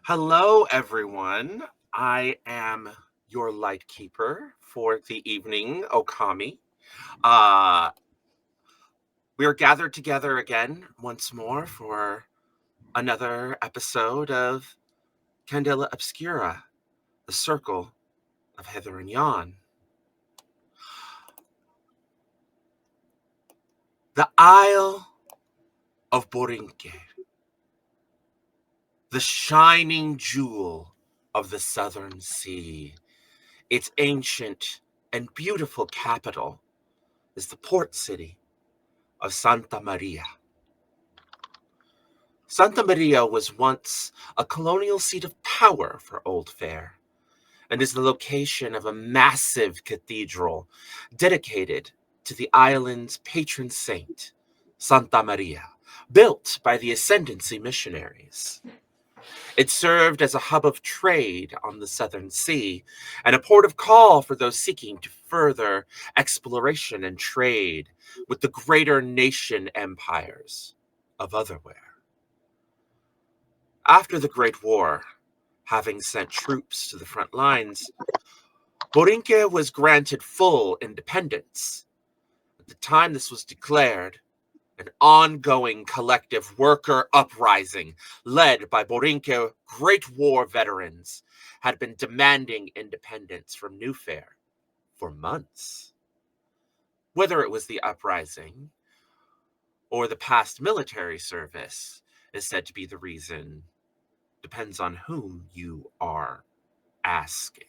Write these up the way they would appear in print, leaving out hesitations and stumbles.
Hello, everyone. I am your Lightkeeper for the evening, Okami. Uh, we are gathered together again once more for another episode of Candela Obscura, the Circle of Hither and Yon. The Isle of Borinque, the shining jewel of the Southern Sea. Its ancient and beautiful capital is the port city of Santa Maria. Santa Maria was once a colonial seat of power for Old Fair and is the location of a massive cathedral dedicated to the island's patron saint, Santa Maria, built by the Ascendancy missionaries. It served as a hub of trade on the Southern Sea and a port of call for those seeking to further exploration and trade with the greater nation empires of otherwhere. After the Great War, having sent troops to the front lines, Borinque was granted full independence. At the time this was declared, an ongoing collective worker uprising led by Borinque Great War veterans had been demanding independence from New Fair for months. Whether it was the uprising or the past military service is said to be the reason depends on whom you are asking.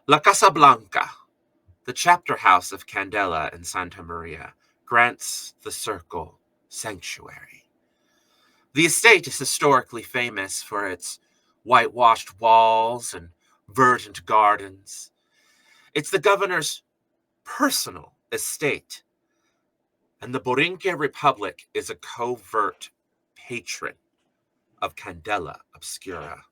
La Casa Blanca, the chapter house of Candela in Santa Maria, grants the Circle sanctuary. The estate is historically famous for its whitewashed walls and verdant gardens. It's the governor's personal estate, and the Borinque Republic is a covert patron of Candela Obscura.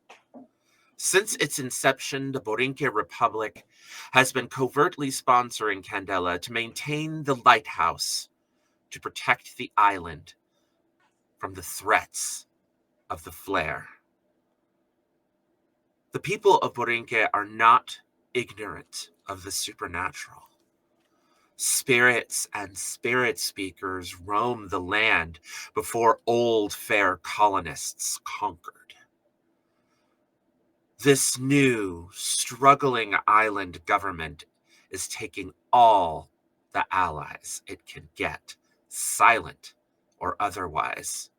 Since its inception, the Borinque Republic has been covertly sponsoring Candela to maintain the lighthouse to protect the island from the threats of the flare. The people of Borinque are not ignorant of the supernatural. Spirits and spirit speakers roam the land before Old Fair colonists conquered. This new, struggling island government is taking all the allies it can get, silent or otherwise.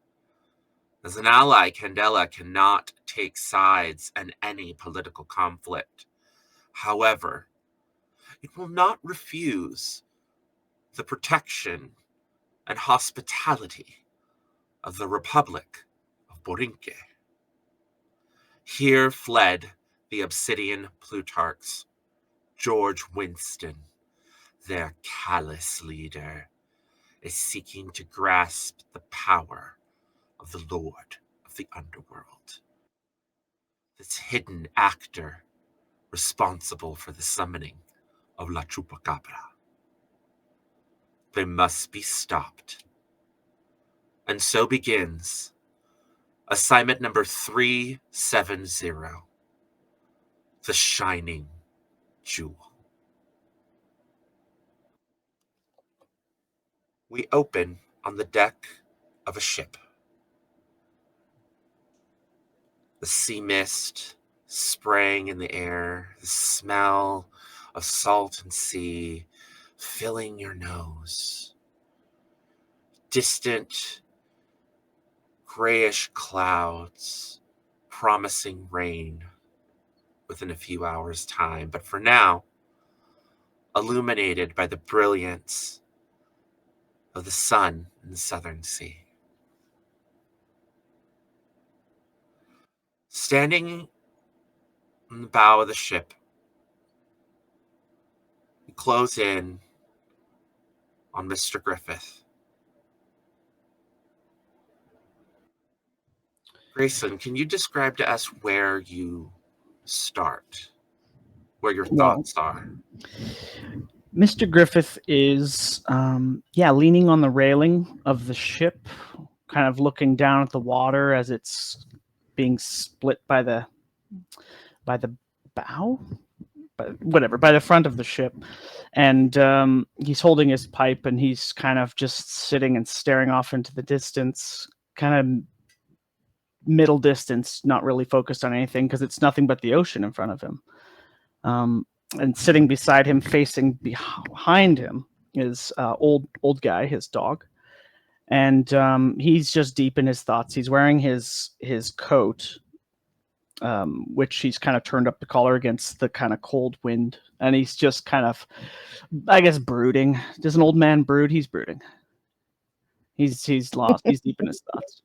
As an ally, Candela cannot take sides in any political conflict. However, it will not refuse the protection and hospitality of the Republic of Borinque. Here fled the Obsidian Plutarchs, George Winston, their callous leader, is seeking to grasp the power of the Lord of the Underworld. This hidden actor responsible for the summoning of La Chupacabra. They must be stopped. And so begins assignment number 370, The Shining Jewel. We open on the deck of a ship. The sea mist spraying in the air, the smell of salt and sea filling your nose. Distant, grayish clouds promising rain within a few hours' time, but for now, illuminated by the brilliance of the sun in the Southern Sea. Standing on the bow of the ship, we close in on Mr. Griffith. Grayson, can you describe to us where you start, where your thoughts are? Mr. Griffith is, leaning on the railing of the ship, kind of looking down at the water as it's being split by the bow, but whatever, by the front of the ship. And he's holding his pipe, and he's kind of just sitting and staring off into the distance, kind of middle distance, not really focused on anything because it's nothing but the ocean in front of him. And sitting beside him, facing behind him, is old guy, his dog. And he's just deep in his thoughts. He's wearing his coat, which he's kind of turned up the collar against the kind of cold wind. And he's just kind of, I guess, brooding. Does an old man brood? He's brooding. He's lost. He's deep in his thoughts.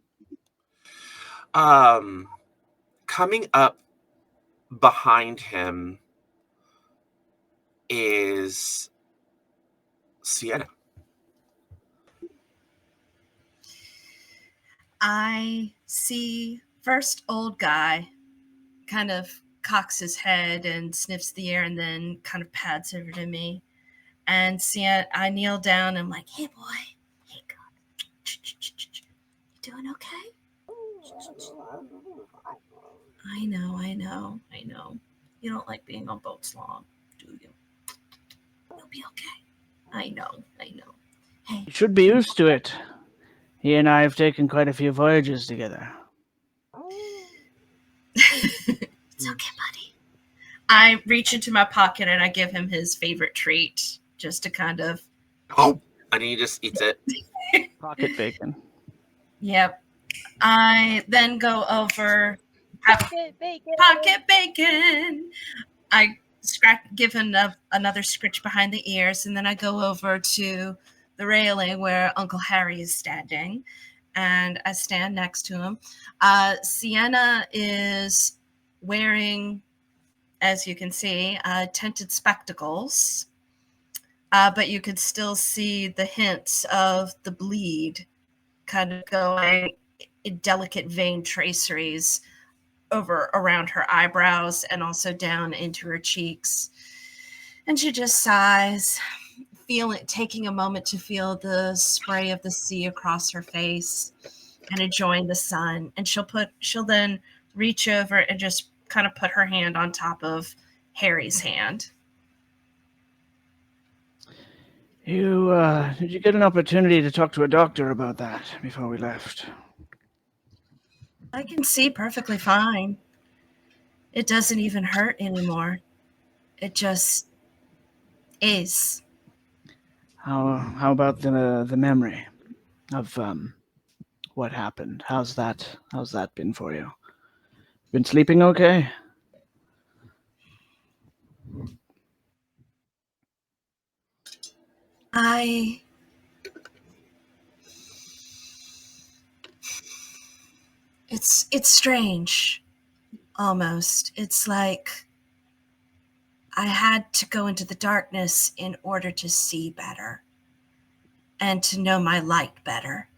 Coming up behind him is Sienna. I see first old guy kind of cocks his head and sniffs the air and then kind of pads over to me. And Sienna, I kneel down and I'm like, hey boy, hey God, you doing okay? I know. You don't like being on boats long, do you? You'll be okay. I know. Hey. You should be used to it. He and I have taken quite a few voyages together. It's okay, buddy. I reach into my pocket and I give him his favorite treat, just to kind of... Oh, and he just eats it. Pocket bacon. Yep. I then go over... Pocket bacon! Pocket bacon! I give him another scritch behind the ears, and then I go over to the railing where Uncle Harry is standing, and I stand next to him. Sienna is wearing, as you can see, tinted spectacles, but you could still see the hints of the bleed kind of going in delicate vein traceries over around her eyebrows and also down into her cheeks. And she just sighs, taking a moment to feel the spray of the sea across her face and enjoying the sun. And she'll then reach over and just kind of put her hand on top of Harry's hand. Did you get an opportunity to talk to a doctor about that before we left? I can see perfectly fine. It doesn't even hurt anymore. It just is. How about the memory of what happened? How's that been for you? Been sleeping okay? It's strange, almost. It's like I had to go into the darkness in order to see better and to know my light better.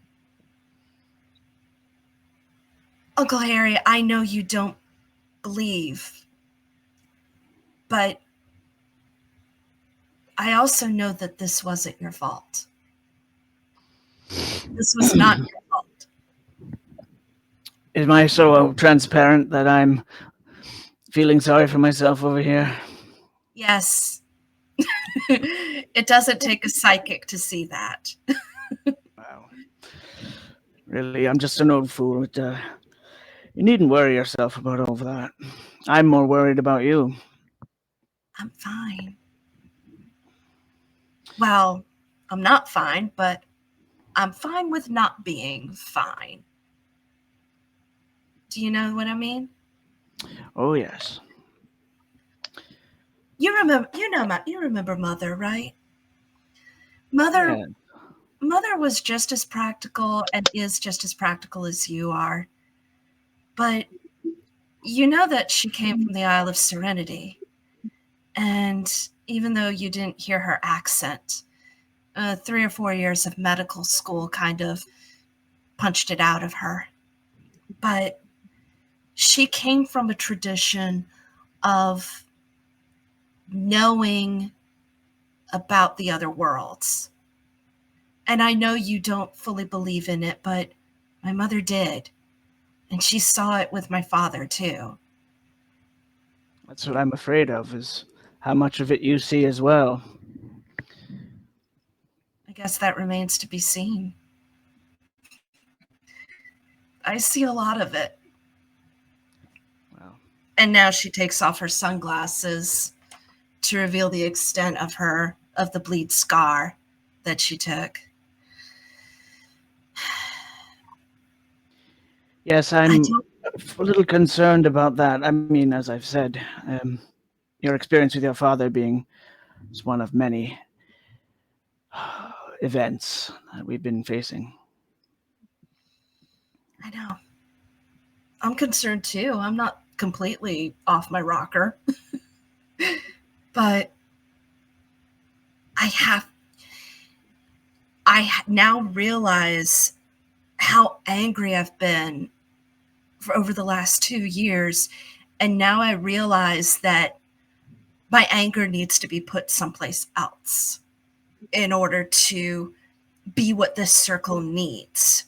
Uncle Harry, I know you don't believe, but I also know that this wasn't your fault. This was not your fault. Am I so transparent that I'm feeling sorry for myself over here? Yes. It doesn't take a psychic to see that. Wow. Really, I'm just an old fool. You needn't worry yourself about all of that. I'm more worried about you. I'm fine. Well, I'm not fine, but I'm fine with not being fine. Do you know what I mean? Oh, yes. You remember Mother, right? Mother was just as practical and is just as practical as you are. But you know that she came from the Isle of Serenity. And even though you didn't hear her accent, 3 or 4 years of medical school kind of punched it out of her. But she came from a tradition of knowing about the other worlds. And I know you don't fully believe in it, but My mother did. And she saw it with my father, too. That's what I'm afraid of, is how much of it you see as well. I guess that remains to be seen. I see a lot of it. Well, And now she takes off her sunglasses to reveal the extent of the bleed scar that she took. yes, I'm a little concerned about that. I mean, as I've said, your experience with your father being one of many events that we've been facing. I know. I'm concerned too. I'm not completely off my rocker. But I now realize how angry I've been for over the last 2 years. And now I realize that my anger needs to be put someplace else in order to be what this circle needs.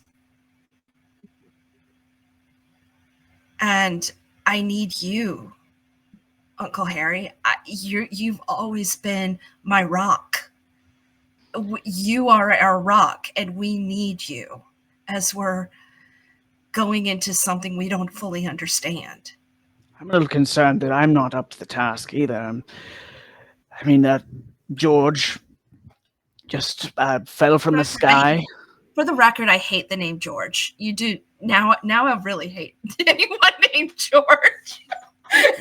And I need you, Uncle Harry. You've always been my rock. You are our rock, and we need you as we're going into something we don't fully understand. I'm a little concerned that I'm not up to the task either. I mean, George just fell from the sky. For the record, I hate the name George. You do now. I really hate anyone named George.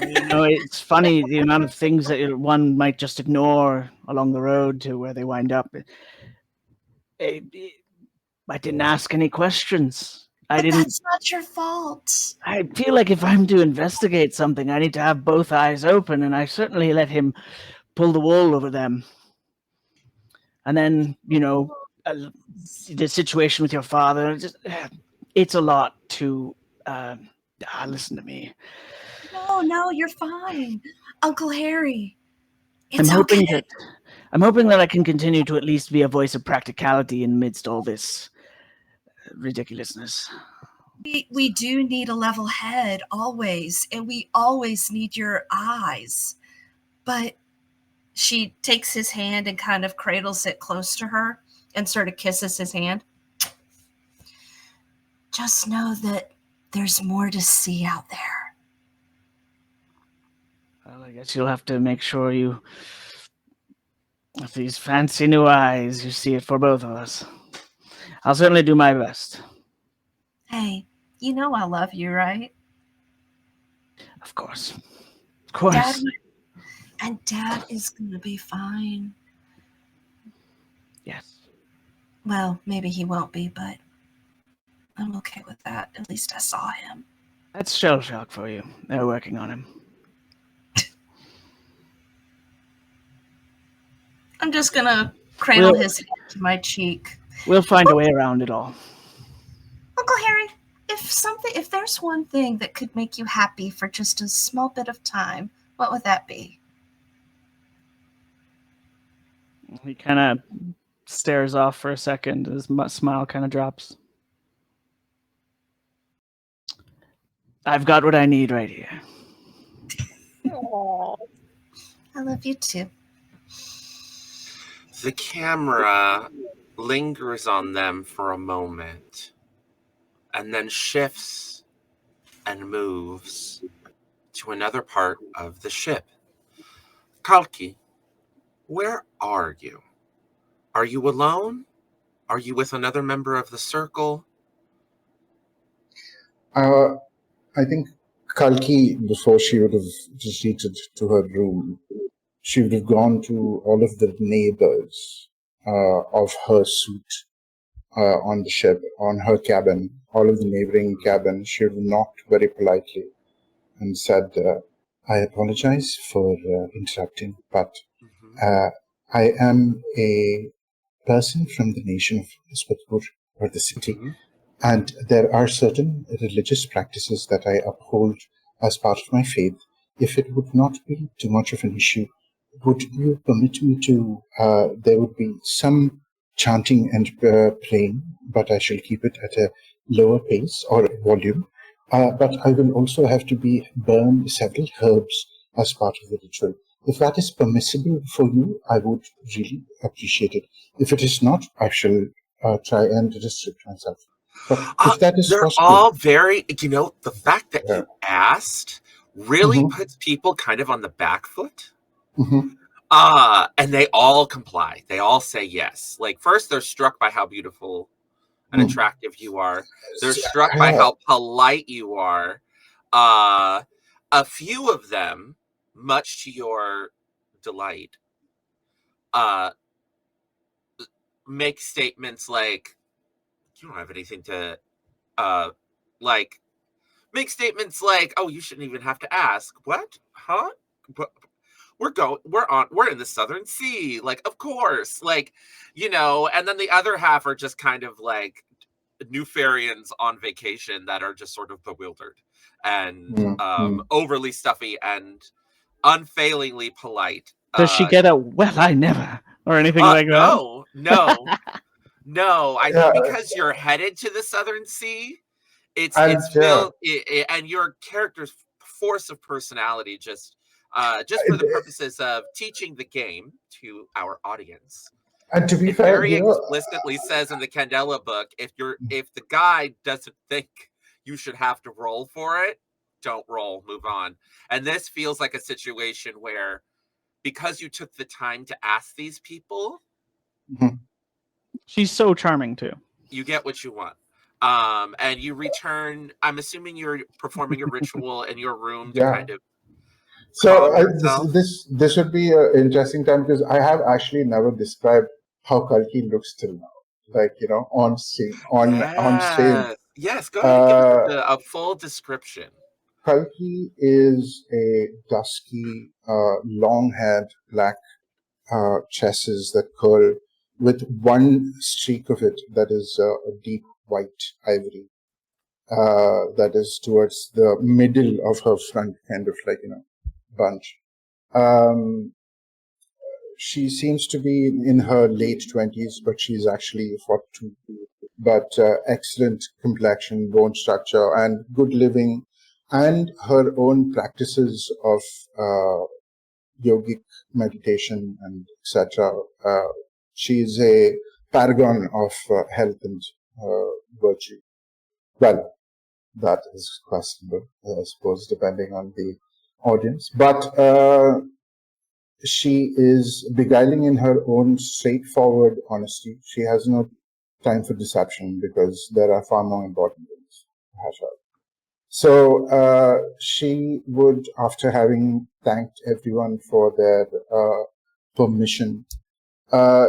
You know, it's funny the amount of things that one might just ignore along the road to where they wind up. I didn't ask any questions. That's not your fault. I feel like if I'm to investigate something, I need to have both eyes open, and I certainly let him pull the wool over them. And then, the situation with your father, it's a lot to listen to me. No, you're fine. Uncle Harry. I'm hoping that I can continue to at least be a voice of practicality amidst all this ridiculousness. We do need a level head always, and we always need your eyes. But she takes his hand and kind of cradles it close to her and sort of kisses his hand. Just know that there's more to see out there. Well, I guess you'll have to make sure with these fancy new eyes, you see it for both of us. I'll certainly do my best. Hey, you know I love you, right? Of course. Of course. Dad is going to be fine. Yes. Well, maybe he won't be, but I'm okay with that. At least I saw him. That's shell shock for you. They're working on him. I'm just going to cradle his hand to my cheek. We'll find a way around it all. Uncle Harry, if there's one thing that could make you happy for just a small bit of time, what would that be? He kind of stares off for a second. His smile kind of drops. I've got what I need right here. Aww. I love you too. The camera lingers on them for a moment and then shifts and moves to another part of the ship. Kalki, where are you? Are you alone? Are you with another member of the circle? I think Kalki, before she would have retreated to her room, she would have gone to all of the neighbors of her suite on the ship, on her cabin, all of the neighboring cabins. She would have knocked very politely and said, I apologize for interrupting, but I am a person from the nation of Spatpur, or the city, and there are certain religious practices that I uphold as part of my faith. If it would not be too much of an issue, would you permit me to, there would be some chanting and praying, but I shall keep it at a lower pace or volume, but I will also have to burn several herbs as part of the ritual. If that is permissible for you, I would really appreciate it. If it is not, I shall try and restrict myself. But if that is they're possible, all very, the fact that you asked really puts people kind of on the back foot. And they all comply. They all say yes. Like, first, they're struck by how beautiful and attractive you are. They're struck by how polite you are. A few of them, much to your delight, make statements like, you don't have anything to, make statements like, oh, you shouldn't even have to ask. What? Huh? We're in the Southern Sea. Like, of course. Like, and then the other half are just kind of like Newfarians on vacation that are just sort of bewildered and overly stuffy and unfailingly polite. Does she get a, well, I never, or anything like that? No. I think because you're headed to the Southern Sea, it's filled, and your character's force of personality just for the purposes of teaching the game to our audience. And to be it fair, very explicitly says in the Candela book, if the guy doesn't think you should have to roll for it, don't roll, move on. And this feels like a situation where, because you took the time to ask these people, she's so charming too. You get what you want. And you return. I'm assuming you're performing a ritual in your room to kind of. So this would be an interesting time, because I have actually never described how Kalki looks till now. Like, on stage. Yes, go ahead and give us a full description. Kalki is a dusky, long-haired black tresses that curl, with one streak of it that is a deep white ivory that is towards the middle of her front, kind of like, bunch. She seems to be in her late 20s, but she's actually 42. But excellent complexion, bone structure, and good living, and her own practices of yogic meditation and etc. She's a paragon of health and virtue. Well, that is questionable, I suppose, depending on the audience. But she is beguiling in her own straightforward honesty. She has no time for deception, because there are far more important things to hash out. So she would, after having thanked everyone for their permission,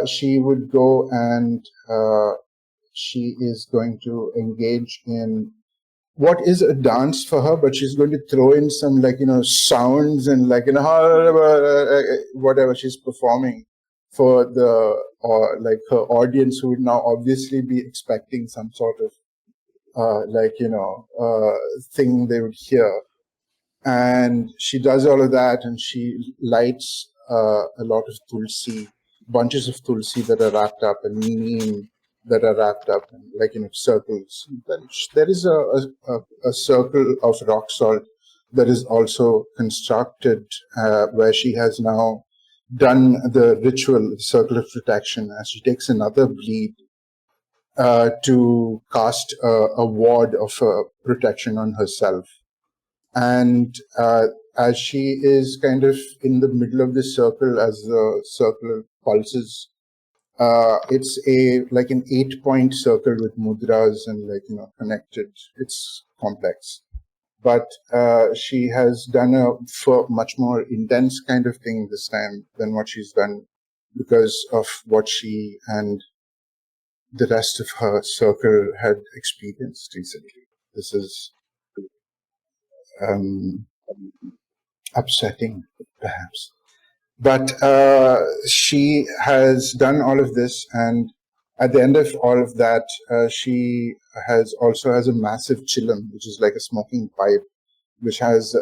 she would go and she is going to engage in what is a dance for her, but she's going to throw in some sounds and whatever she's performing for her audience, who would now obviously be expecting some sort of thing they would hear. And she does all of that, and she lights a lot of tulsi, bunches of tulsi that are wrapped up, and neem that are wrapped up in circles. Then there is a circle of rock salt that is also constructed, where she has now done the ritual, the circle of protection, as she takes another bleed to cast a ward of protection on herself. And as she is kind of in the middle of this circle, as the circle pulses, it's an 8-point circle with mudras and connected. It's complex, but she has done a much more intense kind of thing this time than what she's done, because of what she and the rest of her circle had experienced recently. This is upsetting, perhaps. But she has done all of this, and at the end of all of that, she also has a massive chillum, which is like a smoking pipe, which has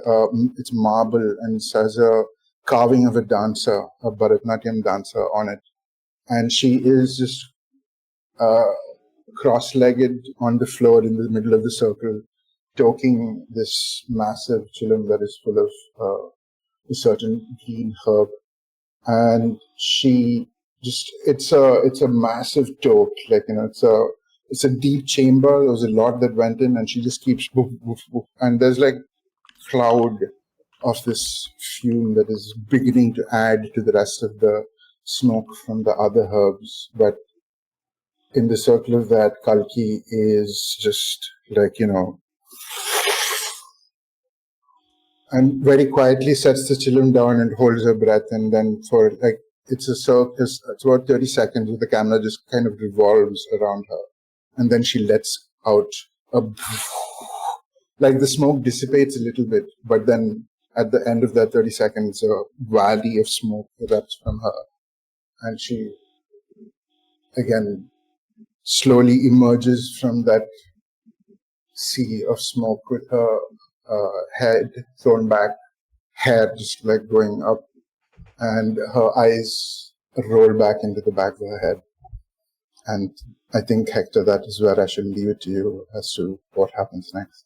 it's marble and has a carving of a dancer, a Bharatanatyam dancer on it. And she is just cross-legged on the floor in the middle of the circle, toking this massive chillum that is full of a certain green herb. And she just, it's a massive toke, like, it's a deep chamber. There was a lot that went in, and she just keeps woof, woof, woof. And there's like cloud of this fume that is beginning to add to the rest of the smoke from the other herbs. But in the circle of that, Kalki is just like, and very quietly sets the children down and holds her breath. And then for like, it's about 30 seconds with the camera just kind of revolves around her. And then she lets out a, like the smoke dissipates a little bit, but then at the end of that 30 seconds, a valley of smoke erupts from her. And she, again, slowly emerges from that sea of smoke with her head thrown back, hair just like going up, and her eyes roll back into the back of her head. And I think, Hector, that is where I should leave it to you as to what happens next.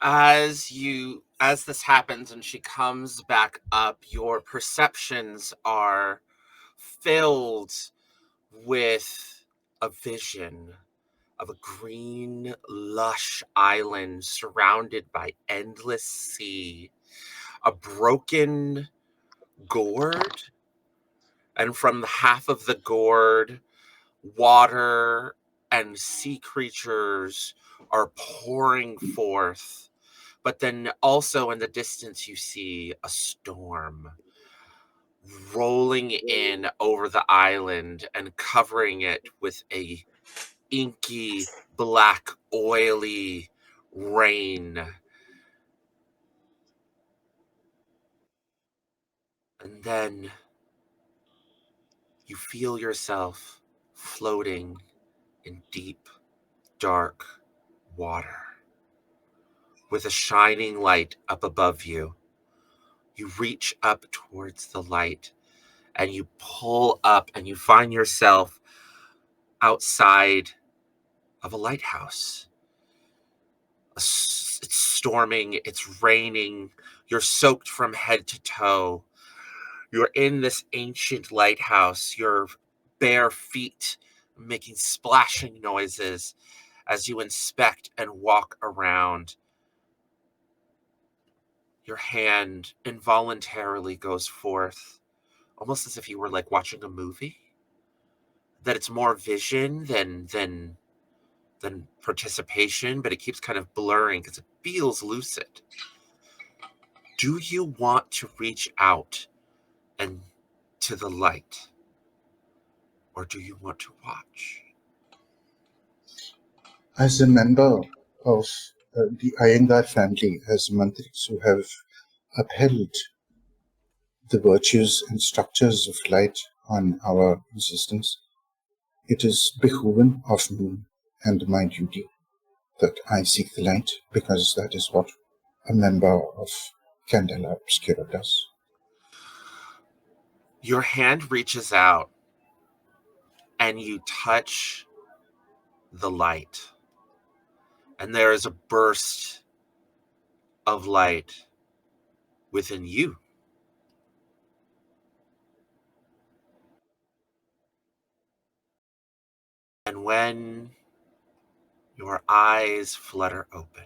As this happens and she comes back up, your perceptions are filled with a vision of a green, lush island surrounded by endless sea, a broken gourd, and from the half of the gourd, water and sea creatures are pouring forth. But then also in the distance, you see a storm rolling in over the island and covering it with a inky, black, oily rain. And then you feel yourself floating in deep, dark water with a shining light up above you. You reach up towards the light and you pull up and you find yourself outside of a lighthouse. It's storming, it's raining, you're soaked from head to toe. You're in this ancient lighthouse, your bare feet making splashing noises as you inspect and walk around. Your hand involuntarily goes forth, almost as if you were like watching a movie. That it's more vision than participation, but it keeps kind of blurring because it feels lucid. Do you want to reach out and to the light, or do you want to watch? As a member of the Iyengar family, as mantris who have upheld the virtues and structures of light on our existence, it is behooven of me and my duty that I seek the light, because that is what a member of Candela Obscura does. Your hand reaches out and you touch the light. And there is a burst of light within you. And when your eyes flutter open,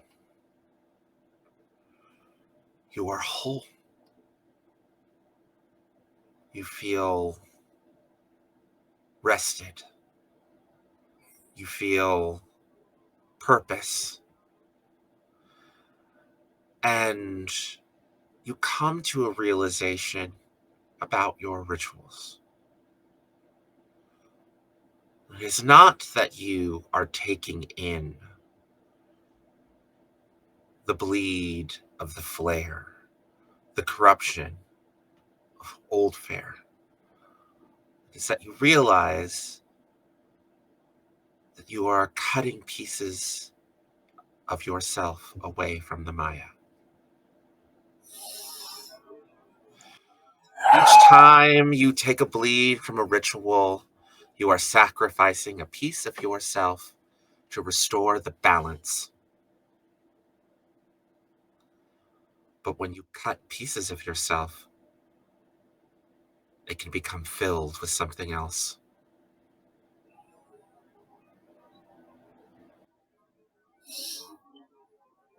you are whole. You feel rested. You feel purpose. And you come to a realization about your rituals. It is not that you are taking in the bleed of the flare, the corruption of old fare. It is that you realize that you are cutting pieces of yourself away from the Maya. Each time you take a bleed from a ritual, You are sacrificing a piece of yourself to restore the balance. But when you cut pieces of yourself, it can become filled with something else.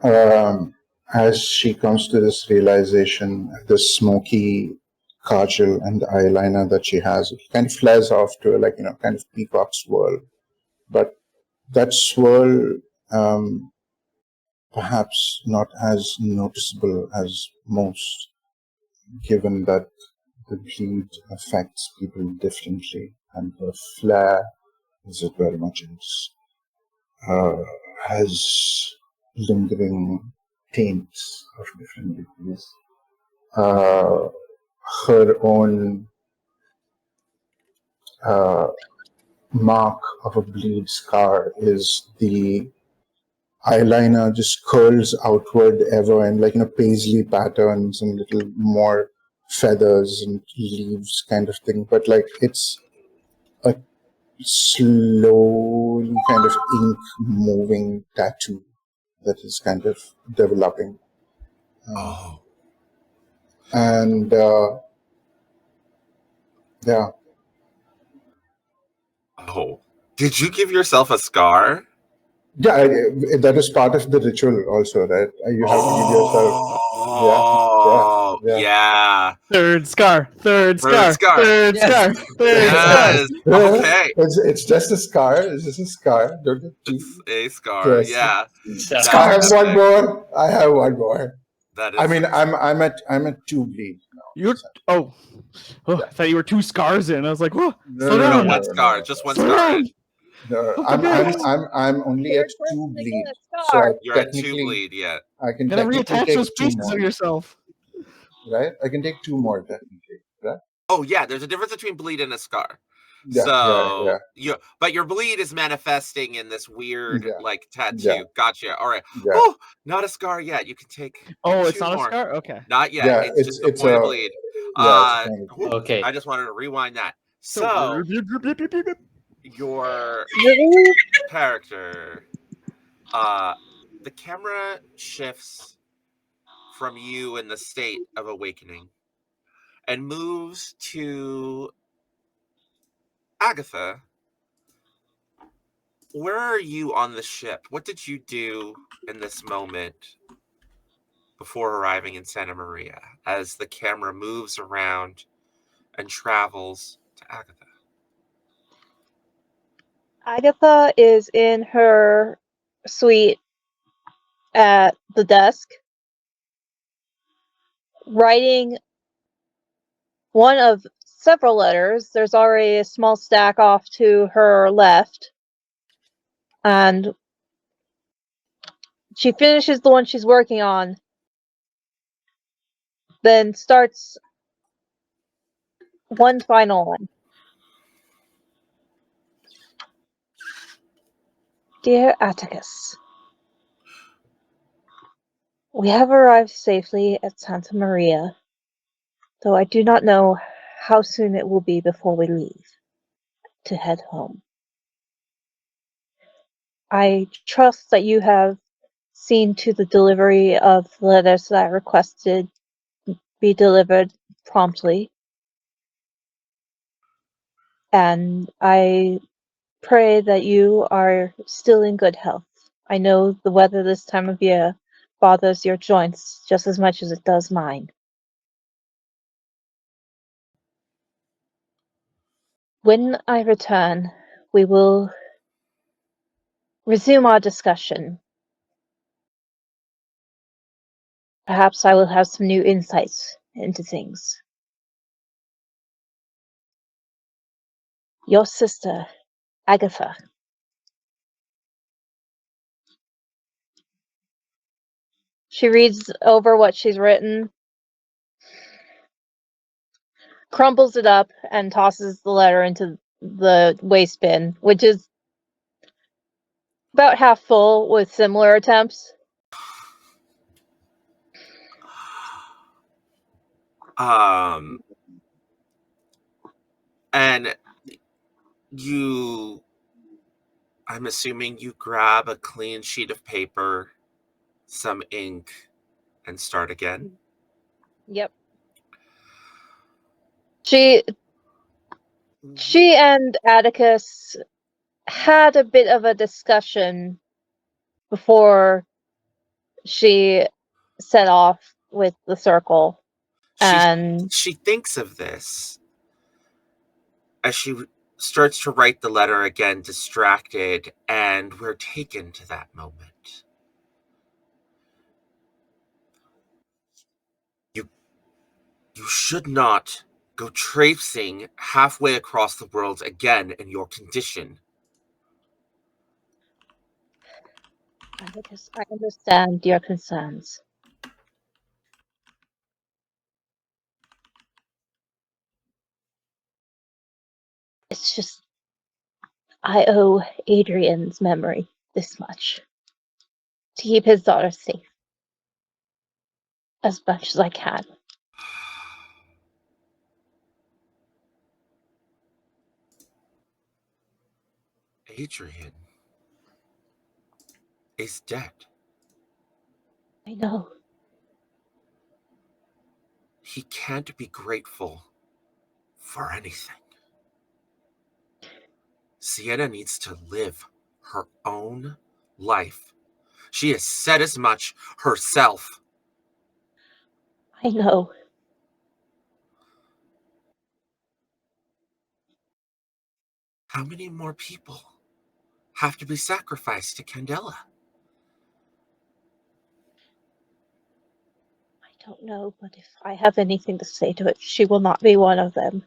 As she comes to this realization, the smoky kajal and the eyeliner that she has, it kind of flares off to a kind of peacock swirl. But that swirl, perhaps not as noticeable as most, given that the bleed affects people differently, and her flare, as it very much is, has lingering taints of different degrees. Her own mark of a bleed scar is the eyeliner just curls outward ever in paisley patterns and little more feathers and leaves kind of thing. But it's a slowly kind of ink moving tattoo that is kind of developing. And yeah. Oh. Did you give yourself a scar? Yeah, that is part of the ritual also, right? You have to give yourself. Yeah. Third scar. Yes. Okay. It's just a scar. It's just a scar. Don't get too. It's a scar. Yes. Yeah. I have one more. That is. I mean, I'm at 2 bleeds now. You're I thought you were 2 scars in. I was like, whoa, slow No, down. one scar, just one Slow scar. down. No, I'm only at 2 bleed. So You're at 2 bleed yet. I can Gotta technically reattach take those 2 pieces more. of yourself. Right? I can take 2 more technically. Right? Oh yeah, there's a difference between bleed and a scar. Yeah. But your bleed is manifesting in this weird tattoo. Yeah. Gotcha. All right. Yeah. Oh, not a scar yet. You can take. Oh, it's 2 not more. a scar? Okay. Not yet. Yeah, it's just a point of bleed. Okay. I just wanted to rewind that. So your character, the camera shifts from you in the state of awakening and moves to Agatha. Where are you on the ship? What did you do in this moment before arriving in Santa Maria as the camera moves around and travels to Agatha? Agatha is in her suite at the desk, writing one of several letters. There's already a small stack off to her left, and she finishes the one she's working on, then starts one final one. Dear Atticus, we have arrived safely at Santa Maria, though I do not know how soon it will be before we leave to head home. I trust that you have seen to the delivery of the letters that I requested be delivered promptly, and I pray that you are still in good health. I know the weather this time of year bothers your joints just as much as it does mine. When I return, we will resume our discussion. Perhaps I will have some new insights into things. Your sister, Agatha. She reads over what she's written, crumbles it up, and tosses the letter into the waste bin, which is about half full with similar attempts. And I'm assuming you grab a clean sheet of paper, some ink, and start again. Yep. She and Atticus had a bit of a discussion before she set off with the circle. She thinks of this as she starts to write the letter again, distracted, and we're taken to that moment. You should not go traipsing halfway across the world again in your condition. Atticus, I understand your concerns. It's just I owe Adrian's memory this much. To keep his daughter safe. As much as I can. Adrian is dead. I know. He can't be grateful for anything. Sienna needs to live her own life. She has said as much herself. I know. How many more people have to be sacrificed to Candela? I don't know, but if I have anything to say to it, she will not be one of them.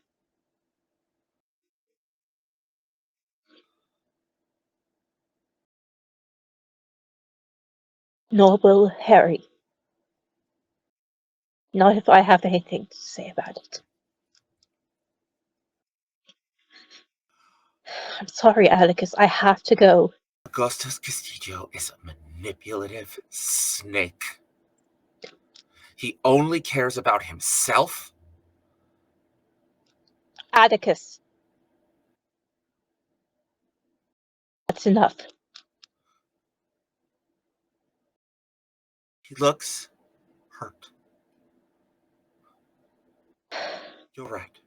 Nor will Harry. Not if I have anything to say about it. I'm sorry, Atticus. I have to go. Augustus Castillo is a manipulative snake. He only cares about himself. Atticus. That's enough. He looks hurt. You're right.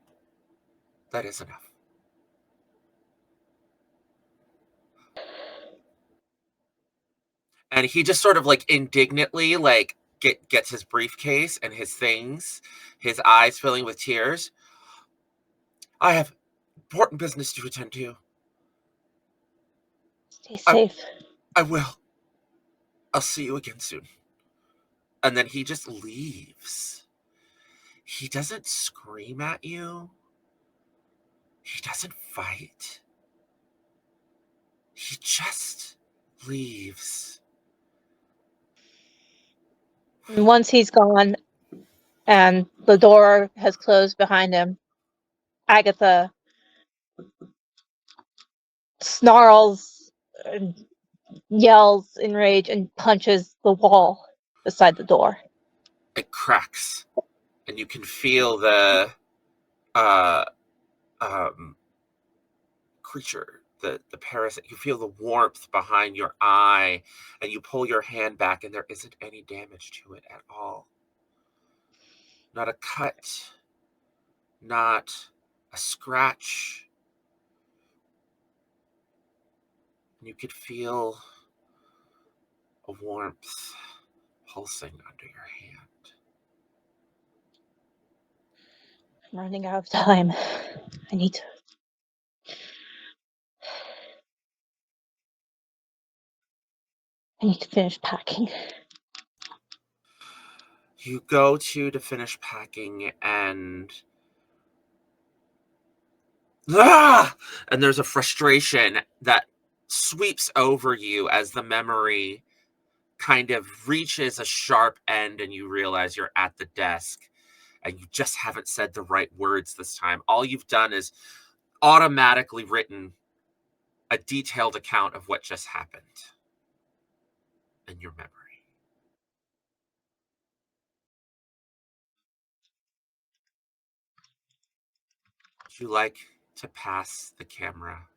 That is enough. And he just sort of like indignantly like gets his briefcase and his things, his eyes filling with tears. I have important business to attend to. Stay safe. I will. I'll see you again soon. And then he just leaves. He doesn't scream at you. He doesn't fight. He just leaves. And once he's gone and the door has closed behind him, Agatha snarls and yells in rage and punches the wall beside the door. It cracks. And you can feel the creature, the parasite. You feel the warmth behind your eye, and you pull your hand back, and there isn't any damage to it at all. Not a cut, not a scratch. You could feel a warmth pulsing under your hand. I'm running out of time. I need to finish packing. You go to finish packing, and and there's a frustration that sweeps over you as the memory kind of reaches a sharp end, and you realize you're at the desk and you just haven't said the right words this time. All you've done is automatically written a detailed account of what just happened in your memory. Would you like to pass the camera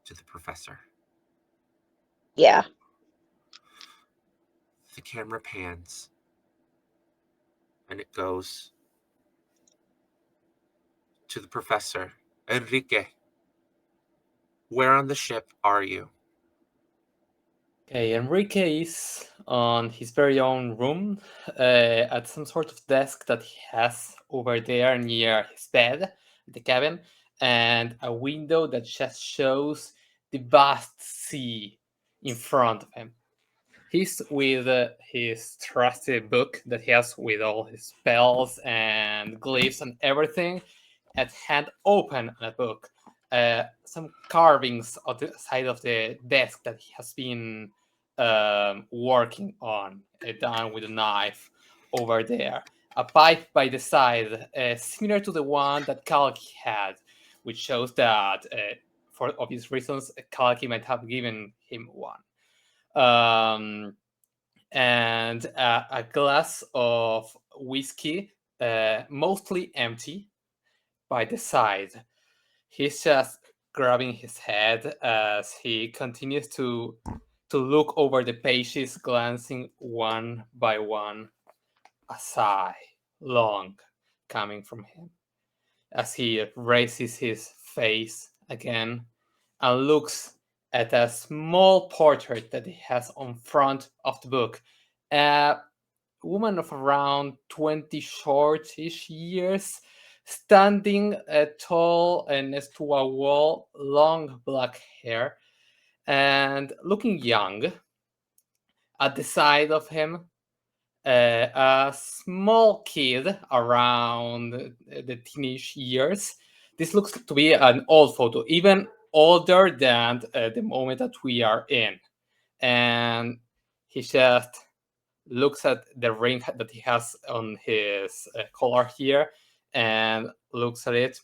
to the professor. Yeah. The camera pans, and it goes to the professor. Enrique, where on the ship are you? Okay, Enrique is on his very own room at some sort of desk that he has over there near his bed, the cabin, and a window that just shows the vast sea in front of him. He's with his trusty book that he has with all his spells and glyphs and everything at hand, open on a book. Some carvings on the side of the desk that he has been working on, done with a knife over there. A pipe by the side, similar to the one that Kalki had, which shows that, for obvious reasons, Kalki might have given him one. And a glass of whiskey, mostly empty, by the side. He's just grabbing his head as he continues to look over the pages, glancing one by one. A sigh, long, coming from him, as he raises his face again and looks at a small portrait that he has on front of the book. A woman of around 20 short-ish years, standing tall and next to a wall, long black hair, and looking young. At the side of him, a small kid around the teenage years. This looks to be an old photo, even older than the moment that we are in. And he just looks at the ring that he has on his collar here and looks at it,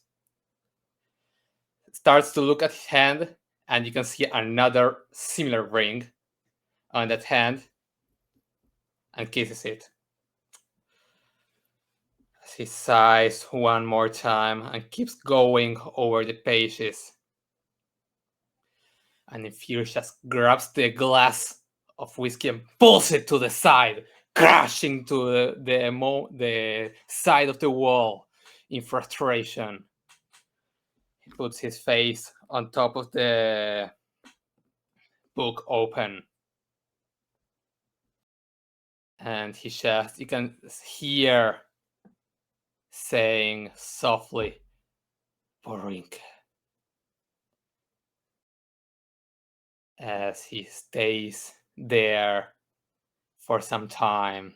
starts to look at his hand, and you can see another similar ring on that hand and kisses it. He sighs one more time and keeps going over the pages. And in fear, just grabs the glass of whiskey and pulls it to the side, crashing to the side of the wall in frustration. He puts his face on top of the book open. And you can hear saying softly, Borinke. As he stays there for some time,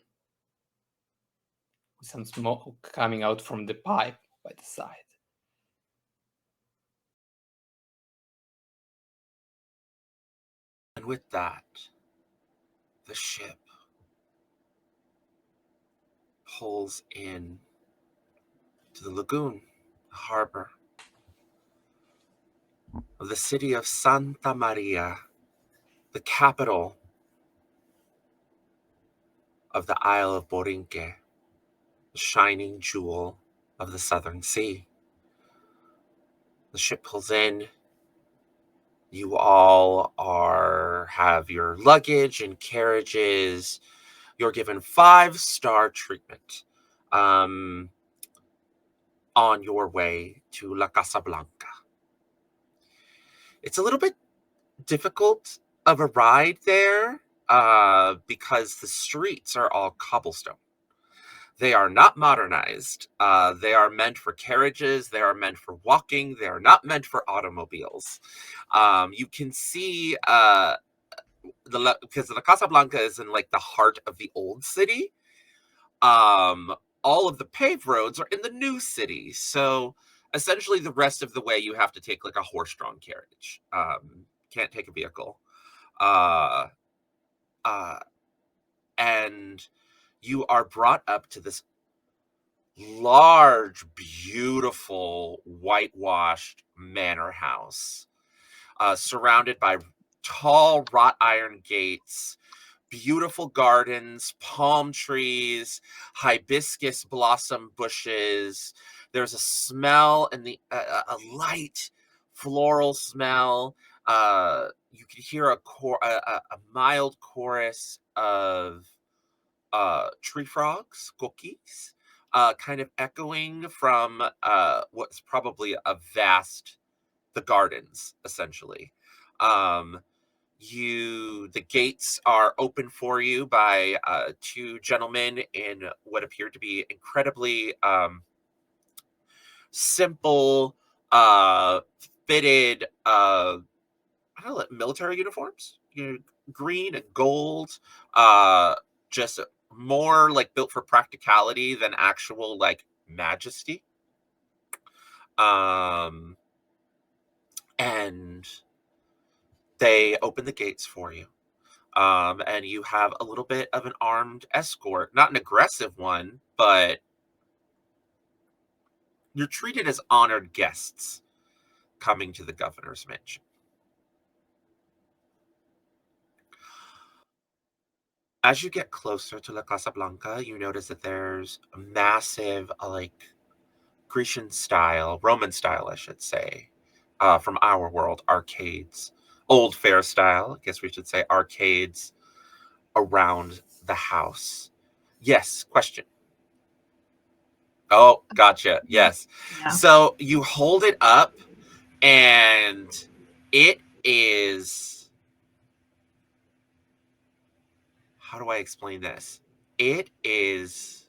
with some smoke coming out from the pipe by the side. And with that, the ship pulls in to the lagoon, the harbor of the city of Santa Maria, the capital of the Isle of Borinque, the shining jewel of the Southern Sea. The ship pulls in. You all have your luggage and carriages. You're given 5-star treatment on your way to La Casa Blanca. It's a little bit difficult of a ride there because the streets are all cobblestone. They are not modernized. They are meant for carriages. They are meant for walking. They are not meant for automobiles. You can see because La Casa Blanca is in like the heart of the old city. All of the paved roads are in the new city. So essentially the rest of the way you have to take like a horse-drawn carriage. Can't take a vehicle. And you are brought up to this large, beautiful, whitewashed manor house, surrounded by tall wrought iron gates, beautiful gardens, palm trees, hibiscus blossom bushes. There's a smell and a light floral smell You can hear a mild chorus of tree frogs, cookies, kind of echoing from what's probably the gardens, essentially. The gates are open for you by two gentlemen in what appear to be incredibly simple, fitted, I don't know, military uniforms, green and gold, just more like built for practicality than actual like majesty. And they open the gates for you. And you have a little bit of an armed escort, not an aggressive one, but you're treated as honored guests coming to the governor's mansion. As you get closer to La Casa Blanca, you notice that there's a massive, like, Grecian style, Roman style, I should say, from our world, arcades. Old fair style, I guess we should say, arcades around the house. Yes, question. Oh, gotcha. Yes. Yeah. So you hold it up, and it is... How do I explain this? It is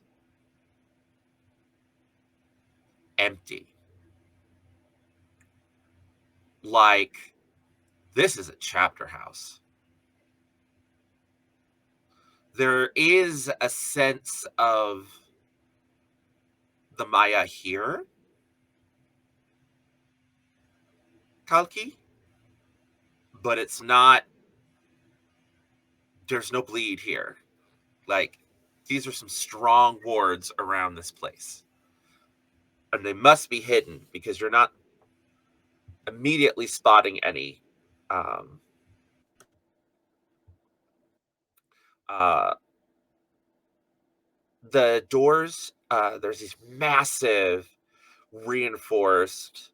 empty. Like, this is a chapter house. There is a sense of the Maya here, Kalki, but it's not, there's no bleed here. Like, these are some strong wards around this place. And they must be hidden because you're not immediately spotting any. The doors, there's these massive reinforced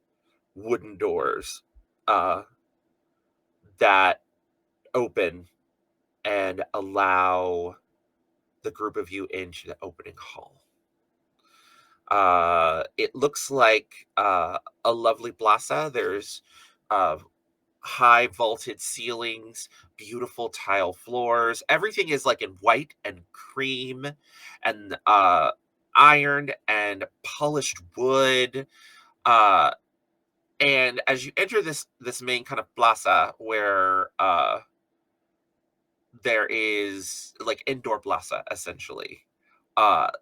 wooden doors that open and allow the group of you into the opening hall. It looks like a lovely plaza. There's high vaulted ceilings, beautiful tile floors. Everything is like in white and cream and ironed and polished wood. And as you enter this main kind of plaza where there is like indoor plaza essentially,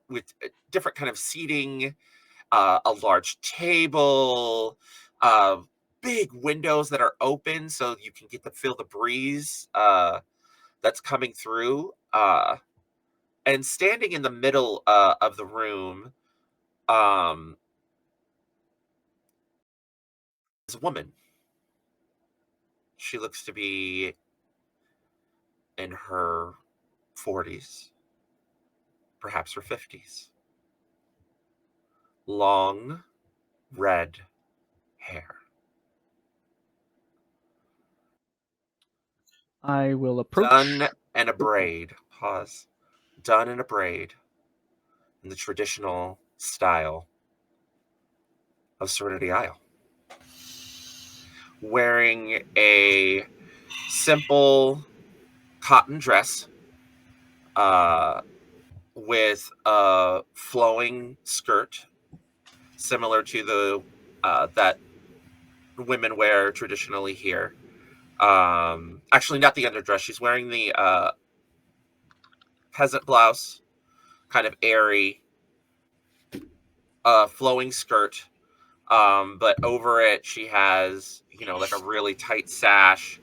with different kind of seating, a large table, big windows that are open so you can get to feel the breeze that's coming through. And standing in the middle of the room is a woman. She looks to be in her 40s, perhaps her 50s. Long, red hair. I will approach. Done and a braid. Pause. Done in a braid in the traditional style of Serenity Isle. Wearing a simple cotton dress with a flowing skirt, similar to the that women wear traditionally here. Actually, not the underdress. She's wearing the peasant blouse, kind of airy, flowing skirt. But over it, she has, like a really tight sash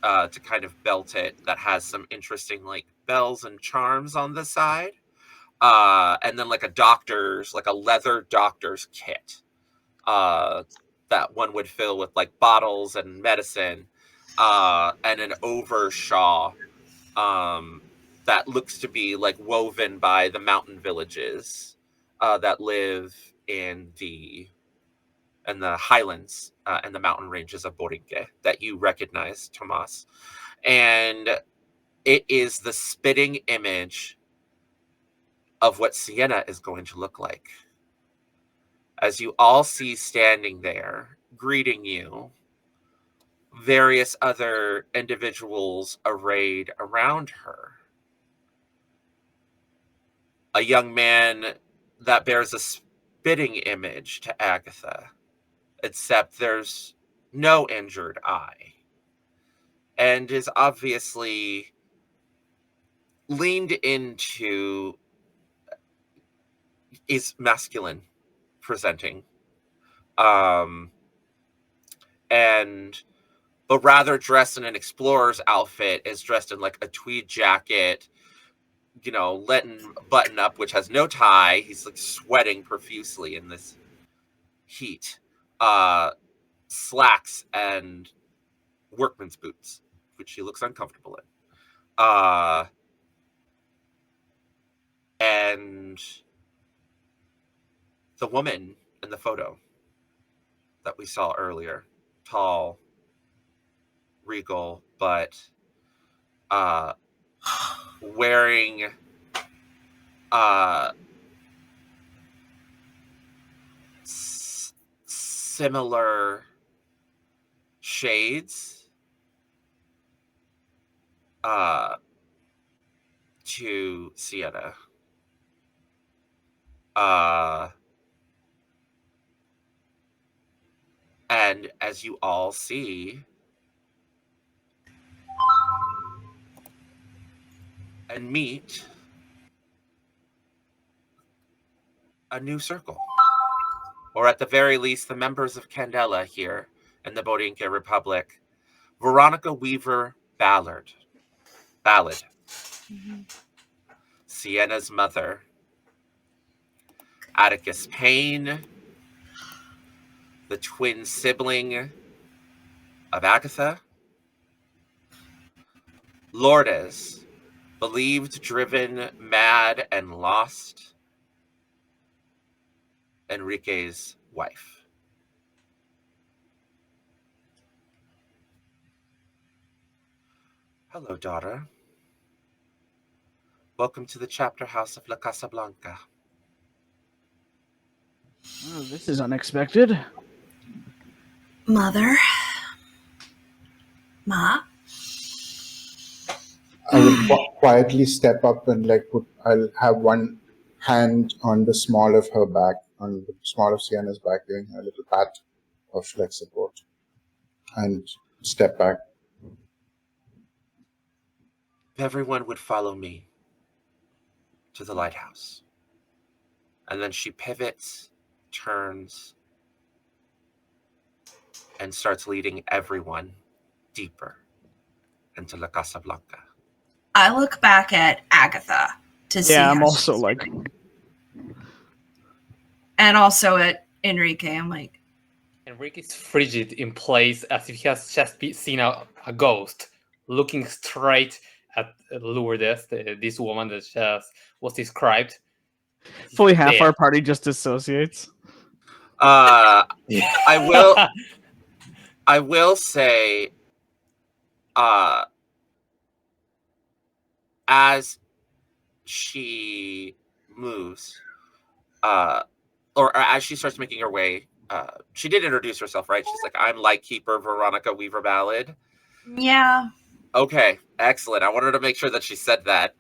to kind of belt it that has some interesting, like, bells and charms on the side. And then like a leather doctor's kit that one would fill with like bottles and medicine, and an over shawl that looks to be like woven by the mountain villages that live in the highlands and the mountain ranges of Borinque that you recognize, Tomas. And it is the spitting image of what Sienna is going to look like. As you all see standing there, greeting you, various other individuals arrayed around her. A young man that bears a spitting image to Agatha, except there's no injured eye, and is obviously leaned into, is masculine presenting, and but rather dressed in an explorer's outfit, is dressed in like a tweed jacket, you know, letting button up, which has no tie. He's like sweating profusely in this heat. Slacks and workman's boots, which he looks uncomfortable in. And the woman in the photo that we saw earlier, tall, regal, but wearing similar shades to Sienna. And as you all see, and meet a new circle, or at the very least, the members of Candela here in the Borinque Republic. Veronica Weaver Ballard, Sienna's mother, Atticus Payne, the twin sibling of Agatha, Lourdes, believed, driven, mad, and lost, Enrique's wife. Hello, daughter. Welcome to the chapter house of La Casa Blanca. Oh, this is unexpected. Mother. Ma. I will quietly step up and I'll have one hand on the small of her back, on the small of Sienna's back, giving her a little pat of support, and step back. If everyone would follow me to the lighthouse. And then she pivots, turns, and starts leading everyone deeper into La Casa Blanca. I look back at Agatha to see. Yeah, I'm also like, and also at Enrique. I'm like, Enrique's frigid in place as if he has just seen a ghost, looking straight at Lourdes, this woman that just was described. fully half our party just dissociates. I will say, as she moves, or as she starts making her way, she did introduce herself, right? She's like, I'm Lightkeeper Veronica Weaver Ballard. Yeah. Okay, excellent. I wanted to make sure that she said that.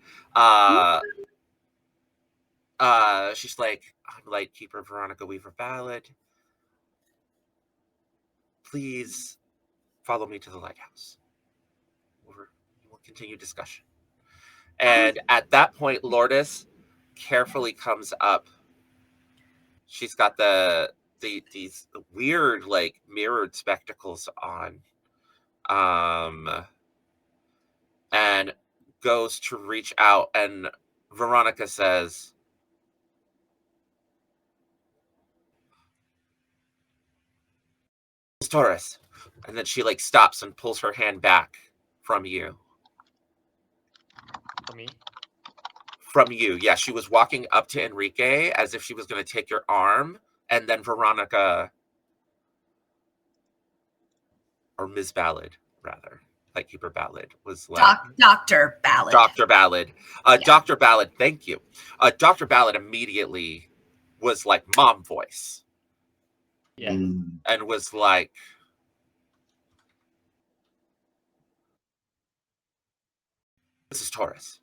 She's like, I'm Lightkeeper Veronica Weaver Ballard. Please follow me to the lighthouse. We'll continue discussion. And at that point, Lourdes carefully comes up. She's got these weird, like, mirrored spectacles on, and goes to reach out, and Veronica says, Torres. And then she like stops and pulls her hand back from you. For me? From you. Yeah, she was walking up to Enrique as if she was going to take your arm, and then Veronica or Ms. Ballad, rather. Lightkeeper Ballad was like... Dr. Ballad. Dr. Ballad. Yeah. Dr. Ballad, thank you. Dr. Ballad immediately was like mom voice. Yeah. And was like, this is Taurus.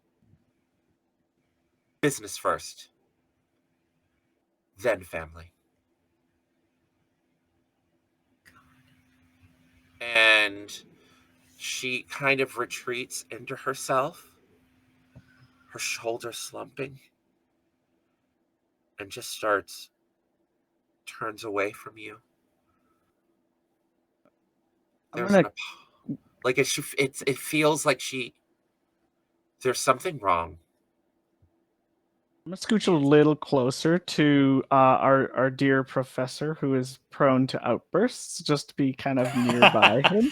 Business first. Then family. And she kind of retreats into herself, her shoulders slumping, and just turns away from you. Like it feels like there's something wrong. I'm gonna scooch a little closer to our dear professor, who is prone to outbursts, just to be kind of nearby him,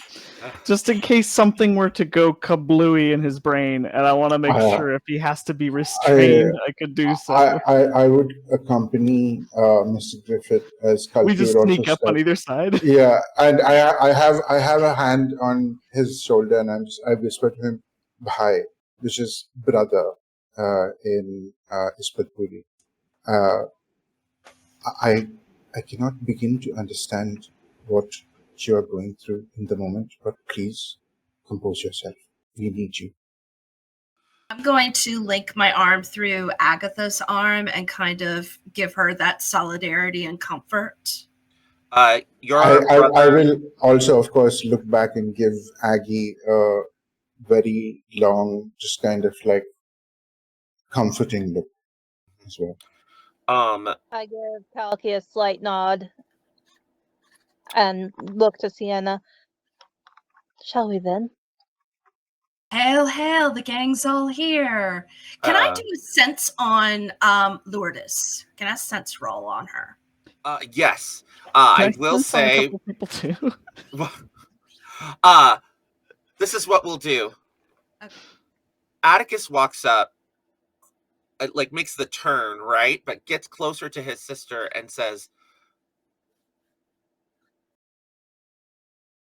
just in case something were to go kablooey in his brain, and I want to make sure if he has to be restrained, I could do so. I would accompany Mr. Griffith as Kalki. We just sneak up on either side. Yeah, and I have a hand on his shoulder, and I whisper to him, "Bhai," which is brother. In Ispatpuri. I cannot begin to understand what you are going through in the moment, but please compose yourself. We need you. I'm going to link my arm through Agatha's arm and kind of give her that solidarity and comfort. I will also, of course, look back and give Aggie a very long, just kind of like comforting look as well. I give Kalki a slight nod and look to Sienna. Shall we then? Hail, hail, the gang's all here. Can I do a sense on Lourdes? Can I sense roll on her? Yes. I will say... a couple people too? This is what we'll do. Okay. Atticus walks up, like makes the turn, right? But gets closer to his sister and says,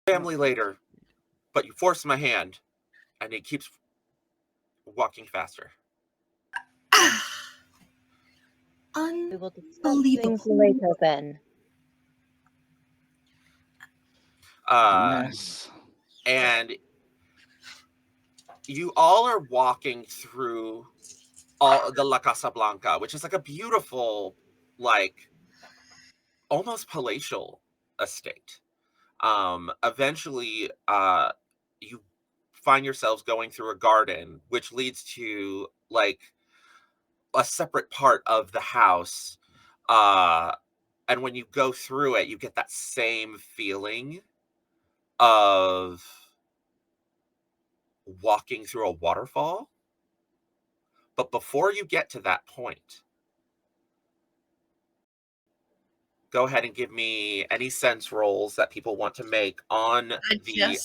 family later, but you forced my hand. And he keeps walking faster. We will discuss things later then. And you all are walking through the La Casa Blanca, which is like a beautiful, like almost palatial estate. Eventually, you find yourselves going through a garden, which leads to like a separate part of the house. And when you go through it, you get that same feeling of walking through a waterfall. But before you get to that point, go ahead and give me any sense rolls that people want to make on the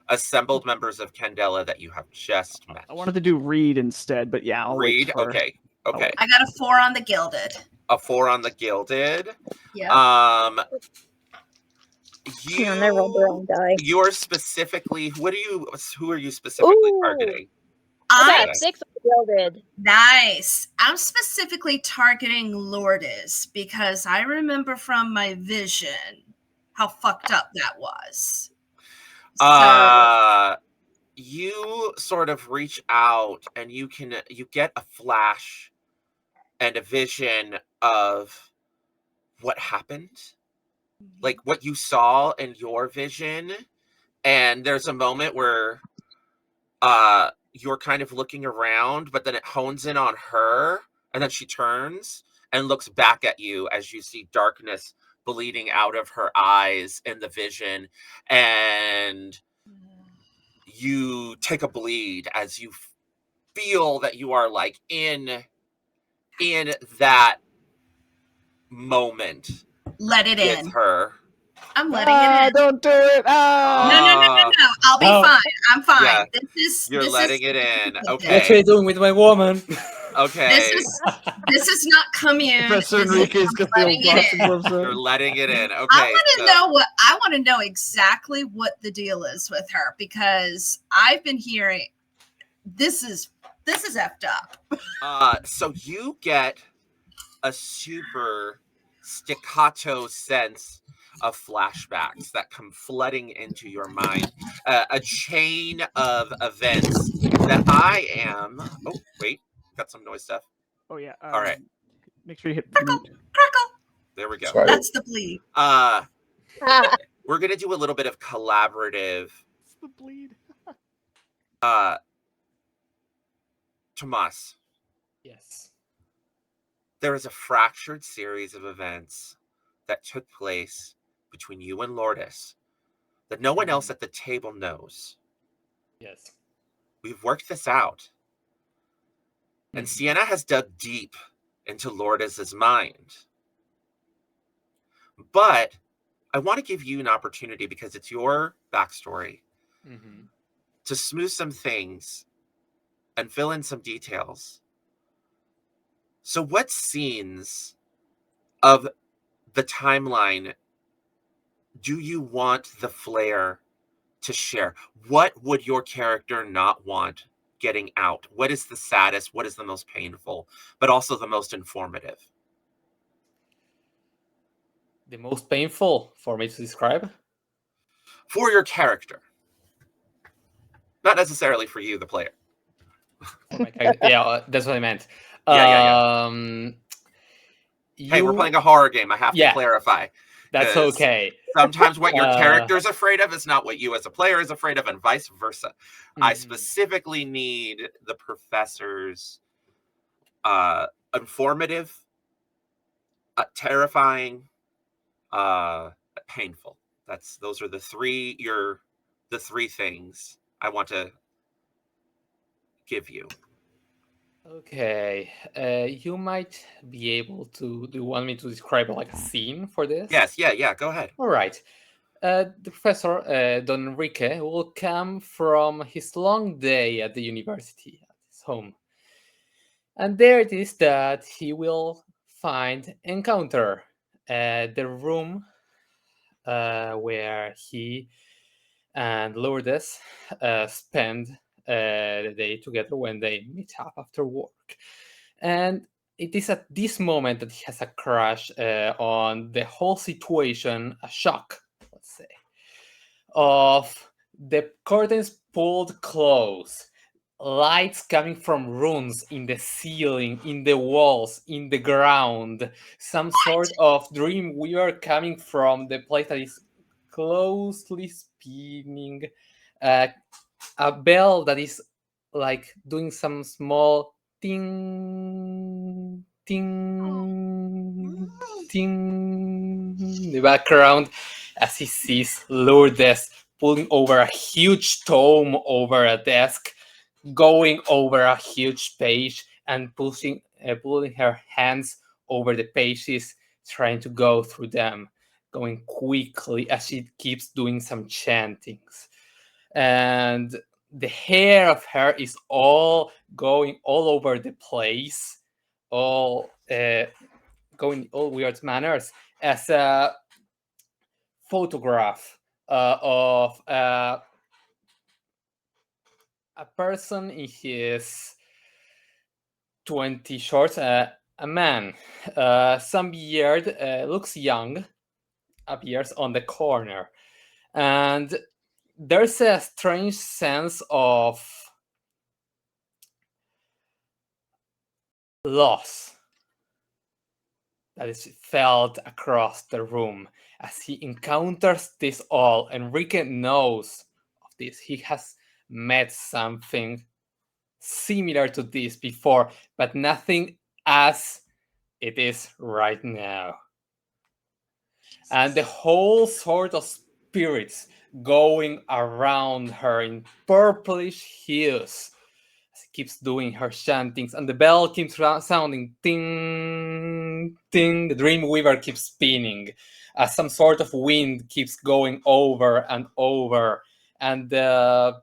assembled members of Candela that you have just met. I wanted to do read instead, but yeah, I'll read. Okay. I got a 4 on the gilded. A 4 on the gilded. Yeah. You're specifically. Who are you specifically targeting? I got 6 on the gilded. Nice. I'm specifically targeting Lourdes because I remember from my vision how fucked up that was. You sort of reach out and you get a flash and a vision of what happened, like what you saw in your vision. And there's a moment where you're kind of looking around, but then it hones in on her, and then she turns and looks back at you as you see darkness bleeding out of her eyes in the vision, and you take a bleed as you feel that you are like in that moment. Let it in. With her. I'm letting it in. Don't do it. No. I'll be fine. I'm fine. Yeah. This You're letting it in. Okay. What are you doing with my woman? Okay. This is not commune. Professor This is Enrique's got the old letting it boxing in. gloves You're on. letting it in. Okay. I want to know exactly what the deal is with her, because I've been hearing this is effed up. So you get a super staccato sense of flashbacks that come flooding into your mind, a chain of events that I am. Oh, wait, got some noise stuff. Oh yeah. All right. Make sure you hit the mute. Crackle. There we go. Sorry. That's the bleed. We're gonna do a little bit of collaborative. It's the bleed. Tomas, Yes. there is a fractured series of events that took place between you and Lourdes that no one else at the table knows. Yes. We've worked this out. And Sienna has dug deep into Lourdes' mind. But I want to give you an opportunity, because it's your backstory, to smooth some things and fill in some details. So what scenes of the timeline do you want the Flare to share? What would your character not want getting out? What is the saddest? What is the most painful, but also the most informative? The most painful for me to describe? For your character. Not necessarily for you, the player. Yeah, that's what I meant. Yeah. Hey, we're playing a horror game. I have to clarify. That's okay. Sometimes what your character is afraid of is not what you as a player is afraid of, and vice versa. I specifically need the professor's informative, terrifying, painful. Those are the three things I want to give you. Okay, you might be able to. Do you want me to describe like a scene for this? Yes, yeah. Go ahead. All right. The professor, Don Enrique, will come from his long day at the university, at his home, and there it is that he will encounter the room where he and Lourdes spend the day together when they meet up after work. And it is at this moment that he has a crush on the whole situation, a shock, let's say, of the curtains pulled close, lights coming from rooms in the ceiling, in the walls, in the ground, some sort of dream weaver coming from the place that is closely spinning, a bell that is like doing some small ting ting ting in the background as he sees Lourdes pulling over a huge tome over a desk, going over a huge page and pulling her hands over the pages, trying to go through them, going quickly as she keeps doing some chantings. And the hair of her is all going all over the place, all going all weird manners, as a photograph of a person in his 20 shorts, a man, some beard, looks young, appears on the corner, and there's a strange sense of loss that is felt across the room as he encounters this all. Enrique knows of this. He has met something similar to this before, but nothing as it is right now. And the whole sort of spirits going around her in purplish hues as he keeps doing her chantings, and the bell keeps sounding ting ting. The Dreamweaver keeps spinning as some sort of wind keeps going over and over, and the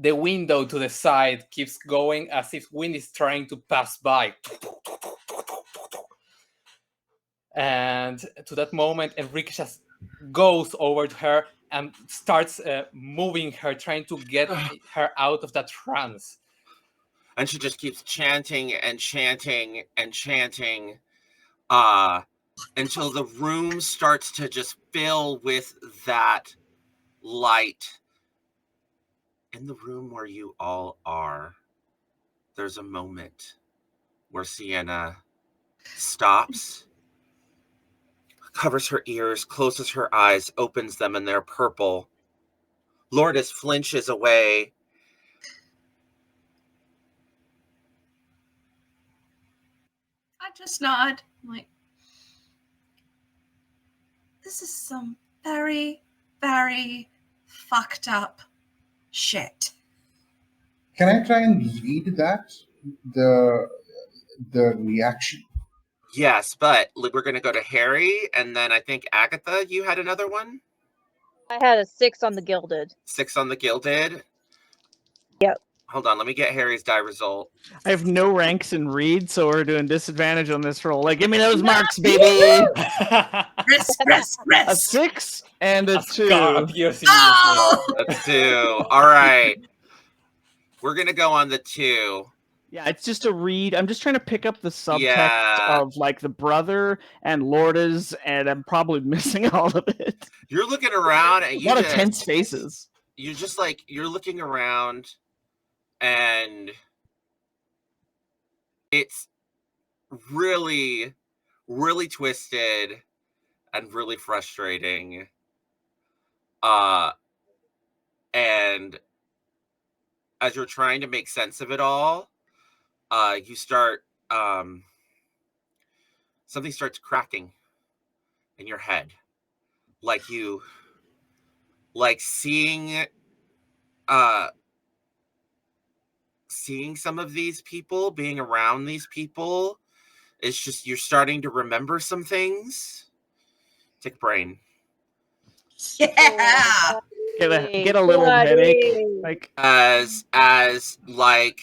the window to the side keeps going as if wind is trying to pass by. And to that moment, Enrique just goes over to her and starts moving her, trying to get her out of that trance. And she just keeps chanting and chanting and chanting until the room starts to just fill with that light. In the room where you all are, there's a moment where Sienna stops, covers her ears, closes her eyes, opens them, and they're purple. Lourdes flinches away. I just nod. I'm like, this is some very, very fucked up shit. Can I try and read that? The reaction? Yes, but we're going to go to Harry, and then I think Agatha, you had another one? I had a 6 on the Gilded. 6 on the Gilded? Yep. Hold on, let me get Harry's die result. I have no ranks in read, so we're doing disadvantage on this roll. Like, give me those marks, baby! Risk. A 6 and a 2. Oh! A 2. All right. We're going to go on the 2. Yeah, it's just a read. I'm just trying to pick up the subtext Yeah. of, like, the brother and Lourdes, and I'm probably missing all of it. You're looking around, and A lot of tense faces. You're just like, you're looking around, and it's really, really twisted and really frustrating. And as you're trying to make sense of it all, you start, something starts cracking in your head. Like seeing some of these people, being around these people, it's just, you're starting to remember some things. Take a brain. Yeah. Get a little headache. Like, as like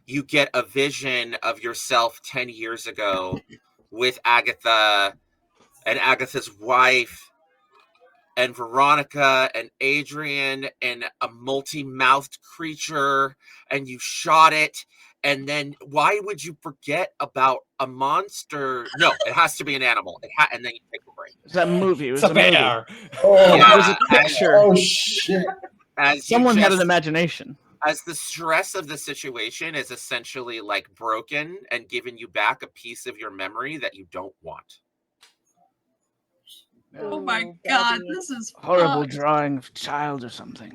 you get a vision of yourself 10 years ago with Agatha and Agatha's wife and Veronica and Adrian and a multi-mouthed creature, and you shot it. And then why would you forget about a monster? No, it has to be an animal. And then you take a break. it's that movie. It was It's a a movie. bear. Oh, Yeah. It was a picture. oh shit. As Someone had an imagination. As the stress of the situation is essentially like broken and giving you back a piece of your memory that you don't want. Oh my Ooh, god, Daddy. this is Horrible fucked. drawing of a child or something.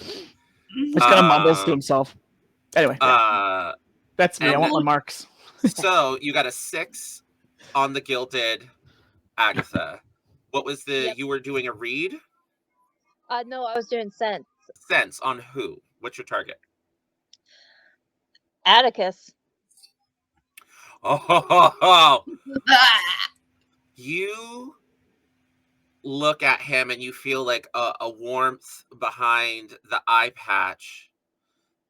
Mhm. Just kind of mumbles to himself. Anyway, that's me. I and want my then- marks. So you got a 6 on the Gilded, Agatha. What was the, Yep. you were doing a read? No, I was doing sense. Sense on who? What's your target? Atticus. Oh, Ah! you look at him and you feel like a warmth behind the eye patch.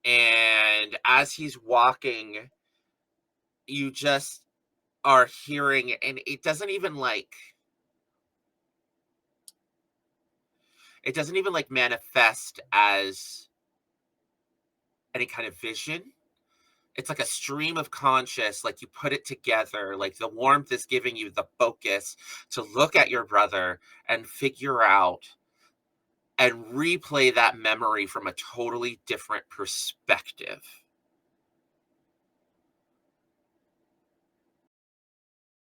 And as he's walking, you just are hearing, and it doesn't even like manifest as any kind of vision. It's like a stream of conscious, like you put it together, like the warmth is giving you the focus to look at your brother and figure out and replay that memory from a totally different perspective.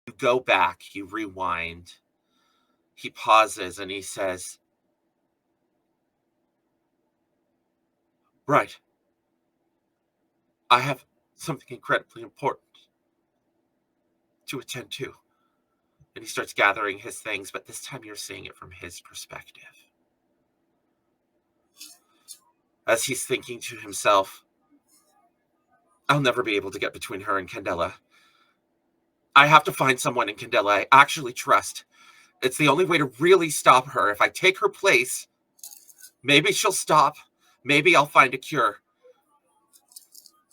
You go back, you rewind. He pauses and he says, "Right. I have something incredibly important to attend to." And he starts gathering his things, but this time you're seeing it from his perspective. As he's thinking to himself, I'll never be able to get between her and Candela. I have to find someone in Candela I actually trust. It's the only way to really stop her. If I take her place, maybe she'll stop. Maybe I'll find a cure.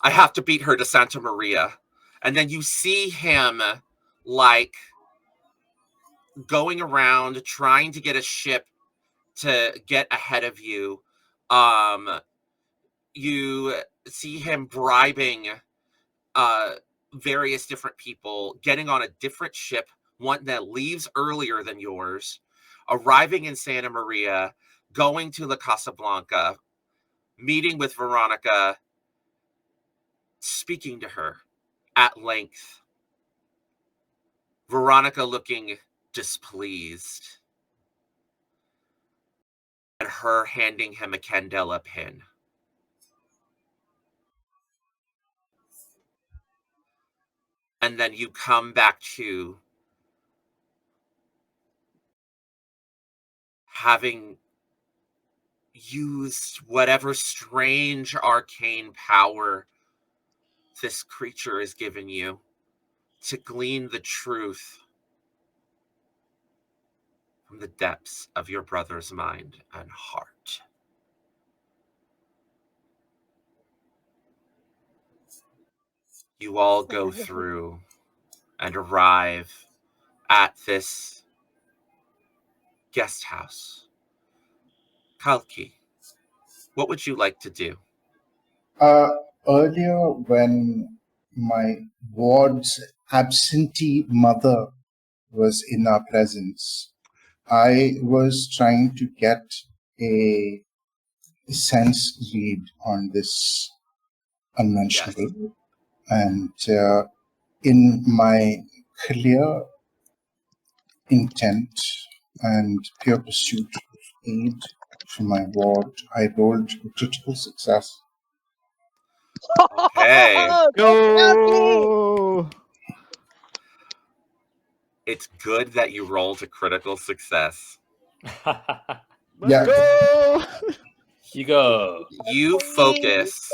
I have to beat her to Santa Maria. And then you see him, like, going around trying to get a ship to get ahead of you. You see him bribing various different people, getting on a different ship, one that leaves earlier than yours, arriving in Santa Maria, going to La Casablanca, meeting with Veronica, speaking to her at length. Veronica looking displeased, and her handing him a Candela pin. And then you come back to having used whatever strange arcane power this creature has given you to glean the truth from the depths of your brother's mind and heart. You all go through and arrive at this guest house. Kalki, what would you like to do? Earlier, when my ward's absentee mother was in our presence, I was trying to get a sense read on this unmentionable. Yes. And in my clear intent and pure pursuit of aid for my ward, I rolled a critical success. Okay. Go! It's good that you rolled a critical success. Yeah. Go! Hugo. You focus,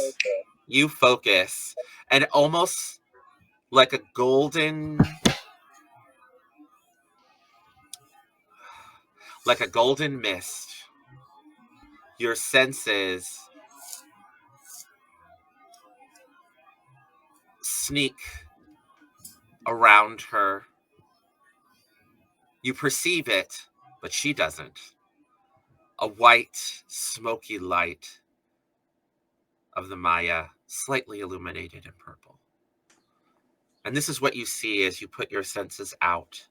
and almost like a golden mist, your senses sneak around her. You perceive it, but she doesn't. A white, smoky light of the Maya, slightly illuminated in purple. And this is what you see as you put your senses out.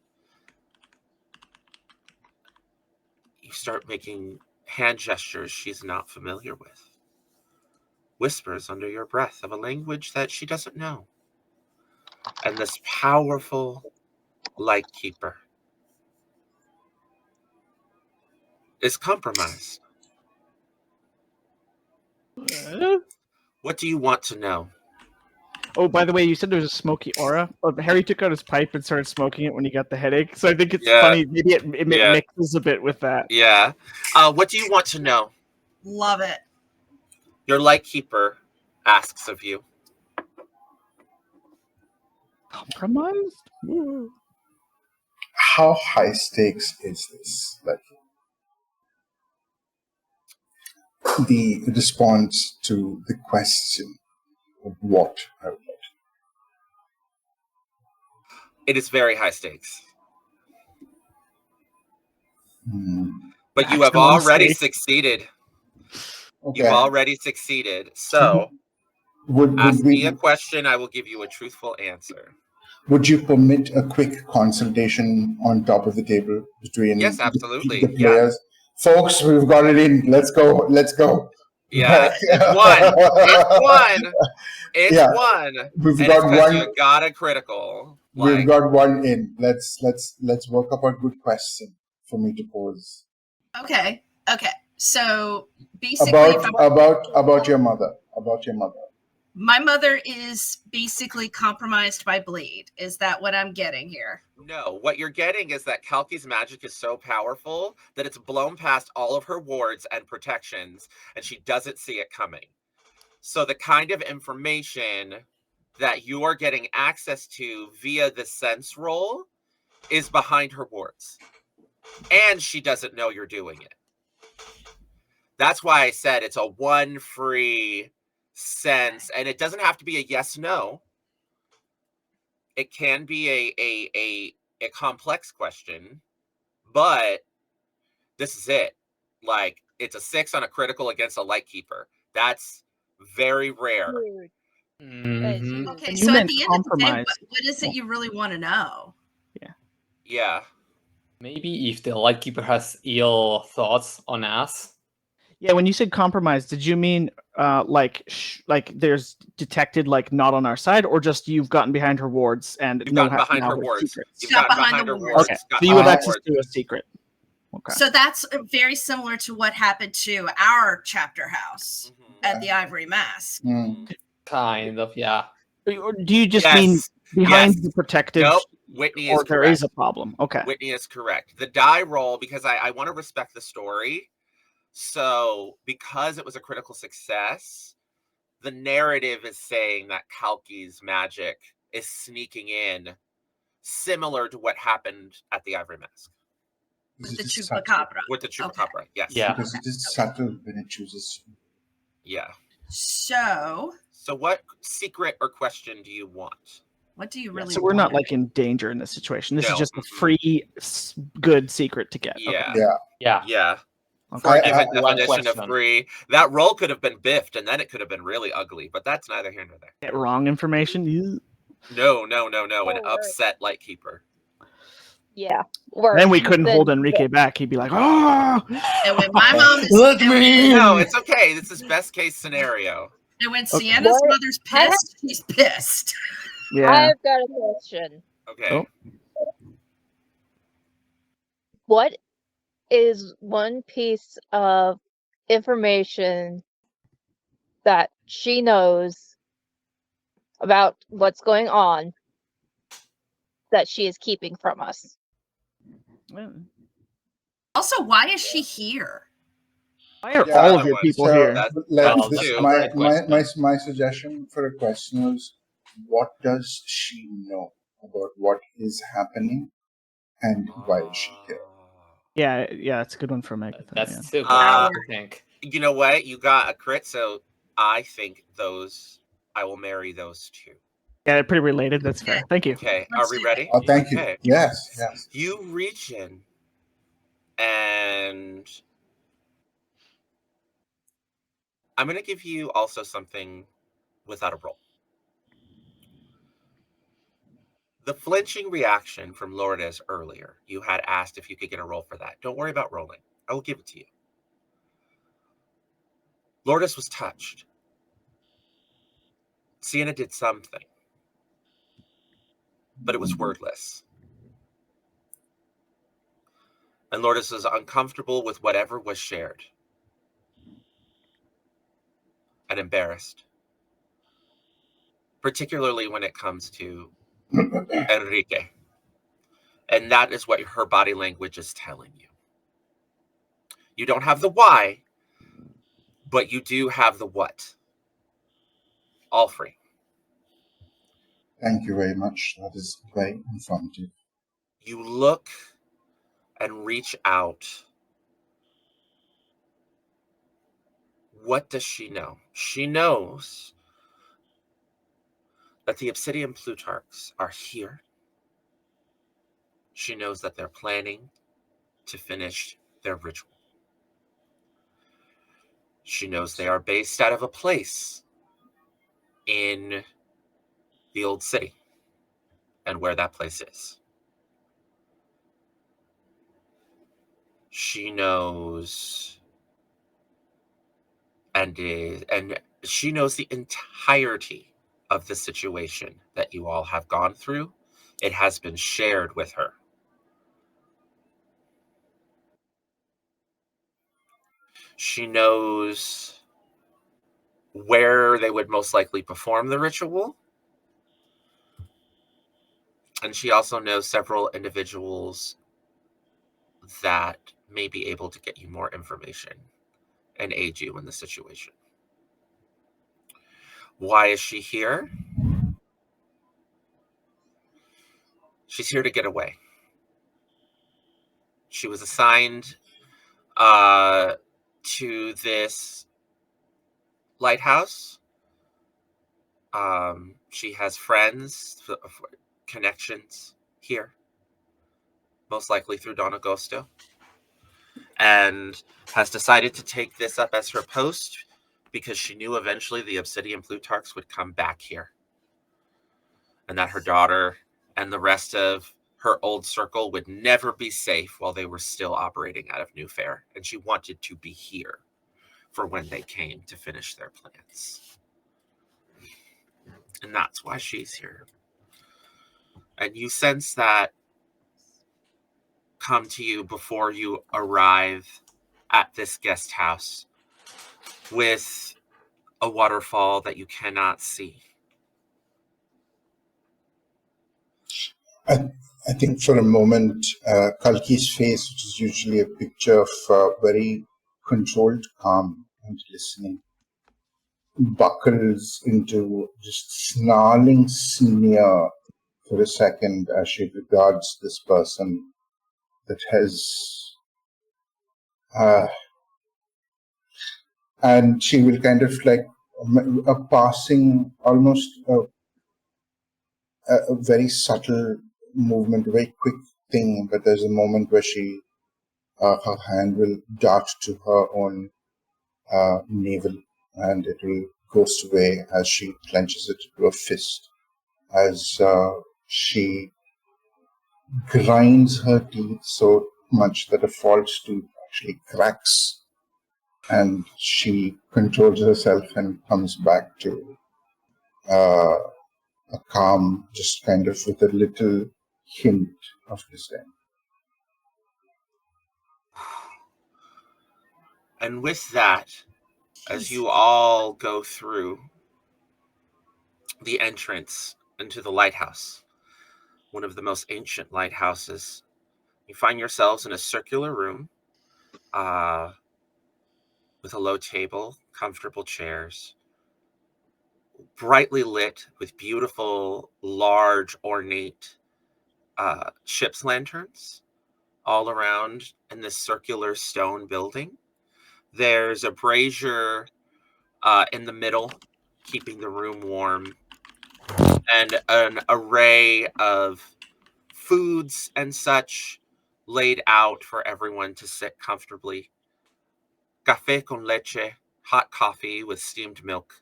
You start making hand gestures she's not familiar with. Whispers under your breath of a language that she doesn't know. And this powerful Lightkeeper is compromised. What do you want to know? Oh, by the way, you said there was a smoky aura. Oh, Harry took out his pipe and started smoking it when he got the headache. So I think it's funny. Maybe it mixes a bit with that. Yeah. What do you want to know? Love it. Your Lightkeeper asks of you. Compromised? Ooh. How high stakes is this? Like the response to the question of what I would like. It is very high stakes. But you Maximum have already stakes. succeeded. Okay. You've already succeeded. So, ask me a question, I will give you a truthful answer. Would you permit a quick consultation on top of the table between Yes, absolutely. the players? Yeah. Folks, we've got it in. Let's go. Yeah, it's one. It's one. We've and got it's because one. You got a critical. We've got one in. Let's work up a good question for me to pose. Okay. So basically, about your mother. My mother is basically compromised by bleed. Is that what I'm getting here? No, what you're getting is that Kalki's magic is so powerful that it's blown past all of her wards and protections, and she doesn't see it coming. So the kind of information that you are getting access to via the sense roll is behind her wards. And she doesn't know you're doing it. That's why I said it's a one free sense, and it doesn't have to be a yes/no. It can be a complex question, but this is it. Like, it's a 6 on a critical against a Lightkeeper. That's very rare. Huge. Mhm. That's huge. Okay, And so you at meant the end of the day, compromise. what is it you really want to know? Yeah. Maybe if the Lightkeeper has ill thoughts on us. Yeah, when you said compromise, did you mean like there's detected like not on our side, or just you've gotten behind her wards and You've know gotten behind now her her wards. secrets? You've Got gotten behind behind the her wards. wards. Okay, got so you have behind access her to a wards. secret. Okay. So that's very similar to what happened to our chapter house at the Ivory Mask. Mm. Kind of, yeah. Or do you just mean Yes. behind Yes. the protective? Nope. Whitney is or there correct. is a problem. Okay. Whitney is correct. The die roll, because I want to respect the story. So because it was a critical success, the narrative is saying that Kalki's magic is sneaking in, similar to what happened at the Ivory Mask Because With the it is subtle. Chupacabra. with the Chupacabra. Yes. Yeah. Because it is subtle when it chooses. Yeah. So, So what secret or question do you want? what do you Yeah, really so we're not want? like in danger in this situation. This No. is just a free, good secret to get. Yeah. Okay. Yeah. Yeah. Yeah. Okay. For a I- given I- one definition of question. free, that roll could have been biffed, and then it could have been really ugly. But that's neither here nor there. Get wrong information. No. An Oh, upset Lightkeeper. Yeah. Worse. Then we couldn't than- hold Enrique back. He'd be like, "Oh!" And when my mom is, Let and when- me No, it's okay. This is best case scenario. and when Okay. Sienna's What? mother's pissed, she's pissed. Yeah. I've got a question. Okay. Oh. What is one piece of information that she knows about what's going on that she is keeping from us? Also, why is she here? Why are Yeah, all of that your one. people So, here? Well, this that's is a my, great my question. suggestion for a question is, what does she know about what is happening, and why is she here? Yeah, it's a good one for Megatron. That's Yeah. super, Uh, I think. You know what? You got a crit, so I think I will marry those two. Yeah, they're pretty related. That's fair. Thank you. Okay, Let's are we do ready? Oh, thank you. Okay. Yes. You reach in and I'm going to give you also something without a roll. The flinching reaction from Lourdes earlier, you had asked if you could get a roll for that. Don't worry about rolling. I will give it to you. Lourdes was touched. Sienna did something, but it was wordless. And Lourdes was uncomfortable with whatever was shared and embarrassed, particularly when it comes to Enrique. And that is what her body language is telling you. You don't have the why, but you do have the what. All free. Thank you very much. That is very informative. You look and reach out. What does she know? She knows that the Obsidian Plutarchs are here. She knows that they're planning to finish their ritual. She knows they are based out of a place in the old city and where that place is. She knows and she knows the entirety of the situation that you all have gone through. It has been shared with her. She knows where they would most likely perform the ritual. And she also knows several individuals that may be able to get you more information and aid you in the situation. Why is she here? She's here to get away. She was assigned to this lighthouse She has friends, connections here, most likely through Don Agosto, and has decided to take this up as her post because she knew eventually the Obsidian Plutarchs would come back here, and that her daughter and the rest of her old circle would never be safe while they were still operating out of New Fair, and she wanted to be here for when they came to finish their plans. And that's why she's here. And you sense that come to you before you arrive at this guest house with a waterfall that you cannot see. I think for a moment, Kalki's face, which is usually a picture of very controlled calm and listening, buckles into just snarling sneer for a second as she regards this person that has... and she will kind of like a passing, almost a very subtle movement, a very quick thing, but there's a moment where she, her hand will dart to her own navel, and it will ghost away as she clenches it into a fist, as she grinds her teeth so much that a false tooth actually cracks, and she controls herself and comes back to a calm, just kind of with a little hint of disdain. And with that, as you all go through the entrance into the lighthouse, one of the most ancient lighthouses, you find yourselves in a circular room with a low table, comfortable chairs, brightly lit with beautiful, large, ornate ship's lanterns all around in this circular stone building. There's a brazier in the middle, keeping the room warm, and an array of foods and such laid out for everyone to sit comfortably. Café con leche, hot coffee with steamed milk,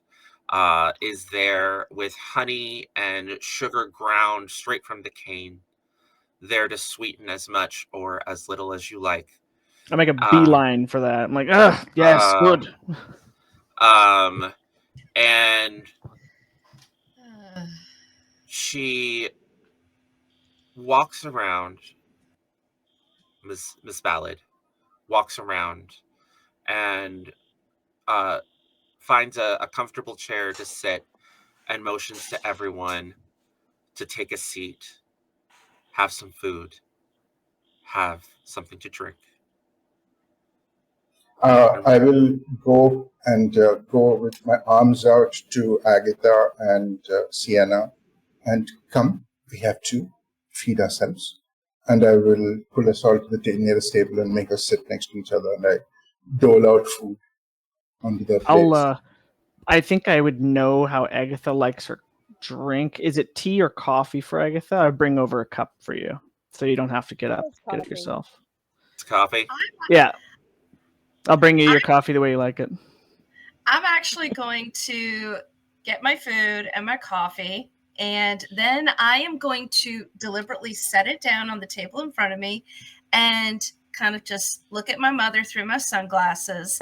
is there with honey and sugar ground straight from the cane, there to sweeten as much or as little as you like. I make a beeline for that. I'm like, ugh, yes, good. And she walks around, Miss Ballard walks around and finds a comfortable chair to sit and motions to everyone to take a seat, have some food, have something to drink. I will go and go with my arms out to Agatha and Sienna and come, we have to feed ourselves. And I will pull us all to the nearest table and make us sit next to each other, and I dole out food onto their plates. I think I would know how Agatha likes her drink. Is it tea or coffee for Agatha? I'll bring over a cup for you, so you don't have to get up, get it yourself. It's coffee? Yeah. I'll bring you your coffee the way you like it. I'm actually going to get my food and my coffee, and then I am going to deliberately set it down on the table in front of me and kind of just look at my mother through my sunglasses.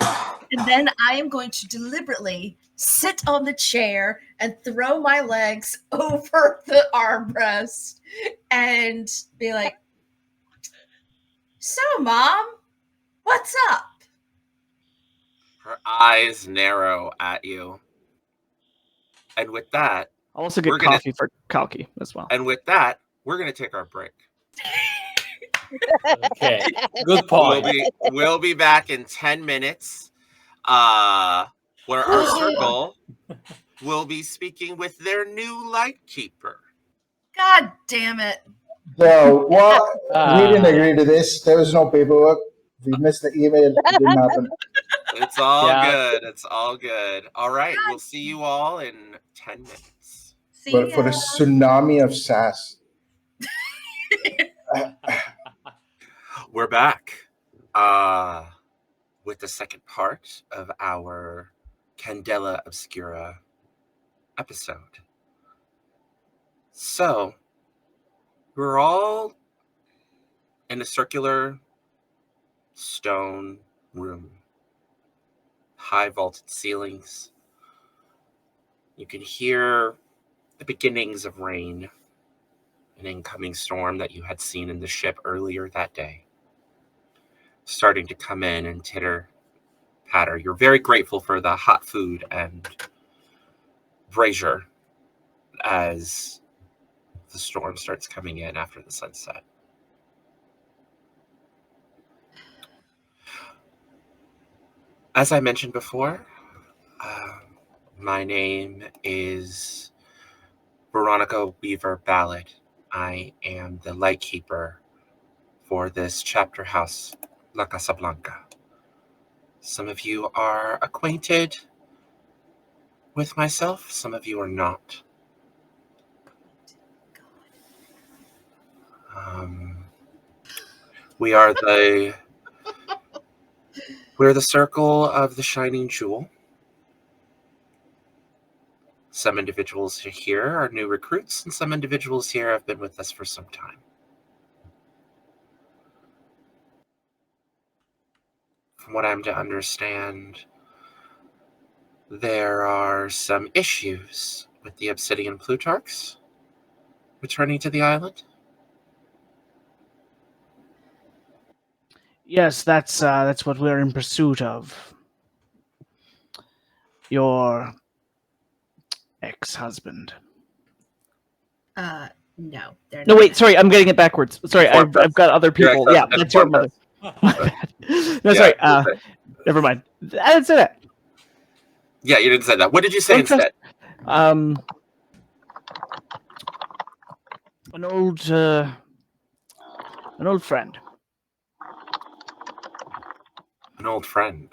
And then I am going to deliberately sit on the chair and throw my legs over the armrest and be like, "So, Mom, what's up?" Her eyes narrow at you. And with that, I'll also get coffee for Kalki as well. And with that, we're going to take our break. Okay, good point. We'll be back in 10 minutes, where our circle will be speaking with their new Lightkeeper. God damn it. So, what? We didn't agree to this. There was no paperwork. We missed the email. It didn't happen. It's all good. It's all good. All right. We'll see you all in 10 minutes. for a tsunami of sass. We're back with the second part of our Candela Obscura episode. So, we're all in a circular stone room, high vaulted ceilings. You can hear the beginnings of rain, an incoming storm that you had seen in the ship earlier that day, starting to come in and titter, patter. You're very grateful for the hot food and brazier as the storm starts coming in after the sunset. As I mentioned before, my name is Veronica Weaver Ballard. I am the Lightkeeper for this chapter house, La Casa Blanca. Some of you are acquainted with myself, some of you are not. We're the circle of the shining jewel. Some individuals here are new recruits, and some individuals here have been with us for some time. From what I'm to understand, there are some issues with the Obsidian Plutarchs returning to the island. Yes, that's what we're in pursuit of. Your ex-husband. No, they're No, not. wait, sorry, I'm getting it backwards. Sorry, I've got other people. Yeah, that's your mother. My bad. No, sorry. Never mind. I didn't say that. Yeah, you didn't say that. What did you say instead? An old friend. An old friend.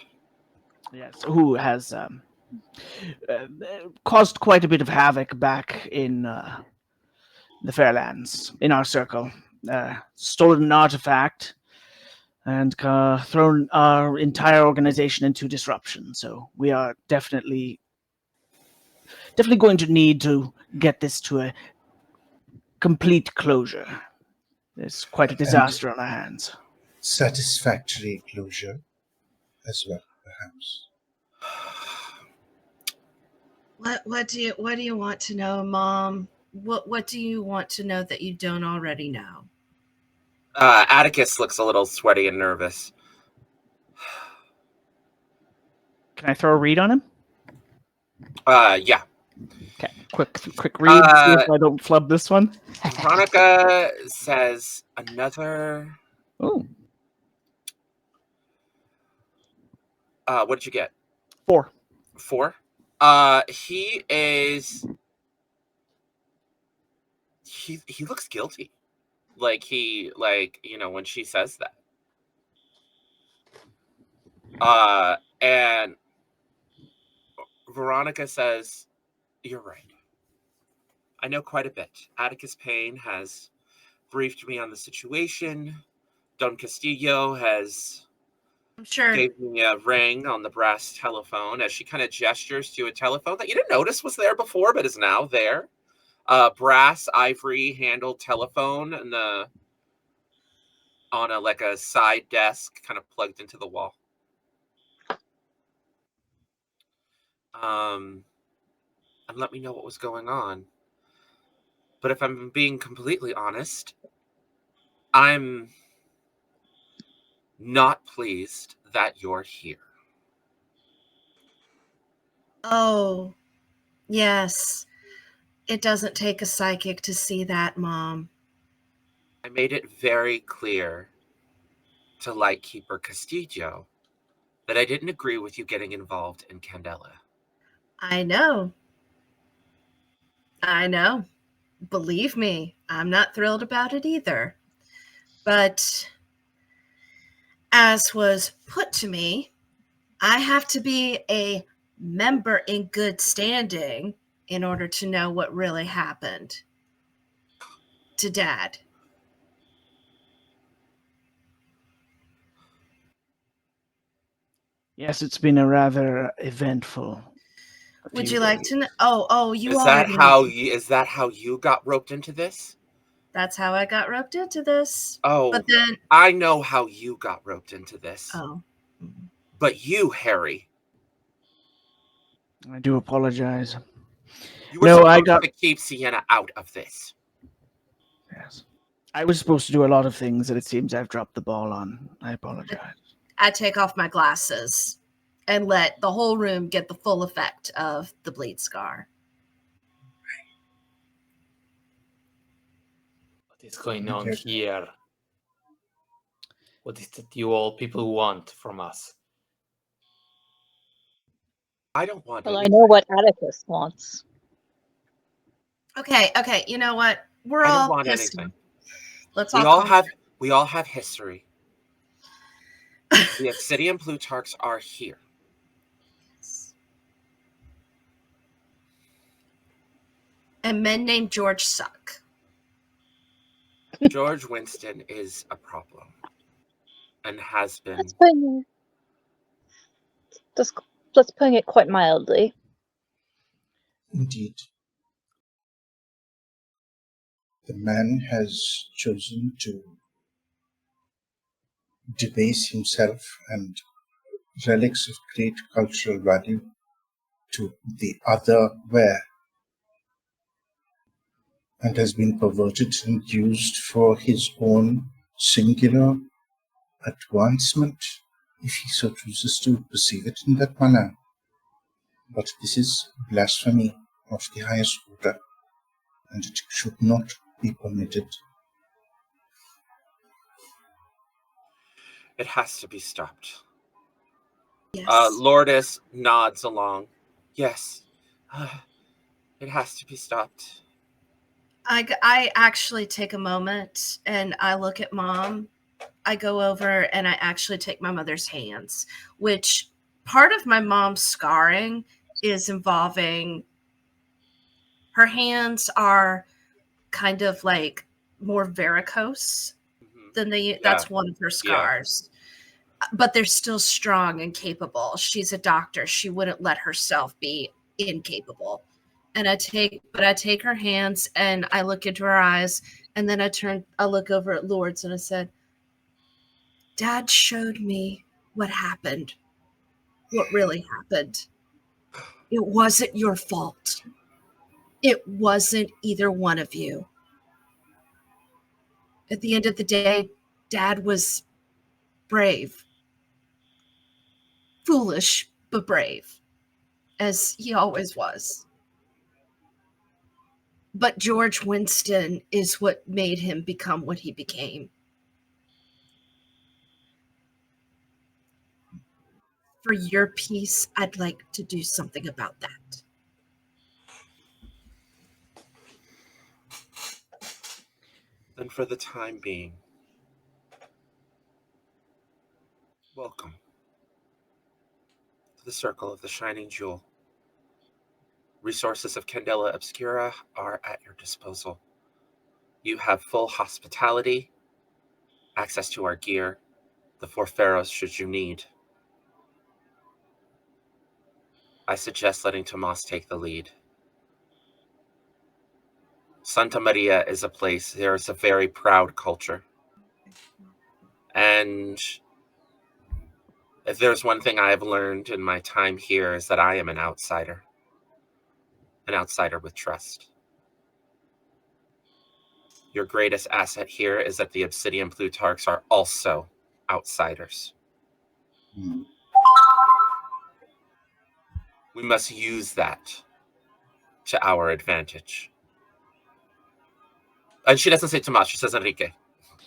Yes, who has caused quite a bit of havoc back in the Fairelands, in our circle. Stolen an artifact and thrown our entire organization into disruption. So we are definitely going to need to get this to a complete closure. There's quite a disaster on our hands. Satisfactory closure as well, perhaps. What do you want to know, Mom? What do you want to know that you don't already know? Atticus looks a little sweaty and nervous. Can I throw a read on him? Yeah. Okay, quick read. See if I don't flub this one. Veronica says another. Oh. What did you get? 4. 4. He is. He looks guilty. When she says that. And Veronica says, "You're right. I know quite a bit. Atticus Payne has briefed me on the situation. Don Castillo has gave me a ring on the brass telephone," as she kind of gestures to a telephone that you didn't notice was there before, but is now there. Brass ivory handled telephone and on a side desk kind of plugged into the wall. And let me know what was going on. But if I'm being completely honest, I'm not pleased that you're here. Oh, yes. It doesn't take a psychic to see that, Mom. I made it very clear to Lightkeeper Castillo that I didn't agree with you getting involved in Candela. I know. Believe me, I'm not thrilled about it either. But as was put to me, I have to be a member in good standing in order to know what really happened to Dad. Yes, it's been a rather eventful. Would you like to know? Oh, you Is already that how know. is that how you got roped into this? That's how I got roped into this. Oh, But then, I know how you got roped into this. oh, But you, Harry, I do apologize. you were No, I supposed got. to keep Sienna out of this. Yes. I was supposed to do a lot of things that it seems I've dropped the ball on. I apologize. I take off my glasses and let the whole room get the full effect of the bleed scar. What is going on Okay. here? What is that you all people want from us? I don't want Well, I anything. know what Atticus wants. Okay, you know what? We're I don't all want pissed anything. off. Let's We all all have history. The Obsidian Plutarchs are here. And men named George suck. George Winston is a problem. And has been. Let's put it quite mildly. Indeed. The man has chosen to debase himself and relics of great cultural value to the other where, and has been perverted and used for his own singular advancement, if he so chooses to perceive it in that manner. But this is blasphemy of the highest order, and it should not be permitted. It has to be stopped. Yes. Lourdes nods along. Yes. It has to be stopped. I actually take a moment and I look at Mom. I go over and I actually take my mother's hands, which part of my mom's scarring is involving her hands are kind of like more varicose than that's one of her scars. But they're still strong and capable. She's a doctor. She wouldn't let herself be incapable. And I take her hands and I look into her eyes, and then I look over at Lourdes and I said, Dad showed me what happened, what really happened. It wasn't your fault. It wasn't either one of you. At the end of the day, Dad was brave. Foolish, but brave, as he always was. But George Winston is what made him become what he became. For your peace, I'd like to do something about that. And for the time being, welcome to the Circle of the Shining Jewel. Resources of Candela Obscura are at your disposal. You have full hospitality, access to our gear, the 4 pharaohs should you need. I suggest letting Tomas take the lead. Santa Maria is a place, there is a very proud culture. And if there's one thing I have learned in my time here is that I am an outsider with trust. Your greatest asset here is that the Obsidian Plutarchs are also outsiders. We must use that to our advantage. And she doesn't say Tomas, she says Enrique.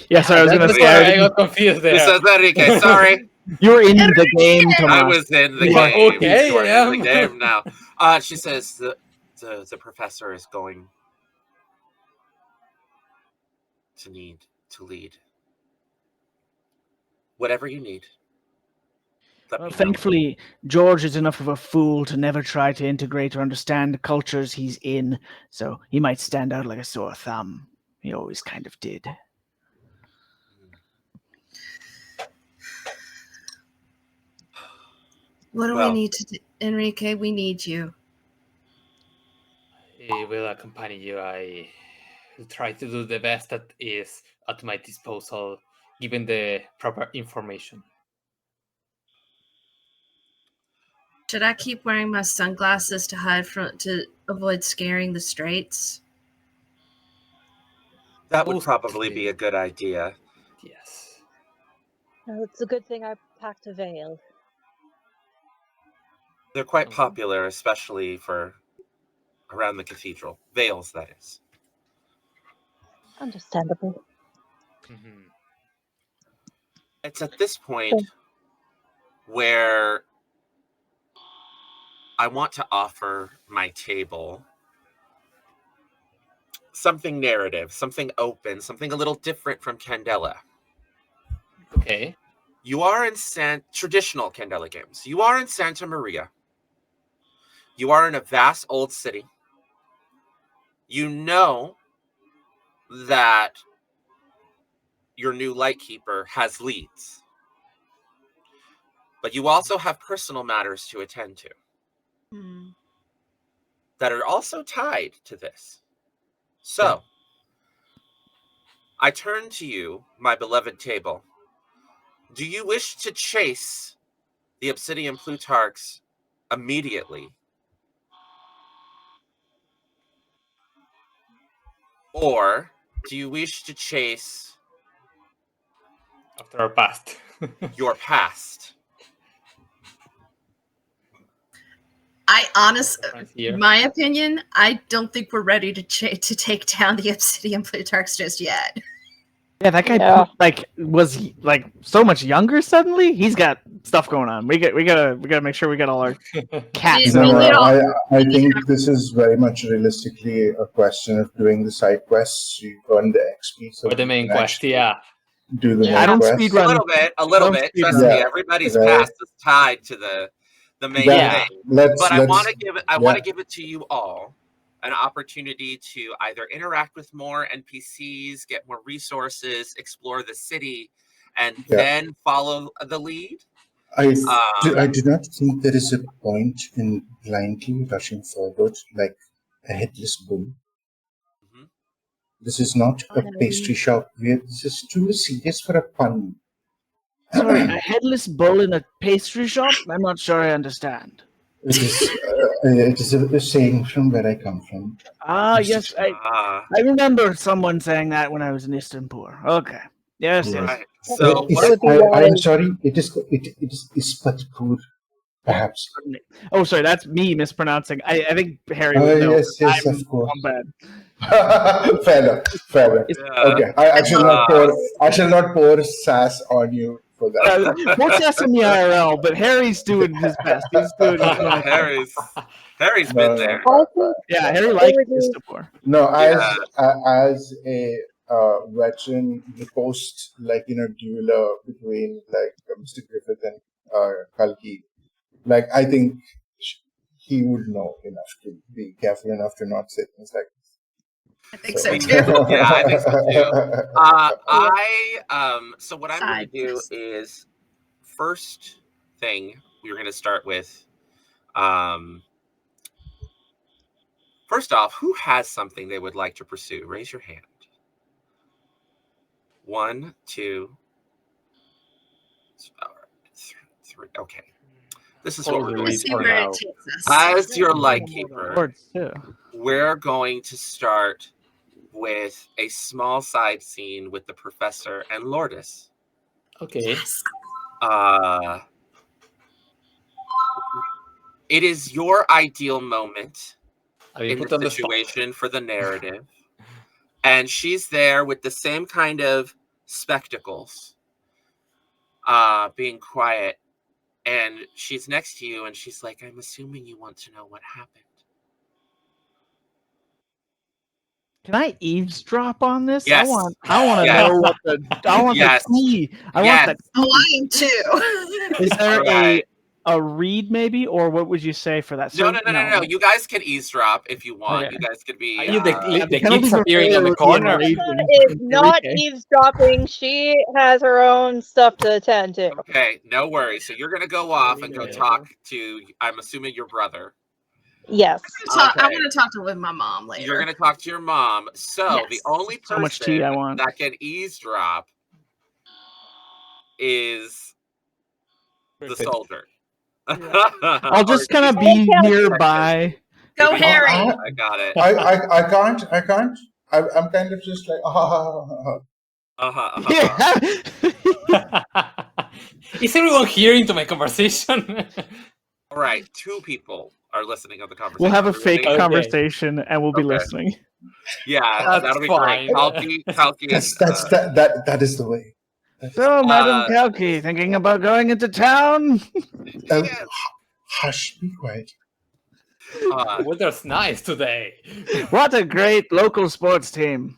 Yeah, sorry, I was going to That's say. why I got confused there. She says Enrique, sorry. You're in the game, Tomas. I was in the You are- game. Okay, You are yeah. in the game now. She says the professor is going to need to lead. Whatever you need. Well, thankfully, George is enough of a fool to never try to integrate or understand the cultures he's in, so he might stand out like a sore thumb. He always kind of did. What do we need to do? Enrique, we need you. I will accompany you. I will try to do the best that is at my disposal, given the proper information. Should I keep wearing my sunglasses to avoid scaring the straits? That would probably be a good idea. Yes. Well, it's a good thing I packed a veil. They're quite popular, especially for around the cathedral. Veils, that is. Understandable. Mm-hmm. It's at this point where I want to offer my table something narrative, something open, something a little different from Candela. Okay. You are in traditional Candela games. You are in Santa Maria. You are in a vast old city. You know that your new Lightkeeper has leads. But you also have personal matters to attend to that are also tied to this. So, I turn to you, my beloved table. Do you wish to chase the Obsidian Plutarchs immediately? Or do you wish to chase after our past? your past? My opinion, I don't think we're ready to take down the Obsidian Plutarchs just yet. Yeah, that guy was so much younger suddenly. He's got stuff going on. We gotta make sure we got all our cats. I think this is very much realistically a question of doing the side quests. You earn the XP, so the main quest. Yeah. Do the main quest. A little bit. Trust me, everybody's past is tied to the main thing. But I want to give it to you all an opportunity to either interact with more NPCs, get more resources, explore the city, and then follow the lead. I do not think there is a point in blindly rushing forward like a headless bull. Mm-hmm. This is not a pastry shop. This is too serious for a pun. Sorry, a headless bull in a pastry shop? I'm not sure I understand. It is a saying from where I come from. Yes, I remember someone saying that when I was in Istanbul. Okay, yes. Right. So I'm sorry. It is Ispatpur, perhaps. Oh, sorry, that's me mispronouncing. I think Harry would know. Yes, of course. Bad. Fair enough. Okay, I shall not pour sass on you for that. Pour sass on the IRL, but Harry's doing his best. He's doing his best. Harry's been there. Yeah, Harry likes Istanbul. No, as a veteran, the post dueler between Mr. Griffith and Kalki, I think he would know enough to be careful enough to not say things like this. I think so too. Yeah, I think so too. So what I'm going to do is, first thing we're going to start with. First off, who has something they would like to pursue? Raise your hand. 1, 2, 3. Okay. This is what we're going to do now. As your Lightkeeper, we're going to start with a small side scene with the Professor and Lourdes. Okay. It is your ideal moment in the situation for the narrative. And she's there with the same kind of spectacles, being quiet. And she's next to you and she's like, I'm assuming you want to know what happened. Can I eavesdrop on this? Yes. I want to Yes. know what I want Yes. the key. I Yes. want the Oh, I am too. Is there Alright. a read maybe, or what would you say for that? No. You guys can eavesdrop if you want. Okay. You guys could be. The penalty kids for appearing on the failure would be corner. enraging. Is not eavesdropping. She has her own stuff to attend to. Okay, no worries. So you're gonna go off and go talk to. I'm assuming your brother. Yes. I Okay. want to talk to with my mom later. You're gonna talk to your mom. So Yes. the only So much tea person I want. that can eavesdrop is the soldier. I'll just kind of be nearby. Go, Harry. I got it. I can't. I'm kind of just like, Is everyone hearing to my conversation? All right, 2 people are listening on the conversation. We'll have a fake Okay. conversation and we'll be Okay. listening. Yeah, That's that'll be fine. great. Kalki that is the way. So, Madam Kalki, thinking about going into town? yes. Hush, be quiet. The weather's nice today. What a great local sports team.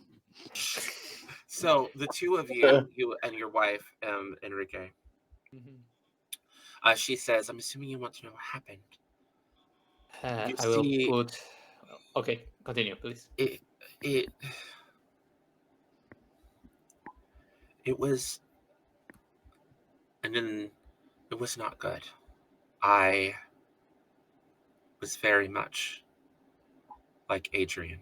So the 2 of you and your wife, Enrique, she says, I'm assuming you want to know what happened. I will put... Okay, continue, please. It was... And then it was not good. I was very much like Adrian.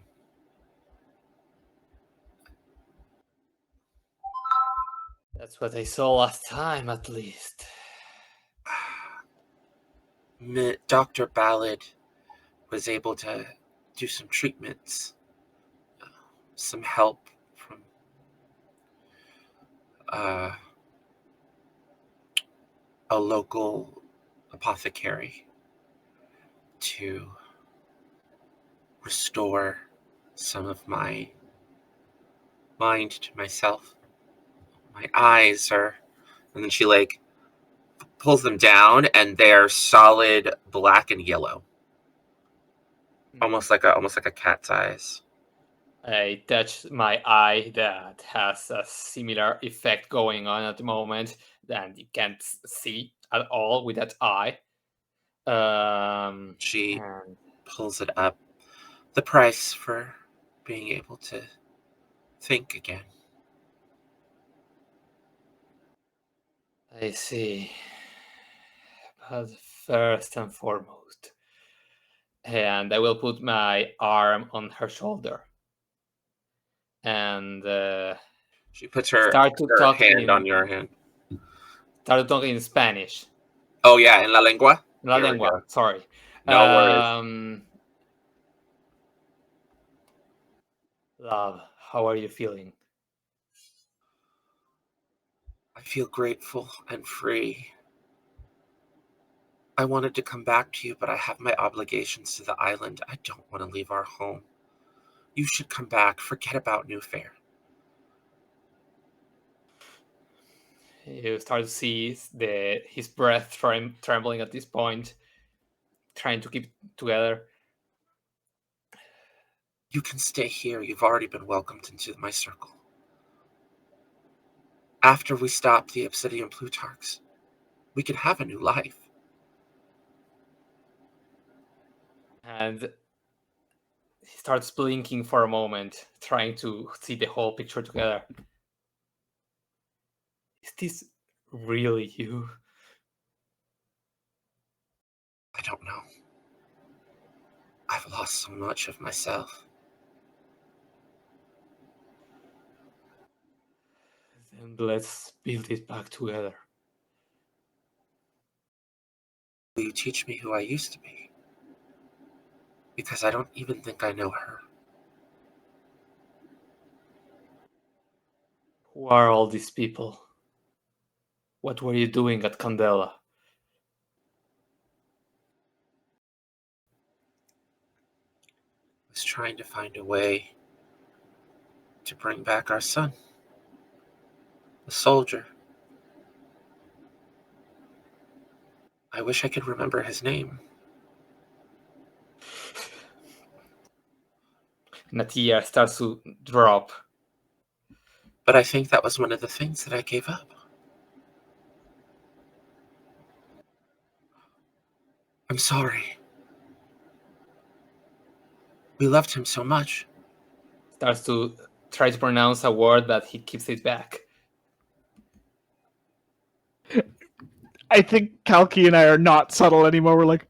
That's what I saw last time, at least. Dr. Ballard was able to do some treatments, some help from a local apothecary to restore some of my mind to myself. My eyes are, and then she like pulls them down, and they're solid black and yellow, almost like a cat's eyes. I touch my eye that has a similar effect going on at the moment that you can't see at all with that eye. She pulls it up. The price for being able to think again. I see. But first and foremost, and I will put my arm on her shoulder. And she puts her hand on your hand. Started talking in Spanish. Oh yeah, en la lengua. En la lengua. Sorry. No worries. Love, how are you feeling? I feel grateful and free. I wanted to come back to you, but I have my obligations to the island. I don't want to leave our home. You should come back. Forget about New Fair. You start to see his breath trembling at this point, trying to keep together. You can stay here. You've already been welcomed into my circle. After we stop the Obsidian Plutarchs, we can have a new life. And he starts blinking for a moment, trying to see the whole picture together. Is this really you? I don't know. I've lost so much of myself. Then let's build it back together. Will you teach me who I used to be? Because I don't even think I know her. Who are all these people? What were you doing at Candela? I was trying to find a way to bring back our son, the soldier. I wish I could remember his name. and a tear starts to drop. But I think that was one of the things that I gave up. I'm sorry. We loved him so much. Starts to try to pronounce a word, but he keeps it back. I think Kalki and I are not subtle anymore. We're like,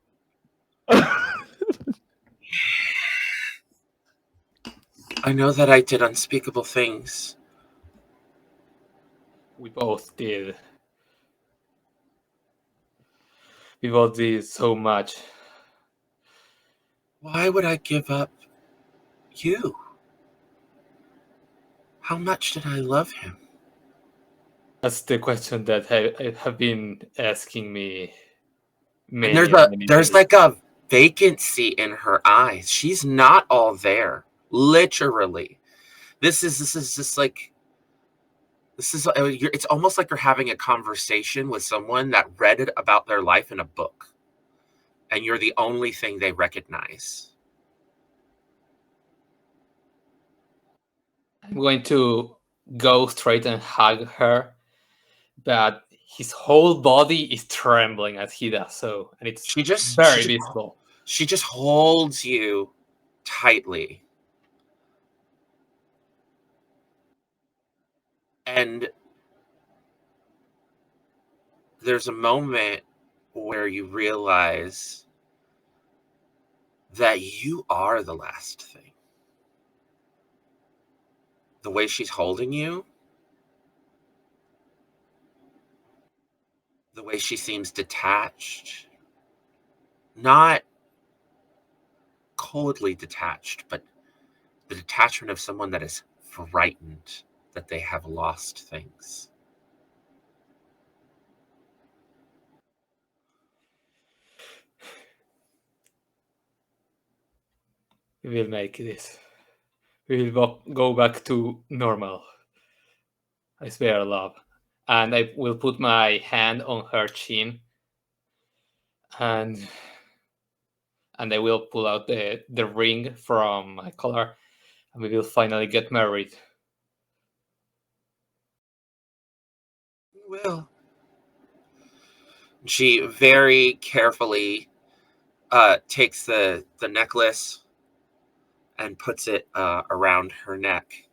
I know that I did unspeakable things. We both did. We both did so much. Why would I give up you? How much did I love him? That's the question that I have been asking me many, And many there's days. like a vacancy in her eyes. She's not all there. Literally. This is just like, it's almost like you're having a conversation with someone that read it about their life in a book. And you're the only thing they recognize. I'm going to go straight and hug her, but his whole body is trembling as he does so, and it's very visible. She just holds you tightly. And there's a moment where you realize that you are the last thing. The way she's holding you, the way she seems detached, not coldly detached, but the detachment of someone that is frightened that they have lost things. We will make this. We will go back to normal. I swear, love. And I will put my hand on her chin, and I will pull out the ring from my collar, and we will finally get married. We will. She very carefully takes the necklace and puts it around her neck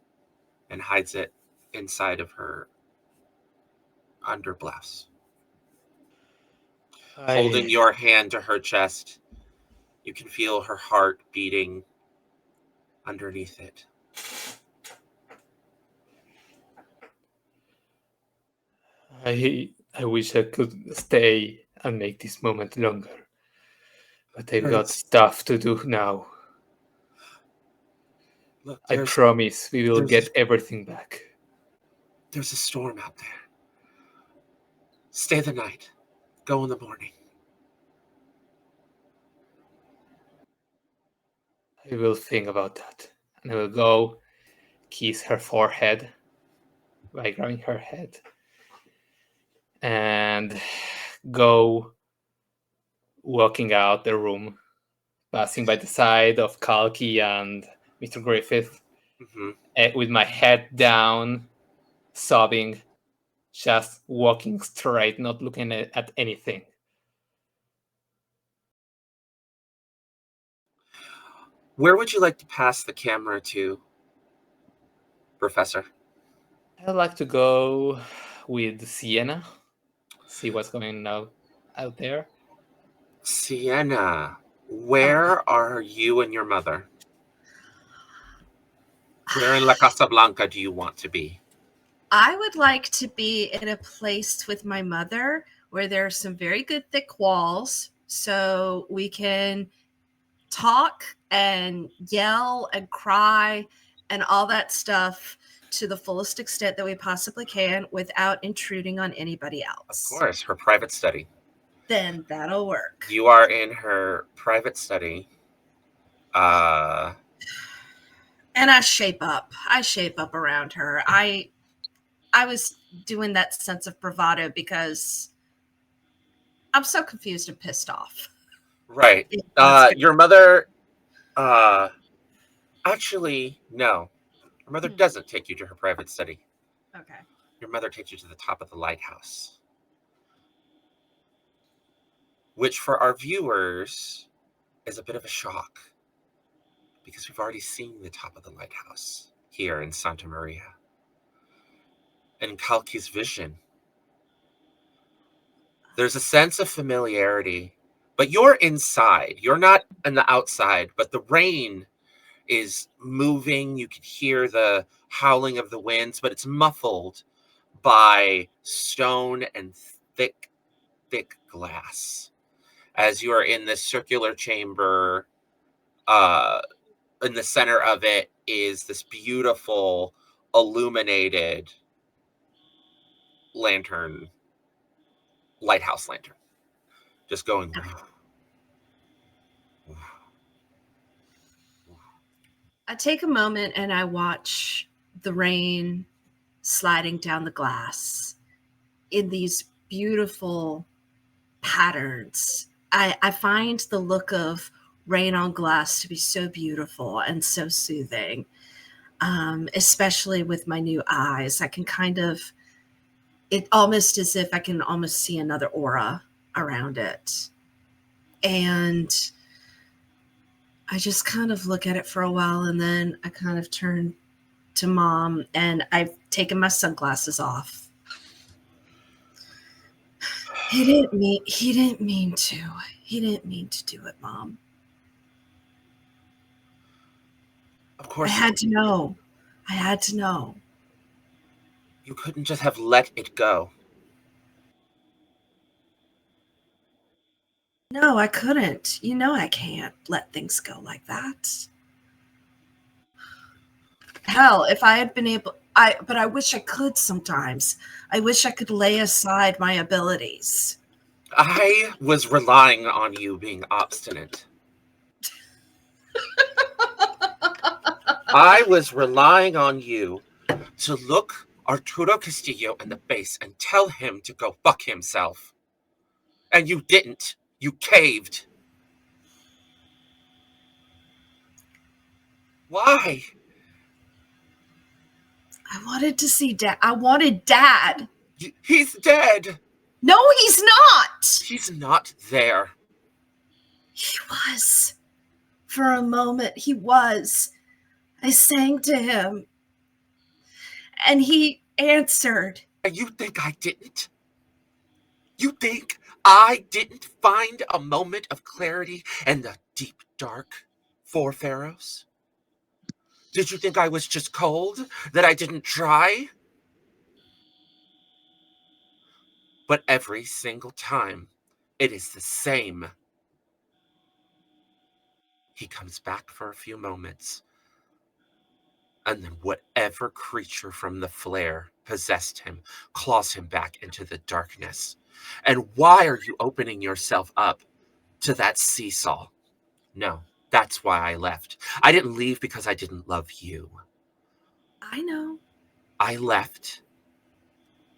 and hides it inside of her underblouse. Holding your hand to her chest, you can feel her heart beating underneath it. I wish I could stay and make this moment longer, but I've got stuff to do now. Look, I promise we will get everything back. There's a storm out there. Stay the night. Go in the morning. I will think about that. And I will go kiss her forehead by grabbing her head. And go walking out the room, passing by the side of Kalki and Mr. Griffith, with my head down, sobbing, just walking straight, not looking at anything. Where would you like to pass the camera to, Professor? I'd like to go with Sienna, see what's going on out there. Sienna, where are you and your mother? Where in La Casa Blanca do you want to be? I would like to be in a place with my mother where there are some very good thick walls so we can talk and yell and cry and all that stuff to the fullest extent that we possibly can without intruding on anybody else. Of course, her private study. Then that'll work. You are in her private study. And I shape up. I shape up around her. I was doing that sense of bravado because I'm so confused and pissed off. Right. Your mother Actually, no. Your mother doesn't take you to her private study. Okay. Your mother takes you to the top of the lighthouse. Which, for our viewers, is a bit of a shock. Because we've already seen the top of the lighthouse here in Santa Maria. And in Kalki's vision, there's a sense of familiarity. But you're inside. You're not on the outside, but the rain is moving. You can hear the howling of the winds, but it's muffled by stone and thick, thick glass. As you are in this circular chamber, in the center of it is this beautiful illuminated lantern, lighthouse lantern, just going. I take a moment and I watch the rain sliding down the glass in these beautiful patterns. I find the look of rain on glass to be so beautiful and so soothing, especially with my new eyes. I can it almost as if I can almost see another aura around it. And I just kind of look at it for a while, and then I kind of turn to Mom, and I've taken my sunglasses off. He didn't mean to. He didn't mean to do it, Mom. Of course. I had to know. I had to know. You couldn't just have let it go. No, I couldn't. You know I can't let things go like that. Hell, if I had been able, but I wish I could sometimes. I wish I could lay aside my abilities. I was relying on you being obstinate. I was relying on you to look Arturo Castillo in the face and tell him to go fuck himself. And you didn't. You caved. Why? I wanted to see Dad. I wanted Dad. He's dead. No, he's not. He's not there. He was. For a moment, he was. I sang to him. And he answered. And you think I didn't? You think I didn't find a moment of clarity in the deep dark for Pharaohs? Did you think I was just cold? That I didn't try? But every single time, it is the same. He comes back for a few moments, and then whatever creature from the flare possessed him claws him back into the darkness. And why are you opening yourself up to that seesaw? No, that's why I left. I didn't leave because I didn't love you. I know. I left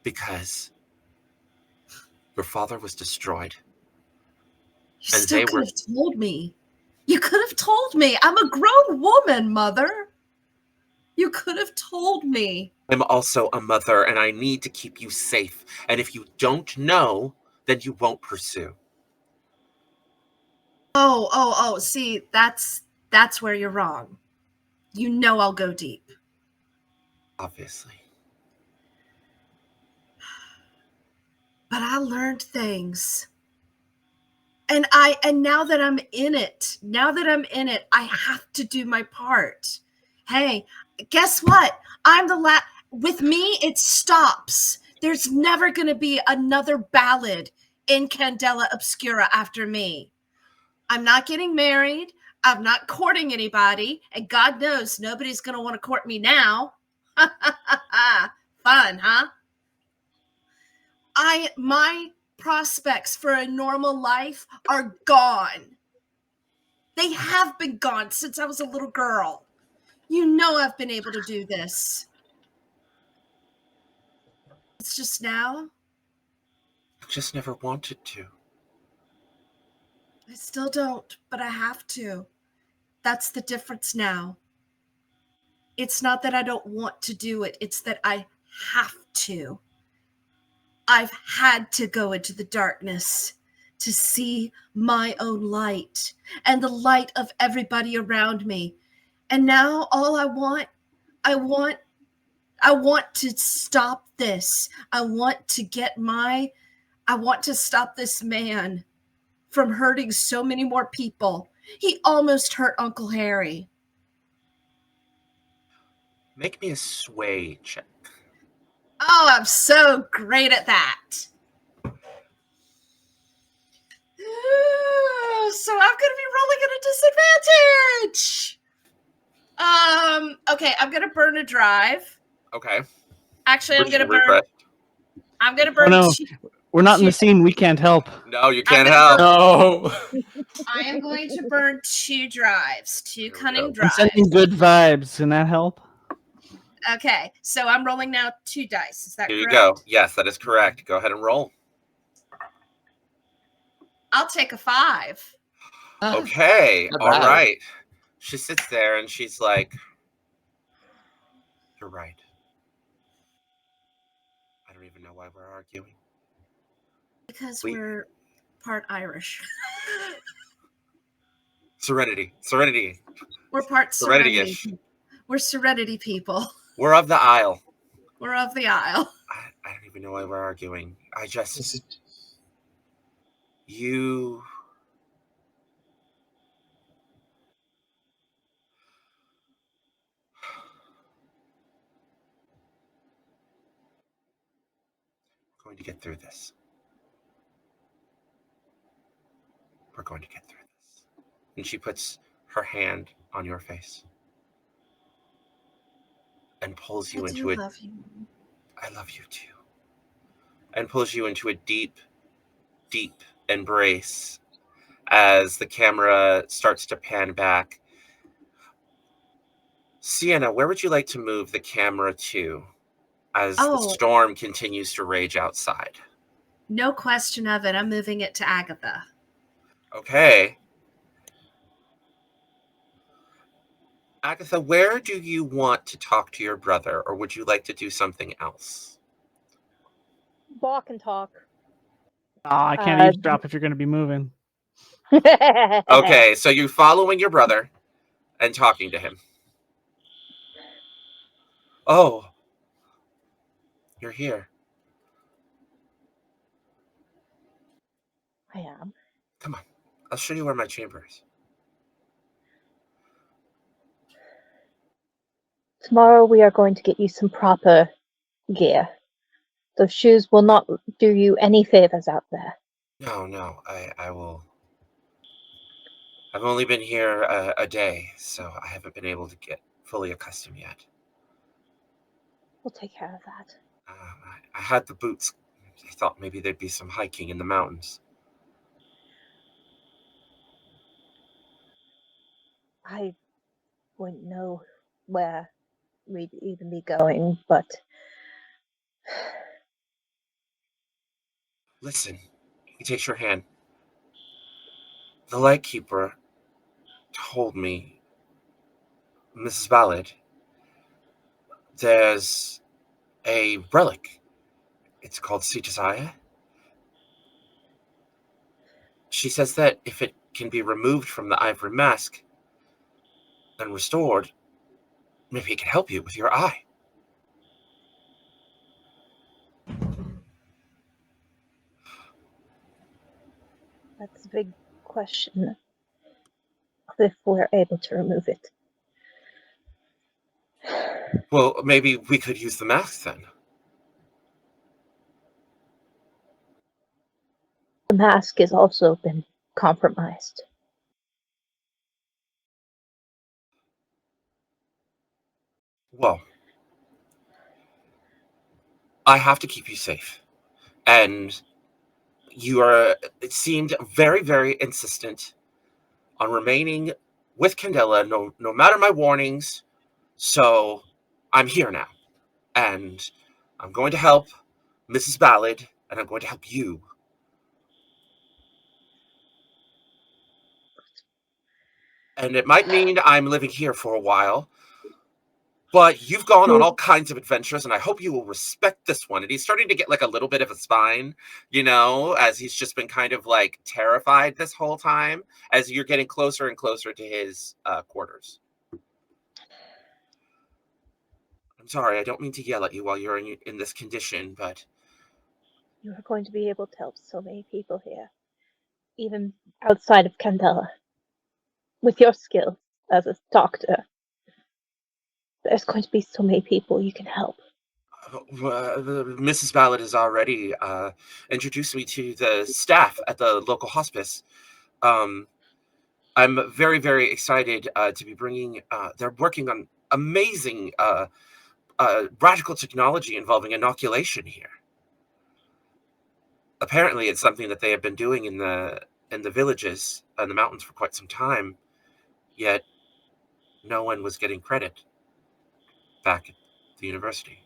because your father was destroyed. You And still they could were- have told me. You could have told me. I'm a grown woman, Mother. You could have told me. I'm also a mother, and I need to keep you safe. And if you don't know, then you won't pursue. Oh, see, that's where you're wrong. You know I'll go deep. Obviously. But I learned things. And now that I'm in it, I have to do my part. Hey, guess what? I'm the with me, it stops. There's never going to be another ballad in Candela Obscura after me. I'm not getting married. I'm not courting anybody. And God knows nobody's going to want to court me now. Fun, huh? My prospects for a normal life are gone. They have been gone since I was a little girl. You know I've been able to do this. It's just now. I just never wanted to. I still don't, but I have to. That's the difference now. It's not that I don't want to do it. It's that I have to. I've had to go into the darkness to see my own light and the light of everybody around me. And now all I want to stop this. I want to stop this man from hurting so many more people. He almost hurt Uncle Harry. Make me a sway check. Oh, I'm so great at that. So I'm going to be rolling at a disadvantage. Okay, I'm going to burn a drive. Okay. Actually, I'm Which going to burn. regret? I'm going to burn. no. We're not in the scene. We can't help. No, you can't gonna help. No. I am going to burn 2 drives, 2 we cunning go. I'm drives. sending good vibes. Can that help? Okay, so I'm rolling now 2 dice. Is that Here you correct? go. Yes, that is correct. Go ahead and roll. I'll take a 5. Okay. Not All bad. right. She sits there and she's like, "You're right. I don't even know why we're arguing." Because We- we're part Irish. Serenity. We're part Serenity-ish. Serenity. We're Serenity people. We're of the aisle. We're of the aisle. I don't even know why we're arguing. I Is just... it You... We're going to get through this. We're going to get through this. And she puts her hand on your face and pulls you I into do it. love you. I love you too. And pulls you into a deep, deep embrace as the camera starts to pan back. Sienna, where would you like to move the camera to as the storm continues to rage outside? No question of it. I'm moving it to Agatha. Okay. Agatha, where do you want to talk to your brother, or would you like to do something else? Walk and talk. Oh, I can't eavesdrop if you're going to be moving. Okay, so you're following your brother and talking to him. Oh, you're here. I am. Come on, I'll show you where my chamber is. Tomorrow we are going to get you some proper gear. Those shoes will not do you any favors out there. No, I will. I've only been here a day, so I haven't been able to get fully accustomed yet. We'll take care of that. I had the boots. I thought maybe there'd be some hiking in the mountains. I wouldn't know where we'd even be going, but Listen, he takes your hand. The Lightkeeper told me, Mrs. Ballard, there's a relic. It's called Sea Desire. She says that if it can be removed from the ivory mask and restored, maybe it can help you with your eye. that's a big question if we're able to remove it. Well, maybe we could use the mask then. The mask has also been compromised. Well, I have to keep you safe. And it seemed very, very insistent on remaining with Candela, no matter my warnings. So I'm here now. And I'm going to help Mrs. Ballard, and I'm going to help you. And it might mean I'm living here for a while. But you've gone on all kinds of adventures, and I hope you will respect this one. And he's starting to get like a little bit of a spine, you know, as he's just been kind of like terrified this whole time as you're getting closer and closer to his quarters. I'm sorry, I don't mean to yell at you while you're in this condition, but... You are going to be able to help so many people here, even outside of Candela. With your skills as a doctor, there's going to be so many people you can help. Mrs. Ballard has already introduced me to the staff at the local hospice. I'm very, very excited to be bringing... they're working on amazing radical technology involving inoculation here. Apparently, it's something that they have been doing in the villages and the mountains for quite some time, yet no one was getting credit back at the university.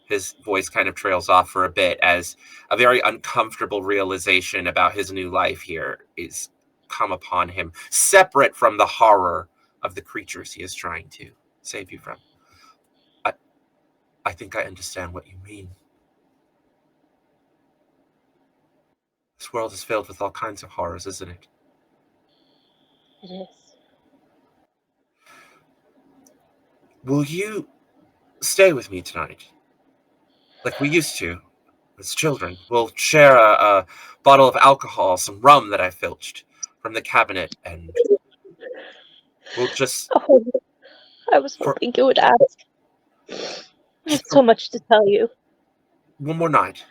His voice kind of trails off for a bit as a very uncomfortable realization about his new life here is come upon him, separate from the horror of the creatures he is trying to save you from. I think I understand what you mean. This world is filled with all kinds of horrors, isn't it? It is. Will you stay with me tonight? Like we used to, as children. We'll share a bottle of alcohol, some rum that I filched from the cabinet, and we'll just... Oh, I was hoping you would ask. I have so much to tell you. One more night.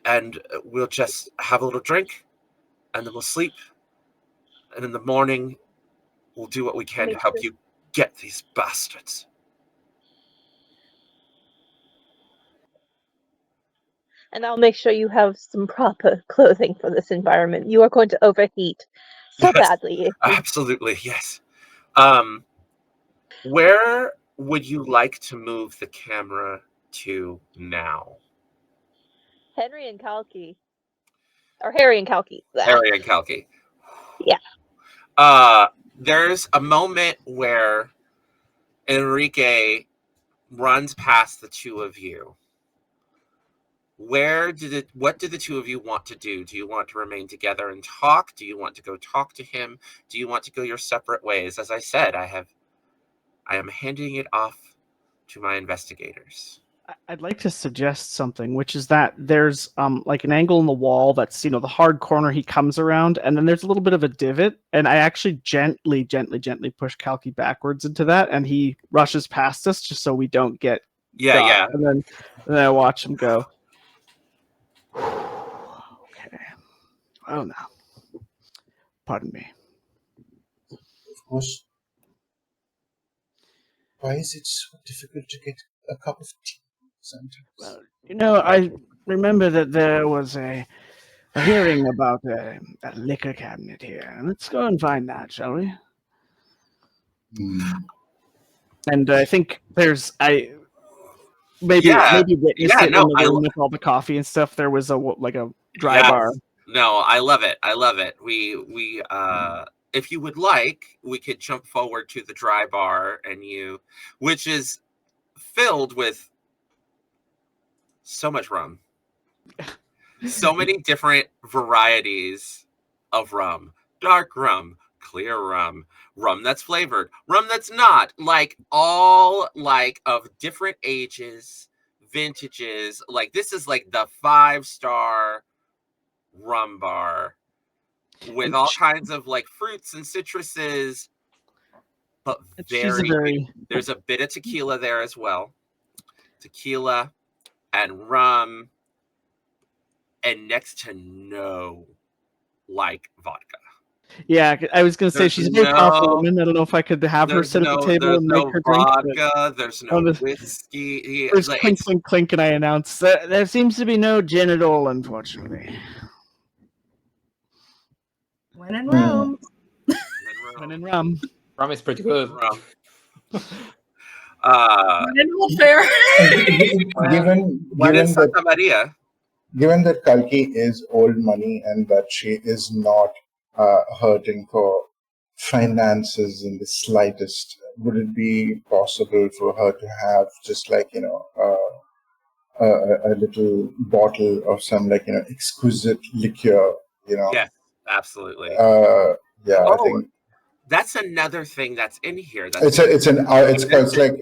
And we'll just have a little drink, and then we'll sleep. And in the morning, we'll do what we can to help you get these bastards. And I'll make sure you have some proper clothing for this environment. You are going to overheat so badly. Absolutely, yes. Where would you like to move the camera to now? Henry and Kalki. Or Harry and Kalki. Harry and Kalki. Yeah. There's a moment where Enrique runs past the two of you. What do the two of you want to do? Do you want to remain together and talk? Do you want to go talk to him? Do you want to go your separate ways? As I said, I am handing it off to my investigators. I'd like to suggest something, which is that there's like an angle in the wall that's, the hard corner he comes around, and then there's a little bit of a divot, and I actually gently push Kalki backwards into that, and he rushes past us just so we don't get got. And then I watch him go. Okay. Oh no. Pardon me. Of course. Why is it so difficult to get a cup of tea sometimes? Well, I remember that there was a hearing about a liquor cabinet here. Let's go and find that, shall we? And I think there's maybe Whitney sitting in the room with all the coffee and stuff. There was a dry bar. No, I love it. I love it. We if you would like, we could jump forward to the dry bar which is filled with so much rum. So many different varieties of rum. Dark rum, clear rum, rum that's flavored, rum that's not, all of different ages, vintages. This is like the 5-star rum bar with all kinds of fruits and citruses, but there's a bit of tequila there as well. Tequila and rum, and next to no vodka. Yeah, I was going to say she's a very powerful woman. I don't know if I could have her sit at the table and make her drink. There's no whiskey. There's clink, clink, clink, and I announce that there seems to be no gin at all, unfortunately. When in Rome. When in rum. Rum is pretty good. Given that Kalki is old money and that she is not hurting for finances in the slightest. Would it be possible for her to have just like, a little bottle of some like, exquisite liqueur, Yes, absolutely. Yeah, I Oh, think that's another thing that's in here. it's like,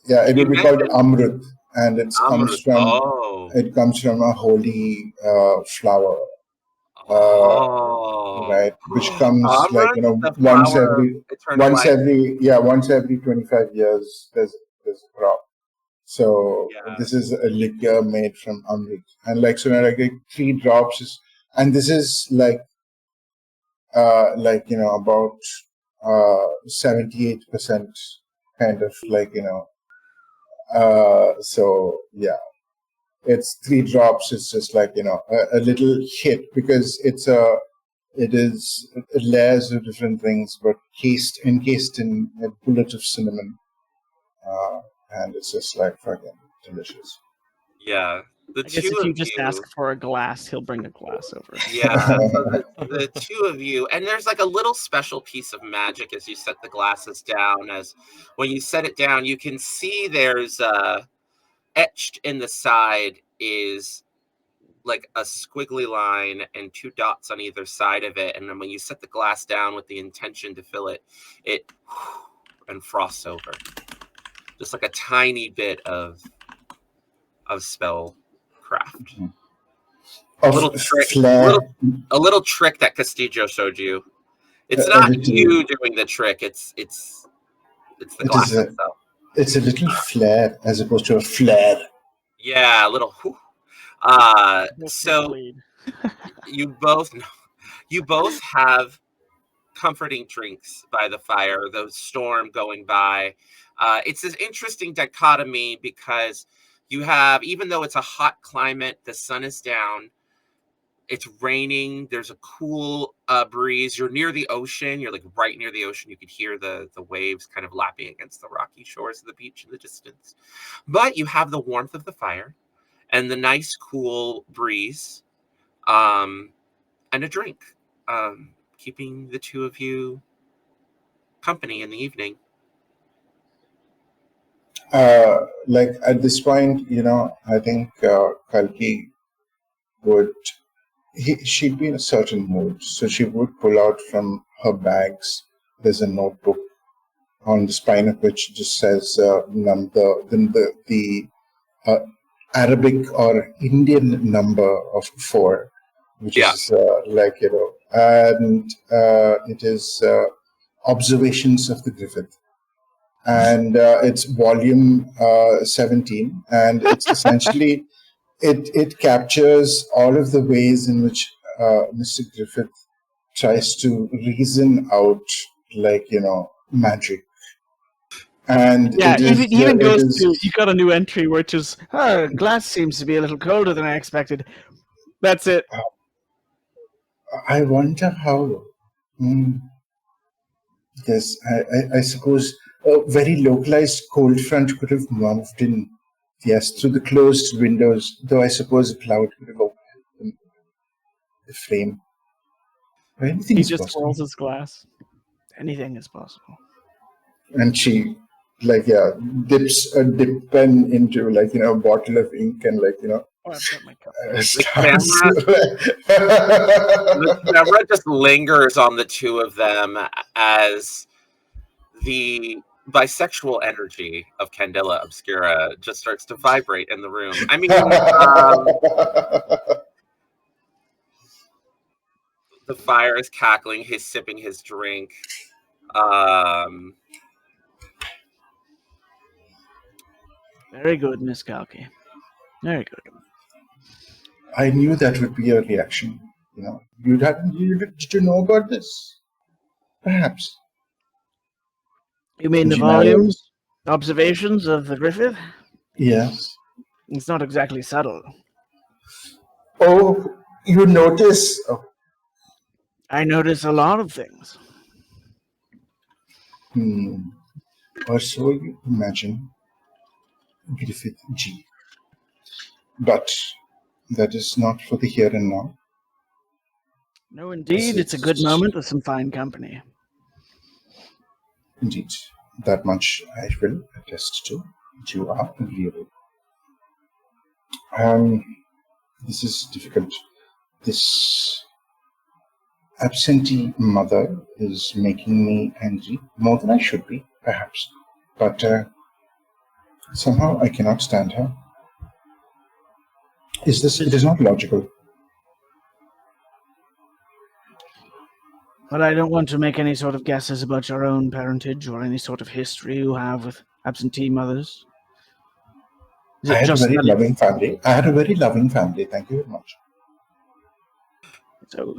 yeah, it You would be called mentioned amrut, and it comes Amrut. from Oh. a holy flower, Oh. right, which comes like, Amrut, the flower of eternal life. once every 25 years there's a crop. So Yeah. this is a liquor made from amrit, and like, so like 3 drops is, and this is like about 78% kind of like, so yeah, it's 3 drops. It's just like, a little hit, because it is layers of different things, but encased in a bullet of cinnamon, and it's just like fucking delicious. Yeah. The I guess two if you of just you. ask for a glass, he'll bring a glass over. Yeah, so the two of you, and there's like a little special piece of magic as you set the glasses down. As when you set it down, you can see there's etched in the side is like a squiggly line and 2 dots on either side of it. And then when you set the glass down with the intention to fill it, it and frosts over. Just like a tiny bit of spell craft. A little trick, a little trick that Castillo showed you. It's not you doing the trick. It's the glass itself. It's a little flare as opposed to a flare. Yeah, a little. So you both have comforting drinks by the fire. The storm going by. It's an interesting dichotomy because you have, even though it's a hot climate, the sun is down. It's raining. There's a cool breeze. You're near the ocean. You're like right near the ocean. You could hear the waves kind of lapping against the rocky shores of the beach in the distance. But you have the warmth of the fire and the nice cool breeze, and a drink, keeping the two of you company in the evening. Like at this point, I think Kalki would. She'd be in a certain mood, so she would pull out from her bags. There's a notebook on the spine of which just says the Arabic or Indian number of 4, which is and it is Observations of the Griffith, and it's volume 17, and it's essentially. It captures all of the ways in which Mr. Griffith tries to reason out, like, magic. And yeah, it even goes to, you got a new entry which is, glass seems to be a little colder than I expected. That's it. I wonder how. Yes, I suppose a very localized cold front could have moved in. Yes, through the closed windows, though I suppose a cloud could have opened the frame. Anything he is just possible. swirls his glass. Anything is possible. And she, dips a dip pen into, a bottle of ink and, Oh, I've got my cup. The camera just lingers on the two of them as the bisexual energy of Candela Obscura just starts to vibrate in the room. I mean, the fire is cackling. He's sipping his drink. Very good, Miss Kalki. Very good. I knew that would be your reaction. Did you know about this? Perhaps. You mean the volumes? Observations of the Griffith? Yes. It's not exactly subtle. Oh, you notice? Oh. I notice a lot of things. Or so you imagine, Griffith G. But that is not for the here and now. No, indeed, it's a good moment with some fine company. Indeed, that much I will attest to. You are agreeable. This is difficult. This absentee mother is making me angry more than I should be, perhaps. But somehow I cannot stand her. It is not logical. But I don't want to make any sort of guesses about your own parentage or any sort of history you have with absentee mothers. I had a very loving family. Thank you very much. So,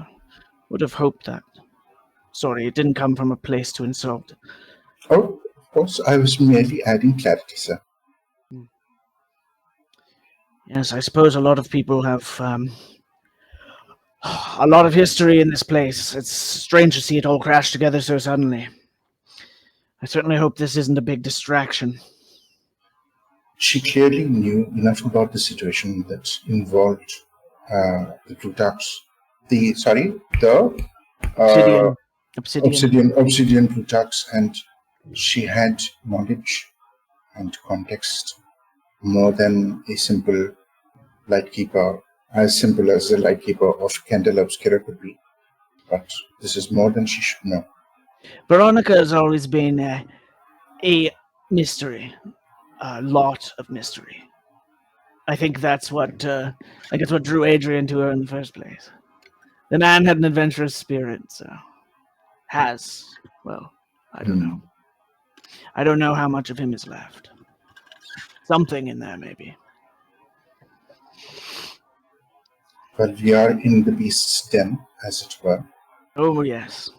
would have hoped that. Sorry, it didn't come from a place to insult. Oh, of course, I was merely adding clarity, sir. Yes, I suppose a lot of people have a lot of history in this place. It's strange to see it all crash together so suddenly. I certainly hope this isn't a big distraction. She clearly knew enough about the situation that involved the Plutarchs. Obsidian Plutarchs, and she had knowledge and context more than a simple Lightkeeper, as simple as the Lightkeeper of Candela Obscura could be. But this is more than she should know. Veronica has always been a mystery. A lot of mystery. I think that's what drew Adrian to her in the first place. The man had an adventurous spirit, so I don't know. I don't know how much of him is left. Something in there, maybe. Well, we are in the beast's den, as it were. Oh, yes.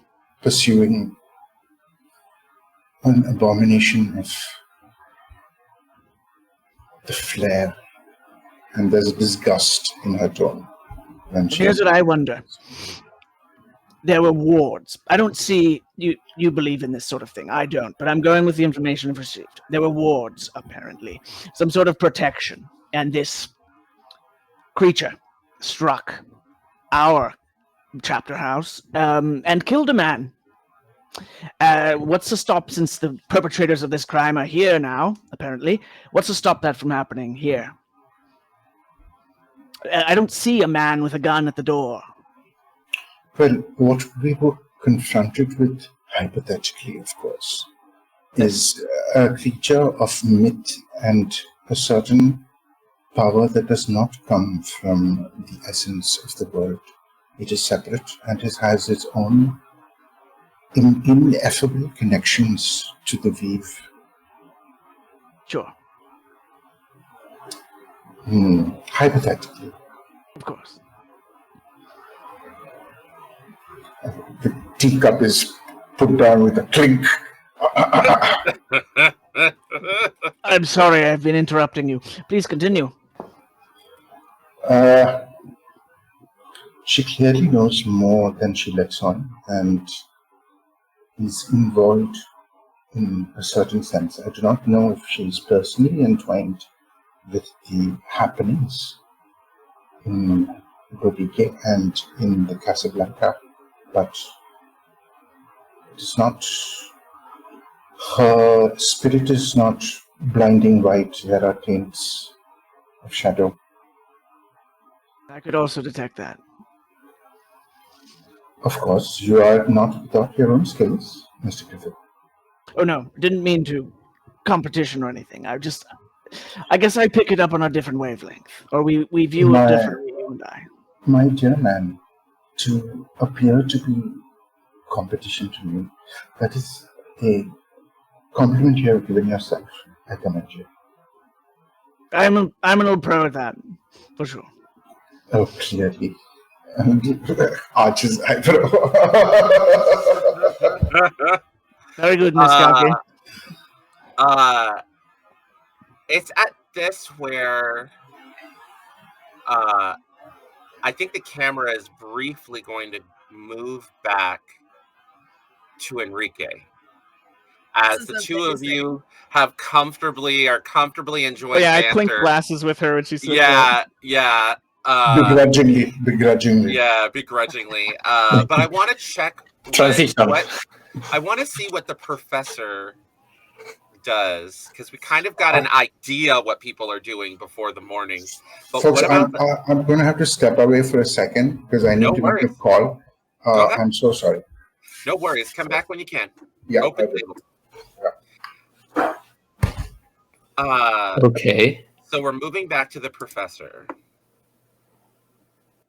Pursuing an abomination of the flare, and there's disgust in her tone. Here's what I wonder. There were wards. I don't see you believe in this sort of thing. I don't, but I'm going with the information I've received. There were wards, apparently. Some sort of protection. And this creature struck our chapter house and killed a man. What's to stop, since the perpetrators of this crime are here now, apparently, what's to stop that from happening here? I don't see a man with a gun at the door. Well, what we were confronted with, hypothetically, of course, is a creature of myth and a certain power that does not come from the essence of the world. It is separate and it has its own ineffable connections to the weave. Sure. Hypothetically. Of course. The teacup is put down with a clink. I'm sorry, I've been interrupting you. Please continue. She clearly knows more than she lets on, and is involved in a certain sense. I do not know if she is personally entwined with the happenings in Bodique and in the Casablanca, but it is not, her spirit is not blinding white. There are taints of shadow. I could also detect that. Of course, you are not without your own skills, Mr. Griffith. Oh no, didn't mean to competition or anything. I guess I pick it up on a different wavelength. Or we view it differently, you and I. My dear man, to appear to be competition to me, that is a compliment you have given yourself. I commend you. I'm an old pro at that, for sure. Oh, clearly. Arch's eyebrow. Very good, Miss Gowdy. It's at this where I think the camera is briefly going to move back to Enrique. As the two of you are comfortably enjoying banter. I clink glasses with her when she says that. Begrudgingly. Yeah, begrudgingly. But I want to check transition. I want to see what the professor does, because we kind of got an idea what people are doing before the morning. But Folks, what about I'm going to have to step away for a second because I need No to make a worries. call. Go ahead. I'm so sorry. No worries. Come back when you can. Yeah, Open I will. table. Okay. So we're moving back to the professor.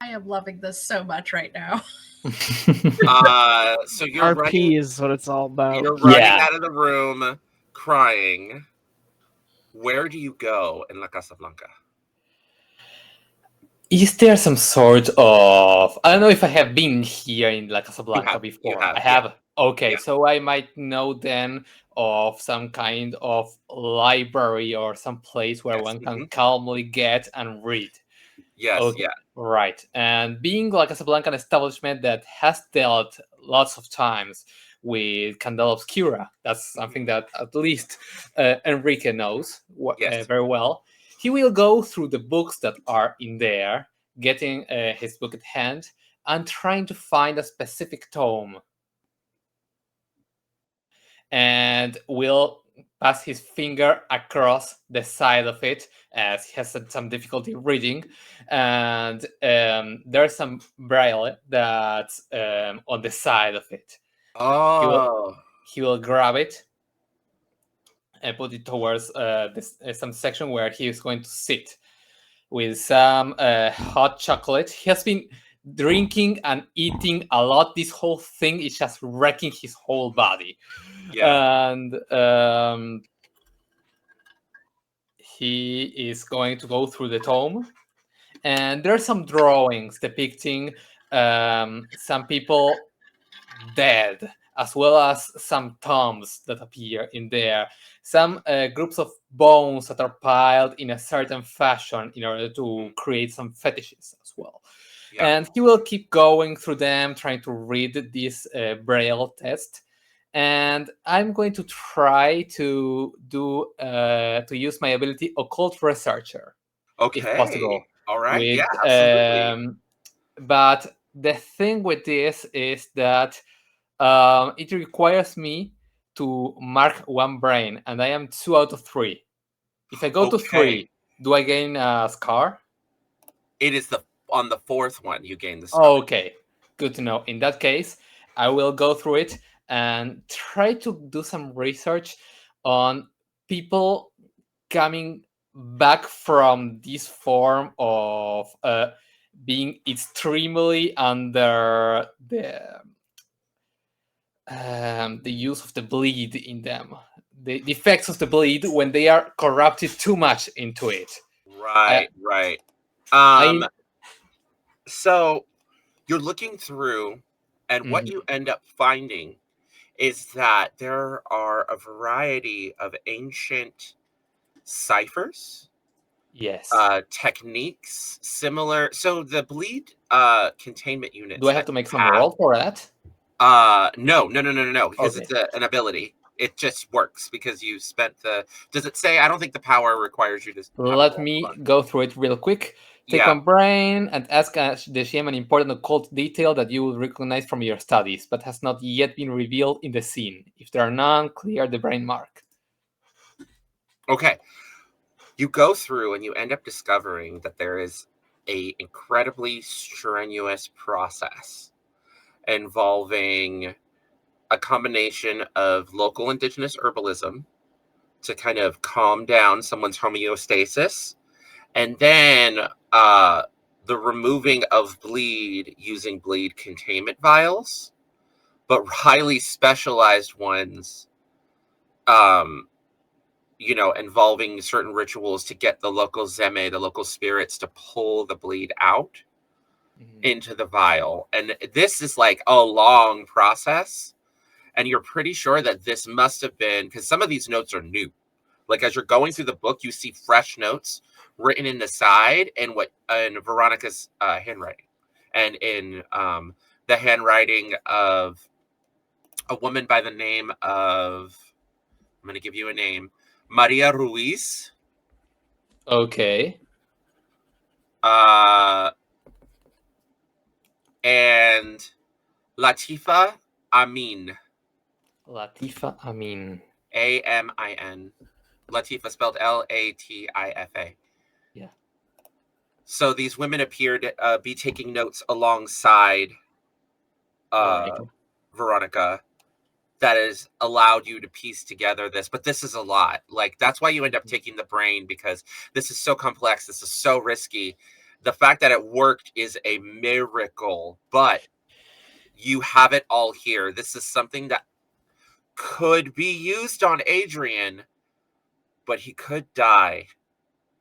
I am loving this so much right now. So you're RP running. is what it's all about. You're running Yeah. out of the room, crying. Where do you go in La Casa Blanca? Is there some sort of... I don't know if I have been here in La Casablanca have, before. you have, I have? Okay, Yeah. so I might know then of some kind of library or some place where Yes, one can calmly get and read. Yes, Okay, yeah. right. And being La Casablanca an establishment that has dealt lots of times with Candela Obscura, that's something that at least Enrique knows Yes. very well. He will go through the books that are in there, getting his book at hand, and trying to find a specific tome. And will pass his finger across the side of it as he has some difficulty reading. And there's some braille that's on the side of it. Oh. He will grab it and put it towards some section where he is going to sit with some hot chocolate. He has been drinking and eating a lot. This whole thing is just wrecking his whole body. Yeah. And he is going to go through the tome. And there are some drawings depicting some people dead, as well as some tombs that appear in there. Some groups of bones that are piled in a certain fashion in order to create some fetishes as well. Yeah. And he will keep going through them, trying to read this braille test. And I'm going to try to do to use my ability occult researcher, if Okay. possible. All right. With, Yeah, absolutely. But the thing with this is that it requires me to mark one brain, and I am 2 out of 3. If I go to 3, do I gain a scar? It is on the 4th one you gain the scar. Okay, good to know. In that case, I will go through it and try to do some research on people coming back from this form of being extremely under the use of the bleed in them, the effects of the bleed when they are corrupted too much into it. Right. So you're looking through, and what you end up finding is that there are a variety of ancient ciphers, Yes. techniques similar. So the bleed containment units. Do I have to make some roll for that? No, because Okay. it's an ability. It just works because you spent the. Does it say? I don't think the power requires you to. Let me go through it real quick. Take Yeah. one brain and ask the GM an important occult detail that you will recognize from your studies, but has not yet been revealed in the scene. If there are none, clear the brain mark. Okay. You go through and you end up discovering that there is a incredibly strenuous process involving a combination of local indigenous herbalism to kind of calm down someone's homeostasis, and then the removing of bleed using bleed containment vials, but highly specialized ones, involving certain rituals to get the local zeme, the local spirits, to pull the bleed out into the vial. And this is like a long process. And you're pretty sure that this must have been, because some of these notes are new. Like as you're going through the book, you see fresh notes written in the side in Veronica's handwriting, and in the handwriting of a woman by the name of, I'm going to give you a name, Maria Ruiz. Okay. And Latifa Amin. Latifa Amin. Amin. Latifa spelled Latifa. Yeah. So these women appear to be taking notes alongside Veronica. That has allowed you to piece together this, but this is a lot. Like, that's why you end up taking the brain, because this is so complex. This is so risky. The fact that it worked is a miracle, but you have it all here. This is something that could be used on Adrian, but he could die.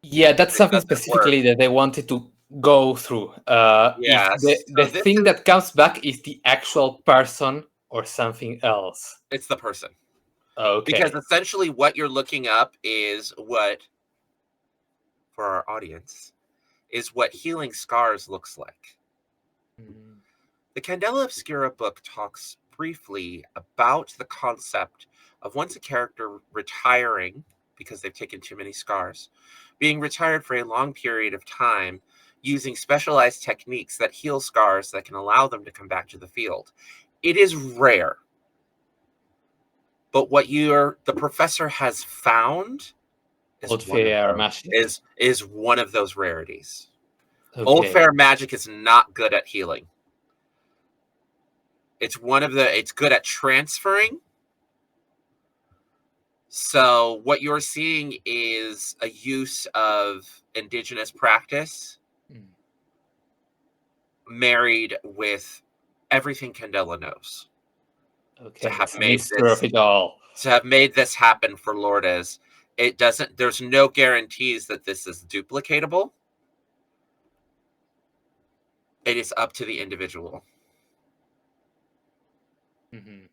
Yeah, that's something specifically that they wanted to go through. If the thing that comes back is the actual person or something else. It's the person. Okay. Because essentially what you're looking up is what, for our audience, is what healing scars looks like. Mm. The Candela Obscura book talks briefly about the concept of once a character retiring because they've taken too many scars, being retired for a long period of time, using specialized techniques that heal scars that can allow them to come back to the field. It is rare. But what the professor has found is one of those rarities. Okay. Old Fair magic is not good at healing. It's good at transferring. So what you're seeing is a use of indigenous practice married with everything Candela knows. Okay, to have made this happen for Lourdes. There's no guarantees that this is duplicatable. It is up to the individual. Mm-hmm.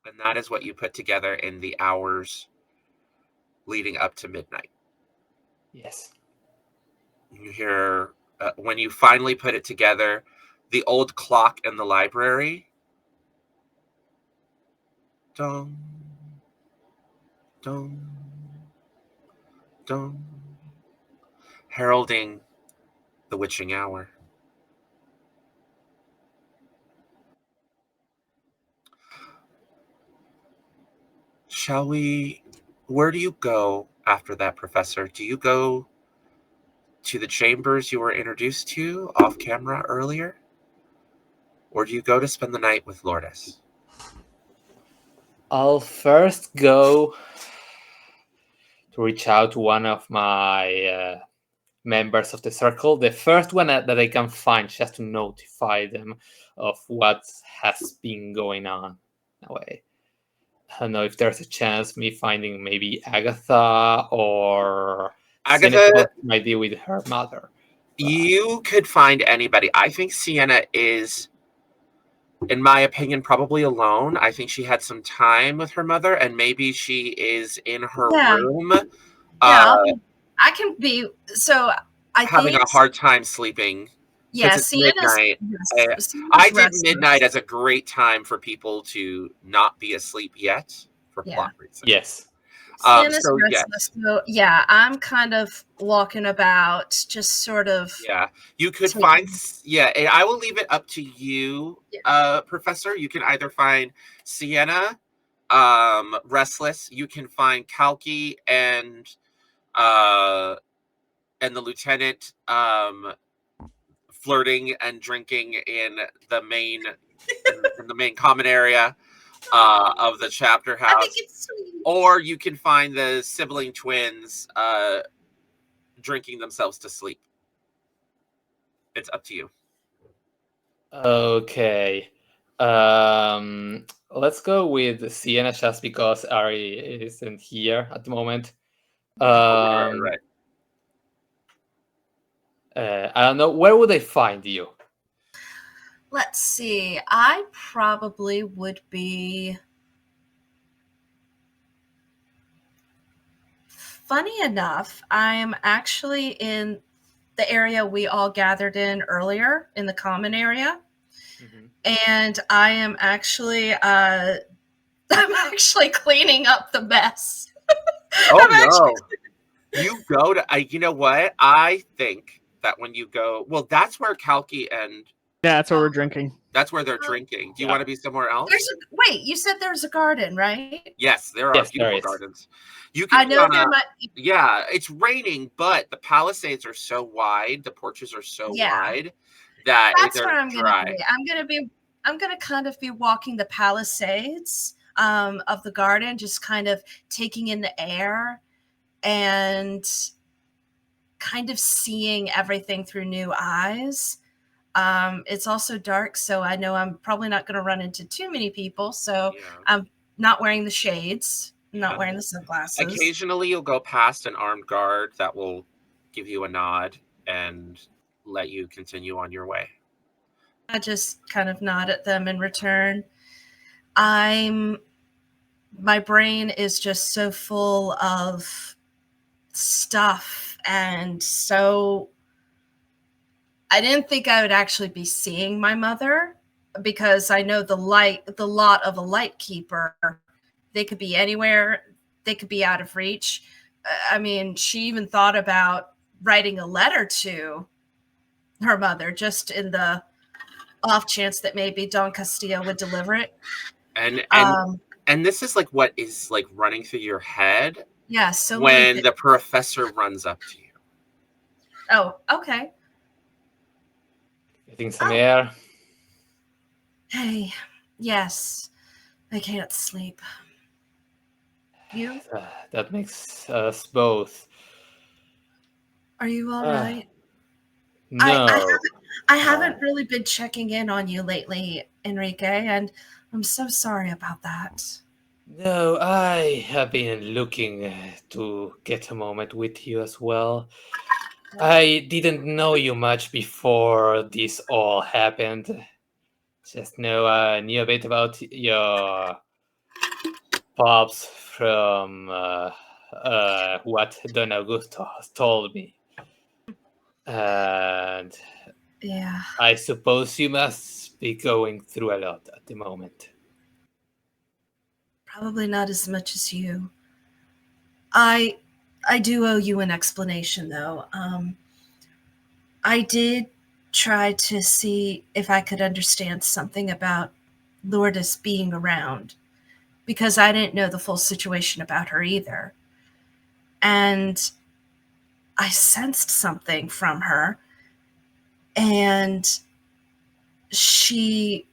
And that is what you put together in the hours leading up to midnight. Yes. You hear, when you finally put it together, the old clock in the library. Dong, dong, dong. Heralding the witching hour. Shall we? Where do you go after that, Professor? Do you go to the chambers you were introduced to off camera earlier? Or do you go to spend the night with Lourdes? I'll first go to reach out to one of my members of the circle. The first one that I can find, just to notify them of what has been going on. That way, I don't know if there's a chance me finding maybe Agatha or Agatha might be with her mother. You could find anybody. I think Sienna is, in my opinion, probably alone. I think she had some time with her mother, and maybe she is in her room. Yeah, I can be. So I having think a hard time sleeping. Yeah, it's midnight. I did midnight as a great time for people to not be asleep yet for plot reasons. Yes. So yeah, I'm kind of walking about, just sort of. Yeah, you could find. Yeah, and I will leave it up to you, Professor. You can either find Sienna, restless. You can find Kalki and the lieutenant, flirting and drinking in the main in the main common area of the chapter house. I think it's sweet. Or you can find the sibling twins drinking themselves to sleep. It's up to you. Okay. Let's go with Sienna just because Ari isn't here at the moment. Right. I don't know. Where would I find you? Let's see. I probably would be. Funny enough, I am actually in the area we all gathered in earlier, in the common area. Mm-hmm. And I am actually I'm actually cleaning up the mess. Oh no. You go to you know what? I think that when you go, well, that's where Kalki and that's where we're drinking. That's where they're drinking. Do you want to be somewhere else? Wait, you said there's a garden, right? Yes, there are beautiful gardens. You can I know there might. Yeah, it's raining, but the Palisades are so wide, the porches are so wide that that's they're where I'm dry. gonna be. I'm gonna kind of be walking the Palisades of the garden, just kind of taking in the air and kind of seeing everything through new eyes. It's also dark, so I know I'm probably not going to run into too many people. So I'm not wearing the shades, not wearing the sunglasses. Occasionally, you'll go past an armed guard that will give you a nod and let you continue on your way. I just kind of nod at them in return. My brain is just so full of stuff, and so I didn't think I would actually be seeing my mother, because I know the lot of a Lightkeeper. They could be anywhere. They could be out of reach. I mean, she even thought about writing a letter to her mother, just in the off chance that maybe Don Castillo would deliver it. And this is like what is like running through your head. Yeah. So when the professor runs up to you. Oh, okay. Getting some air. Hey, yes. I can't sleep. You? That makes us both. Are you all right? No. I haven't really been checking in on you lately, Enrique, and I'm so sorry about that. No, I have been looking to get a moment with you as well. I didn't know you much before this all happened. Just know I knew a bit about your pops from what Don Augusto has told me. And yeah, I suppose you must be going through a lot at the moment. Probably not as much as you. I do owe you an explanation, though. I did try to see if I could understand something about Lourdes being around, because I didn't know the full situation about her either. And I sensed something from her, and she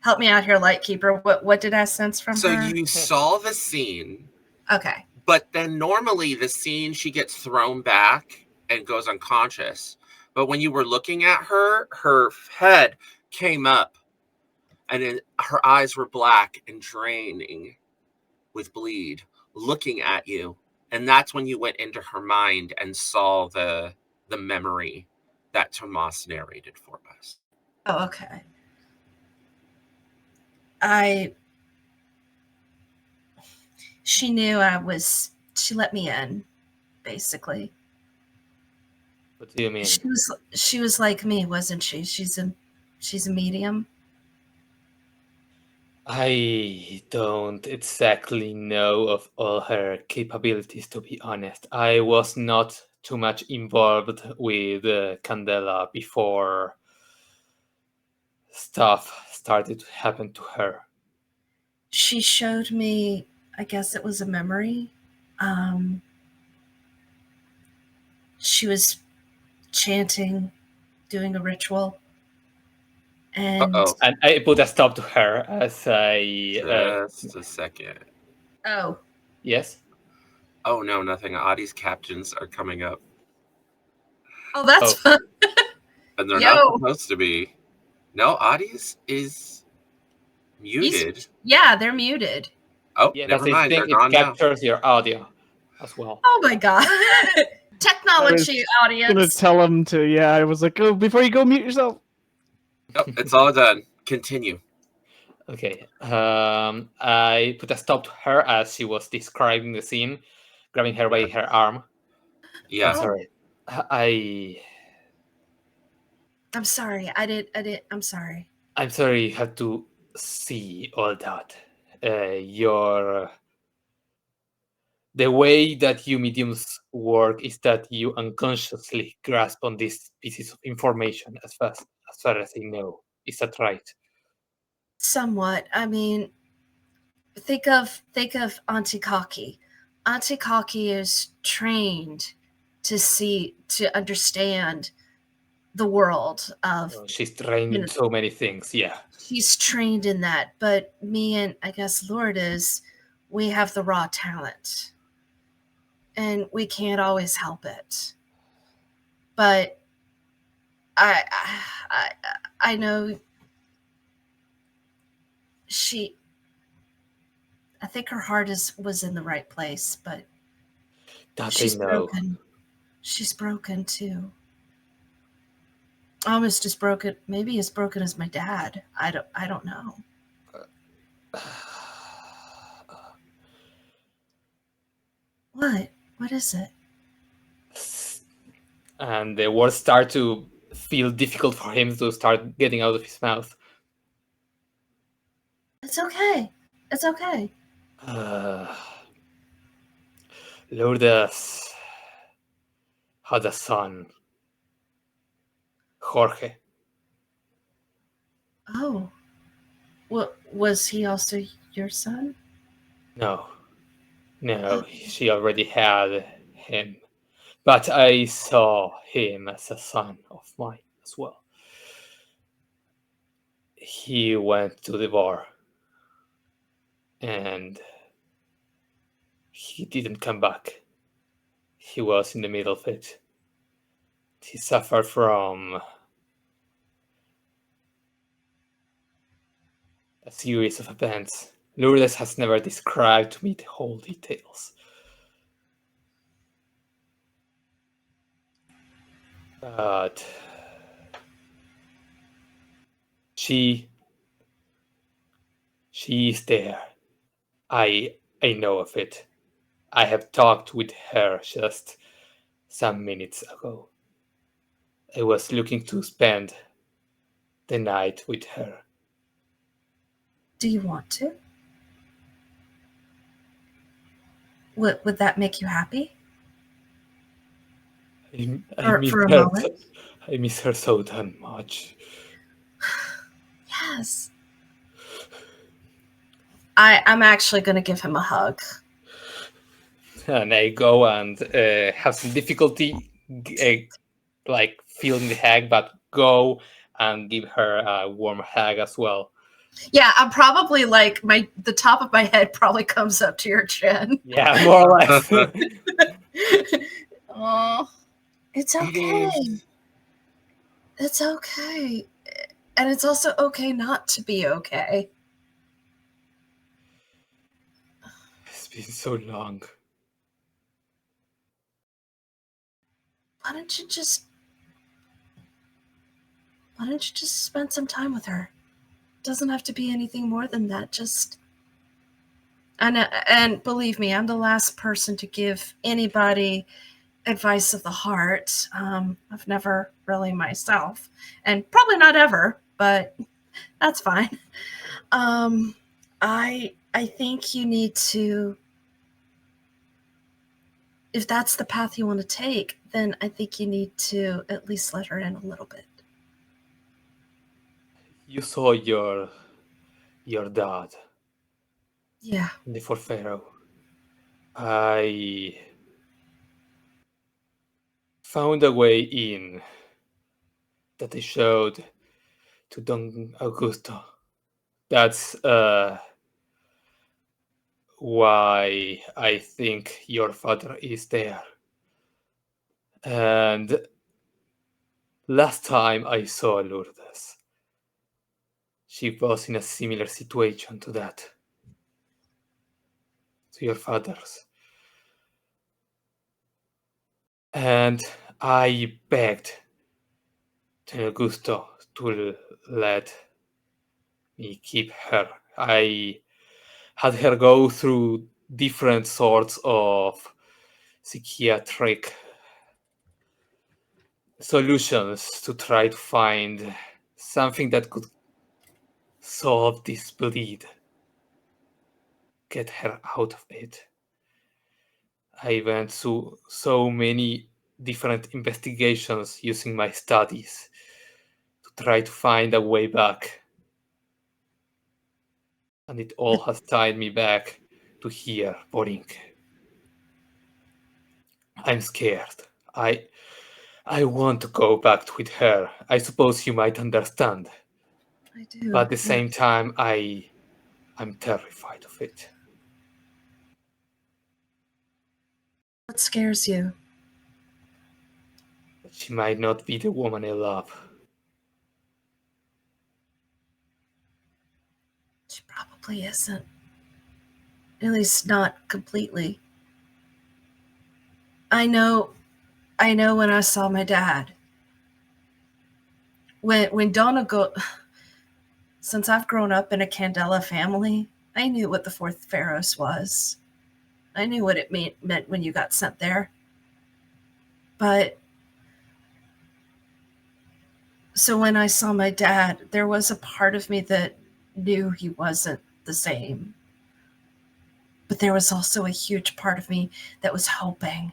help me out here, Lightkeeper. What did I sense from her? So you saw the scene. Okay. But then normally the scene, she gets thrown back and goes unconscious. But when you were looking at her, her head came up and then her eyes were black and draining with bleed, looking at you. And that's when you went into her mind and saw the memory that Tomas narrated for us. Oh, okay. She knew she let me in, basically. What do you mean? She was like me, wasn't she? She's a medium. I don't exactly know of all her capabilities, to be honest. I was not too much involved with Candela before stuff started to happen to her. She showed me, I guess it was a memory. She was chanting, doing a ritual. And I put a stop to her as I... Just a second. Oh. Yes? Oh, no, nothing. Aadi's captains are coming up. Oh, that's fun. And they're not supposed to be. No, Aadi's is muted. They're muted. Oh, yeah, never mind. They're gone now. It captures your audio as well. Oh my god. Technology, audience. I'm going to tell him to, I was like, oh, before you go, mute yourself. Oh, it's all done. Continue. Okay. I put a stop to her as she was describing the scene, grabbing her by her arm. Yeah. I'm sorry. I'm sorry. I'm sorry. I'm sorry you had to see all that. The way that you mediums work is that you unconsciously grasp on these pieces of information as fast as far as I know. Is that right? Somewhat. I mean, think of Auntie Cocky. Auntie Cocky is trained to understand the world of. She's trained in so many things, yeah. She's trained in that, but me and I guess Lourdes, we have the raw talent, and we can't always help it. But I know I think her heart was in the right place, but that she's I know. broken. She's broken too. Almost as broken, maybe as broken as my dad. I don't know. What? What is it? And the words start to feel difficult for him to start getting out of his mouth. It's okay. It's okay. Lourdes had a son, Jorge. Oh. What, was he also your son? No, she already had him. But I saw him as a son of mine as well. He went to the bar and he didn't come back. He was in the middle of it. He suffered from a series of events. Lourdes has never described to me the whole details. But she is there. I know of it. I have talked with her just some minutes ago. I was looking to spend the night with her. Do you want to? Would that make you happy? I miss her so damn much. Yes. I'm actually going to give him a hug. And I go and have some difficulty like feeling the hug, but go and give her a warm hug as well. Yeah, I'm probably like the top of my head probably comes up to your chin. Yeah, more or less. Oh, it's okay. It's okay. And it's also okay not to be okay. It's been so long. Why don't you just spend some time with her? It doesn't have to be anything more than that. Just and believe me, I'm the last person to give anybody advice of the heart. I've never really myself, and probably not ever, but that's fine. I think you need to, if that's the path you want to take, then I think you need to at least let her in a little bit. You saw your dad. Yeah. In the Fort Pharaoh. I found a way in that I showed to Don Augusto. That's why I think your father is there. And last time I saw Lourdes, she was in a similar situation to that. To your father's. And I begged Don Augusto to let me keep her. I had her go through different sorts of psychiatric solutions to try to find something that could solve this bleed, get her out of it. I went through so many different investigations using my studies to to try to find a way back. And it all has tied me back to here, Boring. I'm scared. I want to go back with her. I suppose you might understand. I do. But at the same time, I'm terrified of it. What scares you? She might not be the woman I love. She probably isn't. At least not completely. I know when I saw my dad. When Donna since I've grown up in a Candela family, I knew what the fourth Pharaohs was. I knew what it meant when you got sent there. But so when I saw my dad, there was a part of me that knew he wasn't the same. But there was also a huge part of me that was hoping,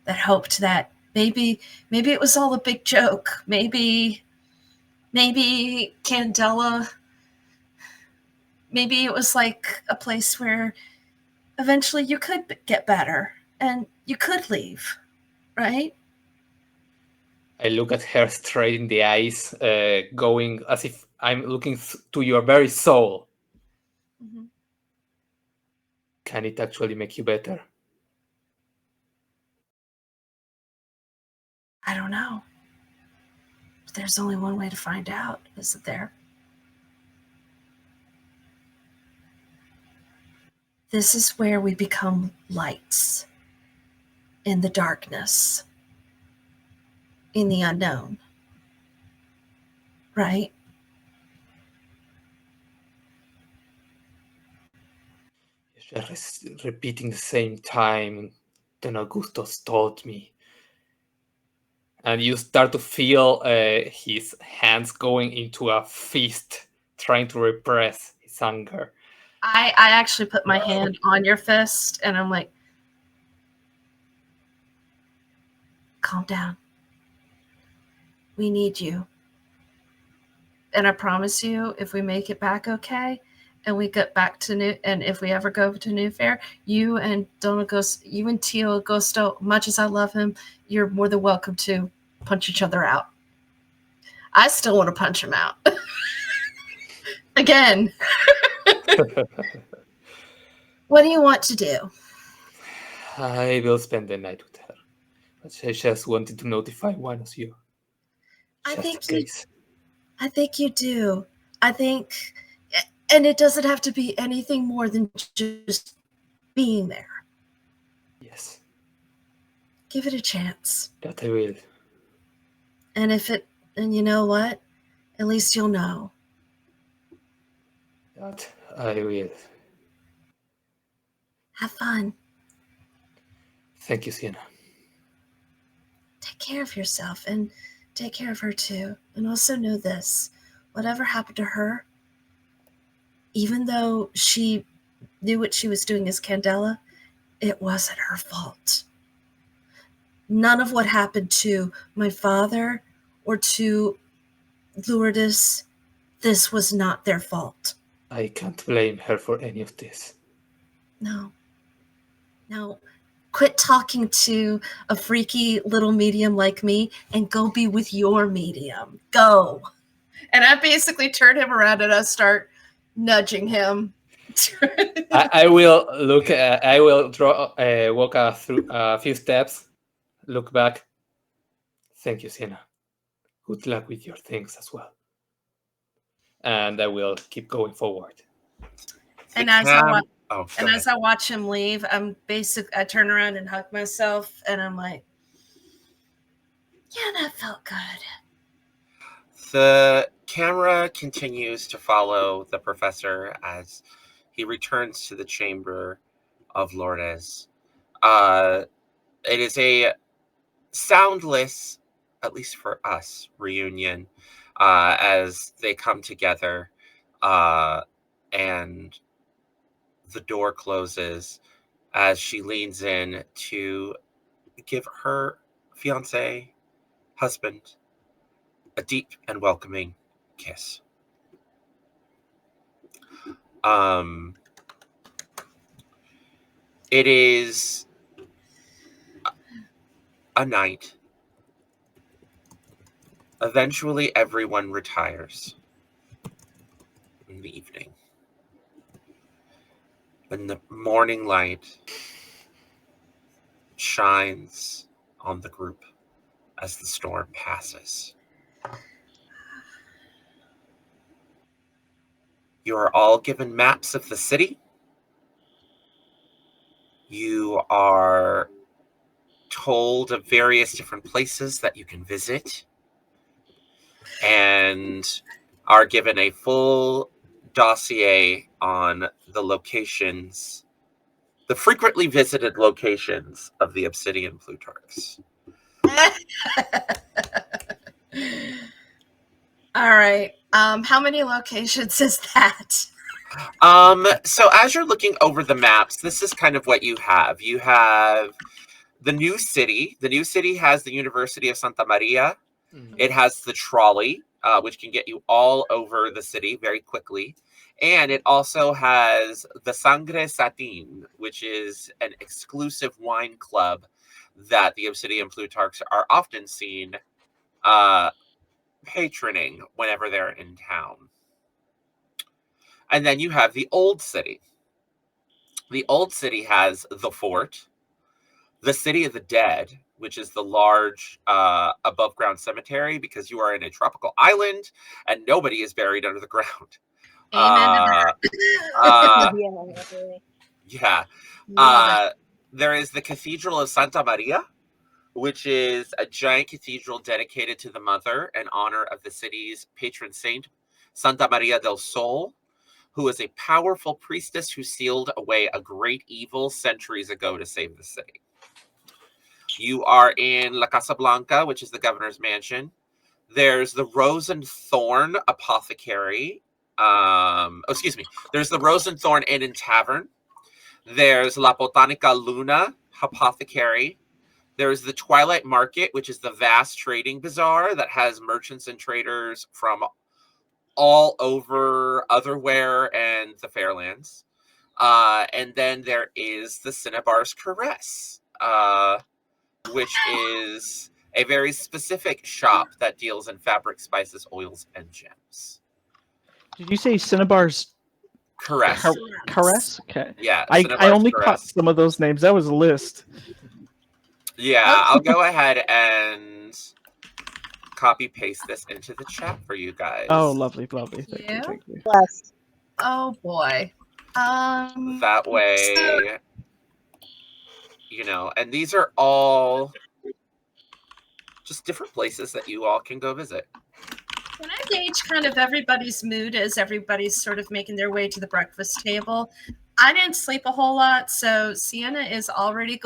that hoped that maybe it was all a big joke. Maybe Candela, maybe it was like a place where eventually you could get better and you could leave, right? I look at her straight in the eyes, going as if I'm looking to your very soul. Mm-hmm. Can it actually make you better? I don't know. But there's only one way to find out, isn't there? This is where we become lights in the darkness, in the unknown, right? Just repeating the same time Don Augustus told me. And you start to feel his hands going into a fist, trying to repress his anger. I actually put my hand on your fist and I'm like, calm down. We need you. And I promise you, if we make it back okay, and we get back to New, and if we ever go to New Fair, you and Tio Agosto, much as I love him, you're more than welcome to punch each other out. I still want to punch him out. Again. What do you want to do? I will spend the night with her. But I just wanted to notify one of you. I Just think in case. I think you do. I think, and it doesn't have to be anything more than just being there. Yes. Give it a chance. That I will. And you know what? At least you'll know. That I will. Have fun. Thank you, Sienna. Take care of yourself and take care of her too. And also know this, whatever happened to her, even though she knew what she was doing as Candela, it wasn't her fault. None of what happened to my father or to Lourdes, this was not their fault. I can't blame her for any of this. No. Quit talking to a freaky little medium like me and go be with your medium. Go. And I basically turn him around and I start nudging him. I will look. I will walk through a few steps, look back. Thank you, Sienna. Good luck with your things as well. And I will keep going forward. And as I watch him leave, I turn around and hug myself, and I'm like, yeah, that felt good. The camera continues to follow the professor as he returns to the chamber of Lourdes. It is a soundless, at least for us, reunion as they come together and the door closes as she leans in to give her fiancé, husband, a deep and welcoming kiss. It is a night. Eventually, everyone retires in the evening. And the morning light shines on the group as the storm passes. You are all given maps of the city. You are told of various different places that you can visit and are given a full dossier on the locations, the frequently visited locations of the Obsidian Plutarchs. All right. How many locations is that? So as you're looking over the maps, this is kind of what you have. You have the new city. The new city has the University of Santa Maria. It has the trolley, which can get you all over the city very quickly. And it also has the Sangre Satin, which is an exclusive wine club that the Obsidian Plutarchs are often seen patroning whenever they're in town. And then you have the old city. The old city has the fort, the City of the Dead, which is the large above ground cemetery because you are in a tropical island and nobody is buried under the ground. Amen to Yeah. Yeah. Love There is the Cathedral of Santa Maria, which is a giant cathedral dedicated to the mother in honor of the city's patron saint, Santa Maria del Sol, who is a powerful priestess who sealed away a great evil centuries ago to save the city. You are in La Casa Blanca, which is the governor's mansion. There's the Rose and Thorn Apothecary. There's the Rose and Thorn Inn and Tavern. There's La Botanica Luna Apothecary. There's the Twilight Market, which is the vast trading bazaar that has merchants and traders from all over Otherwhere and the Fairelands. And then there is the Cinnabar's Caress, which is a very specific shop that deals in fabric, spices, oils, and gems. Did you say Cinnabar's Caress. Caress? Okay. Yeah. I only Caress. caught some of those names. That was a list. Yeah, I'll go ahead and copy paste this into the chat for you guys. Oh, lovely. Thank you. Bless. Oh boy. That way, and these are all just different places that you all can go visit. Can I gauge kind of everybody's mood as everybody's sort of making their way to the breakfast table? I didn't sleep a whole lot, so Sienna is already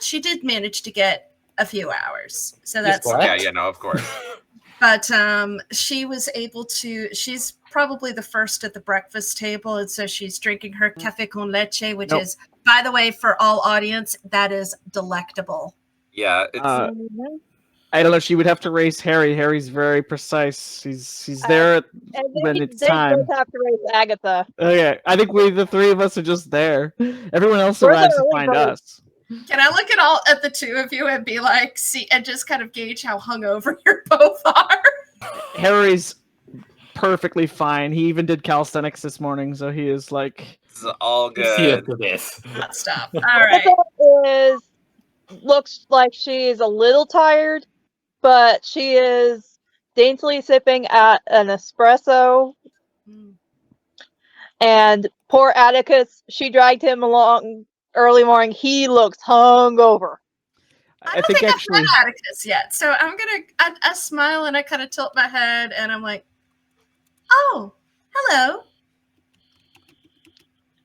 she did manage to get a few hours. So that's of course. But she was able to, she's probably the first at the breakfast table, and so she's drinking her café con leche, which is, by the way, for all audience, that is delectable. Yeah, it's I don't know. She would have to race Harry. Harry's very precise. He's there when it's time. They both have to race Agatha. Okay, I think the three of us are just there. Everyone else arrives to find us. Can I look at the two of you and be like, see, and just kind of gauge how hungover you both are? Harry's perfectly fine. He even did calisthenics this morning, so he is like, it's all good. Hot stuff. All right. Looks like she is a little tired, but she is daintily sipping at an espresso. And poor Atticus, she dragged him along early morning. He looks hungover. I don't think I've met Atticus yet, so I smile and I kind of tilt my head and I'm like, oh, hello.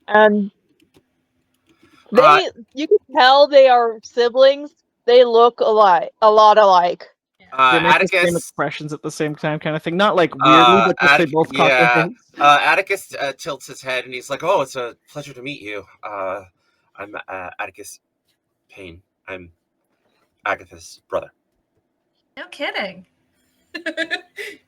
And you can tell they are siblings. They look a lot alike. They make the same expressions at the same time, kind of thing. Not like weirdly, but just they both cock their heads. Atticus tilts his head and he's like, "Oh, it's a pleasure to meet you. I'm Atticus Payne. I'm Agatha's brother." No kidding.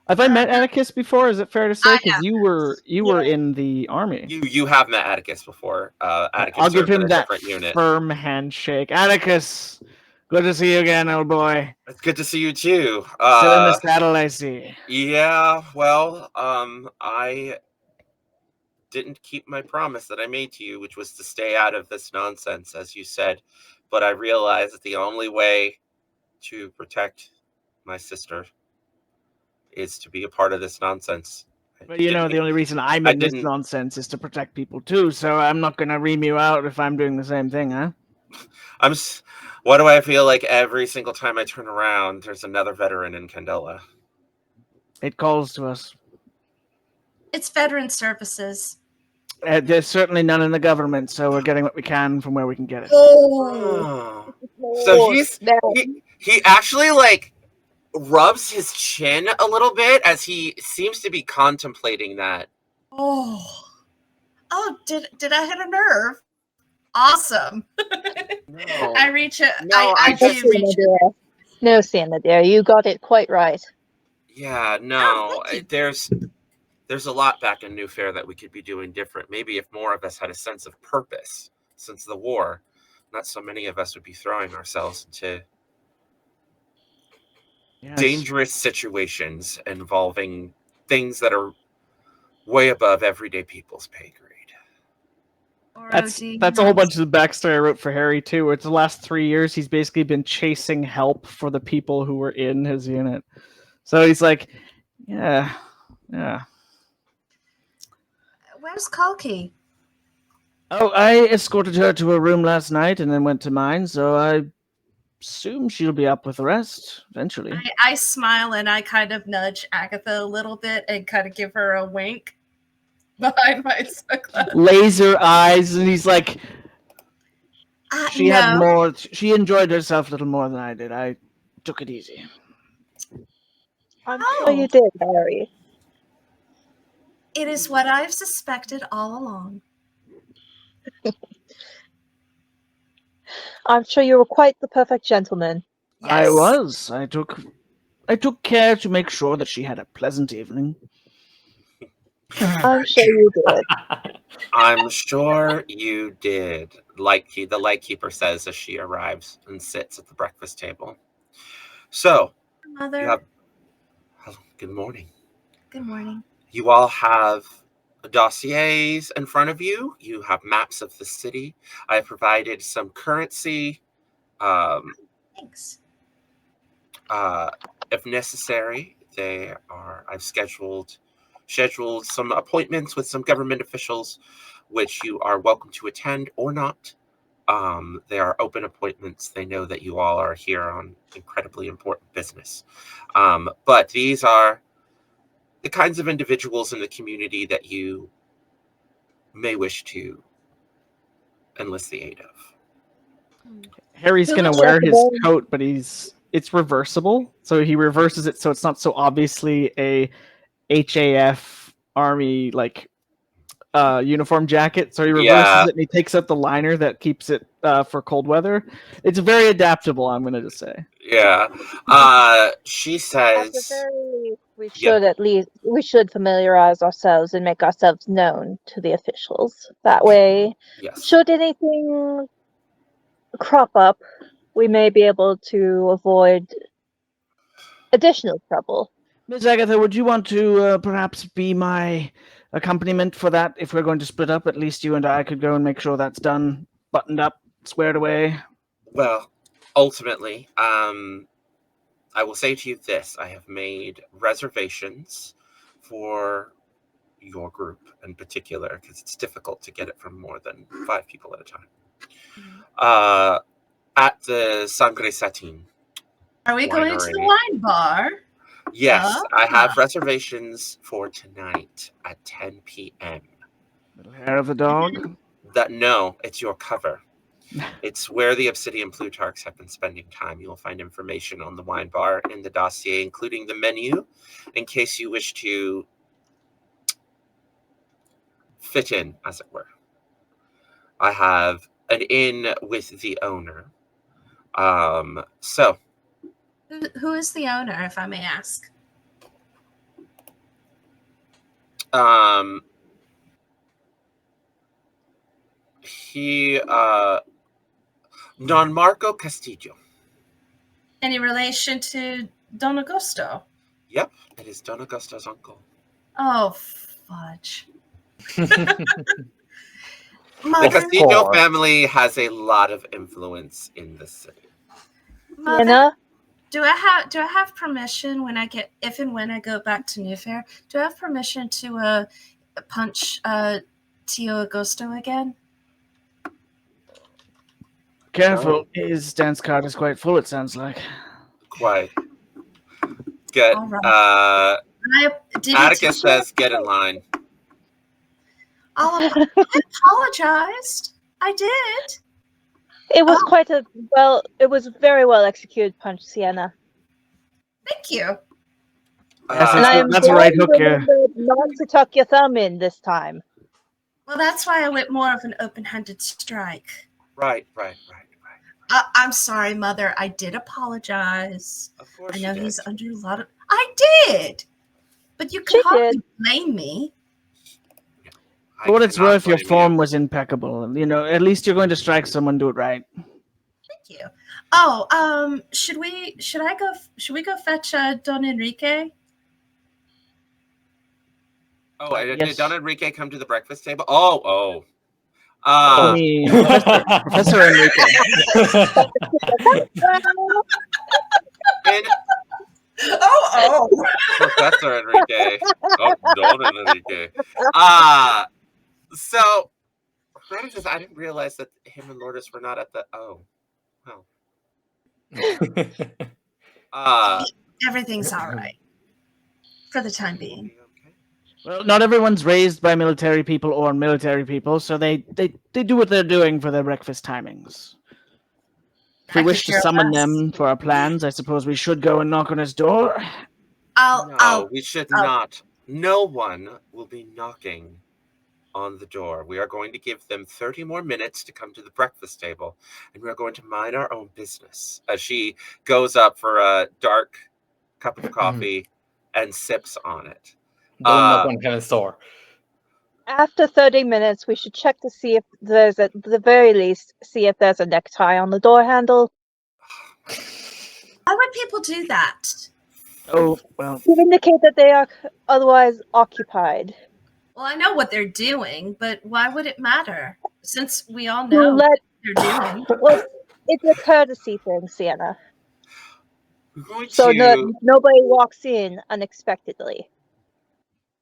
Have I met Atticus before? Is it fair to say? I Because have. you were in the army. You have met Atticus before. Atticus I'll give served in him a that different unit. firm handshake. Atticus, good to see you again, old boy. It's good to see you too. Still in the saddle, I see. Yeah, well, I didn't keep my promise that I made to you, which was to stay out of this nonsense, as you said. But I realized that the only way to protect my sister is to be a part of this nonsense. But you know, the only reason I'm in this nonsense is to protect people too, so I'm not going to ream you out if I'm doing the same thing, huh? Why do I feel like every single time I turn around, there's another veteran in Candela? It calls to us. It's veteran services. There's certainly none in the government, so we're getting what we can from where we can get it. Oh. So he actually like rubs his chin a little bit as he seems to be contemplating that. Oh, did I hit a nerve? Awesome. No. I reach it. No, I do reach it. No, Sienna, dear, you got it quite right. Yeah, no, there's a lot back in New Fair that we could be doing different. Maybe if more of us had a sense of purpose since the war, not so many of us would be throwing ourselves into dangerous situations involving things that are way above everyday people's pay grade. That's a whole bunch of the backstory I wrote for Harry too. It's the last 3 years he's basically been chasing help for the people who were in his unit. So he's like, yeah. Where's Kalki? Oh, I escorted her to her room last night and then went to mine, so I assume she'll be up with the rest eventually. I smile and I kind of nudge Agatha a little bit and kind of give her a wink behind my sunglasses. Laser eyes, and he's like, she had more. She enjoyed herself a little more than I did. I took it easy. I'm sure you did, Harry. It is what I've suspected all along. I'm sure you were quite the perfect gentleman. Yes. I was. I took care to make sure that she had a pleasant evening. I'm sure you did. I'm sure you did. The Lightkeeper says as she arrives and sits at the breakfast table. So, Mother. Good morning. Good morning. You all have dossiers in front of you. You have maps of the city. I have provided some currency. Thanks. If necessary, I've scheduled some appointments with some government officials, which you are welcome to attend or not. They are open appointments. They know that you all are here on incredibly important business. But these are the kinds of individuals in the community that you may wish to enlist the aid of. Harry's going to wear his coat, but it's reversible. So he reverses it so it's not so obviously a HAF army uniform jacket. So he reverses it and he takes out the liner that keeps it for cold weather. It's very adaptable, I'm going to just say. Yeah. She says, at the very least, we should familiarize ourselves and make ourselves known to the officials. That way, should anything crop up, we may be able to avoid additional trouble. Miss Agatha, would you want to perhaps be my accompaniment for that? If we're going to split up, at least you and I could go and make sure that's done, buttoned up, squared away. Well, ultimately, I will say to you this. I have made reservations for your group in particular, because it's difficult to get it from more than 5 people at a time. At the Sangre Satin. Are we going to the wine bar? Yes, I have reservations for tonight at 10 p.m. Little hair of the dog? No, it's your cover. It's where the Obsidian Plutarchs have been spending time. You will find information on the wine bar in the dossier, including the menu, in case you wish to fit in, as it were. I have an inn with the owner. Who is the owner, if I may ask? Don Marco Castillo. Any relation to Don Augusto? Yep, it is Don Augusto's uncle. Oh, fudge. The Mother, Castillo course. family has a lot of influence in the city. Mother, Sienna, do I have permission when I go back to New Fair? Do I have permission to punch Tio Augusto again? Careful, his dance card is quite full, it sounds like. Quite. Get All right. Did he Atticus touch says, it? "Get in line." I apologized. I did. it was Oh. it was very well executed punch, Sienna. Thank you. Yes, And I am that's a glad right you hook here. remembered not to tuck your thumb in this time. Well, that's why I went more of an open-handed strike. Right. I'm sorry, Mother. I did apologize. Of course I know you did. he's under a lot of... I did! But you can She hardly did. blame me. I For what it's cannot worth, your blame form you. was impeccable. You know, at least you're going to strike someone, do it right. Thank you. Oh, should we go fetch Don Enrique? Oh, did Yes. Don Enrique come to the breakfast table? Oh. I mean, Professor Enrique. Professor Enrique. Oh, Don Enrique. So, Randy says, I didn't realize that him and Lourdes were not at the... Oh, well. Everything's all right. For the time being. Okay. Well, not everyone's raised by military people or military people, so they do what they're doing for their breakfast timings. If we I wish could to care summon less. them for our plans, I suppose we should go and knock on his door. No, we should not. No one will be knocking on the door. We are going to give them 30 more minutes to come to the breakfast table, and we are going to mind our own business. As she goes up for a dark cup of coffee and sips on it. Don't knock on heaven's door. After 30 minutes, we should check to see if there's, at the very least, see if there's a necktie on the door handle. Why would people do that? Oh, well. To indicate that they are otherwise occupied. Well, I know what they're doing, but why would it matter? Since we all know what they're doing. Well, it's a courtesy thing, Sienna. So nobody walks in unexpectedly.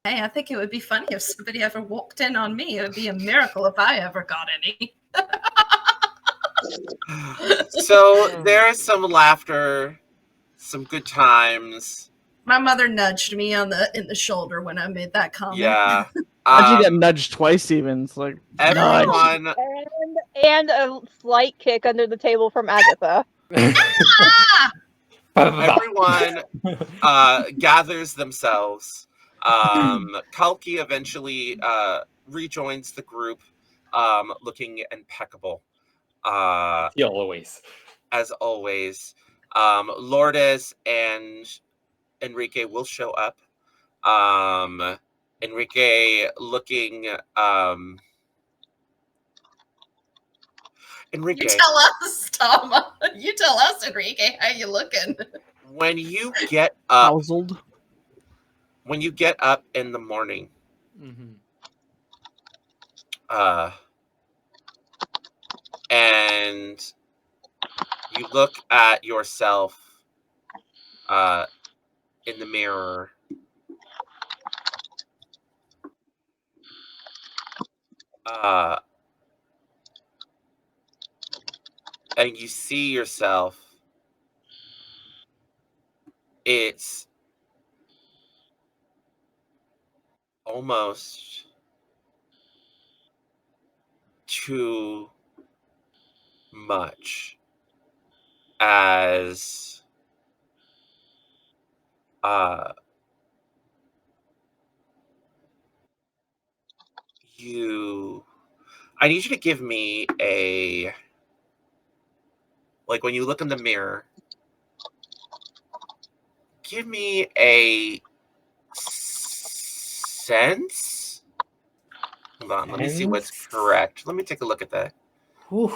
Hey, I think it would be funny if somebody ever walked in on me. It would be a miracle if I ever got any. So there is some laughter, some good times. My mother nudged me in the shoulder when I made that comment. Yeah. How'd you get nudged twice even? It's like everyone and a slight kick under the table from Agatha. Everyone gathers themselves. Kalki eventually rejoins the group, looking impeccable. Always. As always. Lourdes and Enrique will show up. Enrique looking Enrique. You tell us, Tom. You tell us, Enrique, how you looking? When you get up, puzzled. When you get up in the morning, and you look at yourself in the mirror, and you see yourself, it's almost too much as I need you to give me a, like when you look in the mirror, give me a sense. Hold on, let me see what's Sense? correct. Let me take a look at that. Whew.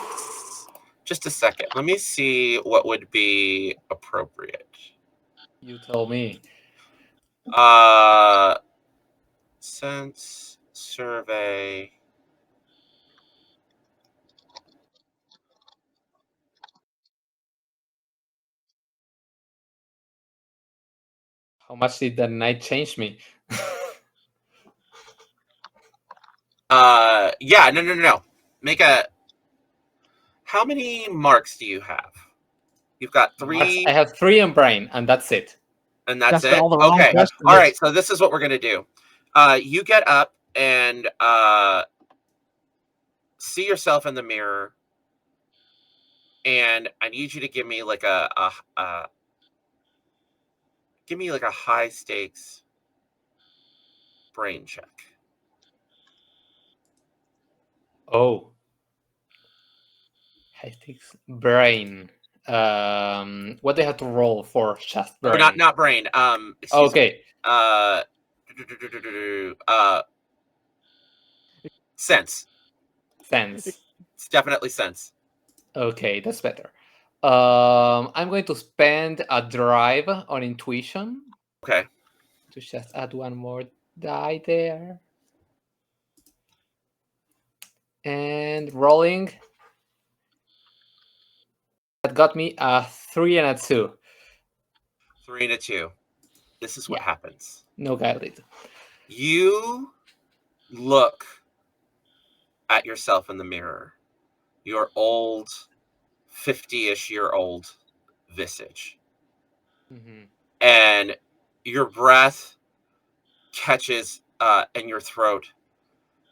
Just a second. Let me see what would be appropriate. You tell me. Sense survey. How much did the night change me? Yeah, no. Make a. How many marks do you have? You've got 3. Marks, I have 3 on brain, and that's it. And that's That's it? all the wrong Okay. questions. All right, so this is what we're going to do. You get up and see yourself in the mirror, and I need you to give me like a high stakes brain check. Oh. I think brain. What they have to roll for just brain? Or not brain. Excuse Okay. me. Sense. Sense. It's definitely sense. Okay, that's better. I'm going to spend a drive on intuition. Okay. To just add 1 more die there. And rolling. That got me a 3 and a 2. 3 and a 2. This is what happens. No guided. You look at yourself in the mirror. Your old, 50-ish year old visage. Mm-hmm. And your breath catches in your throat,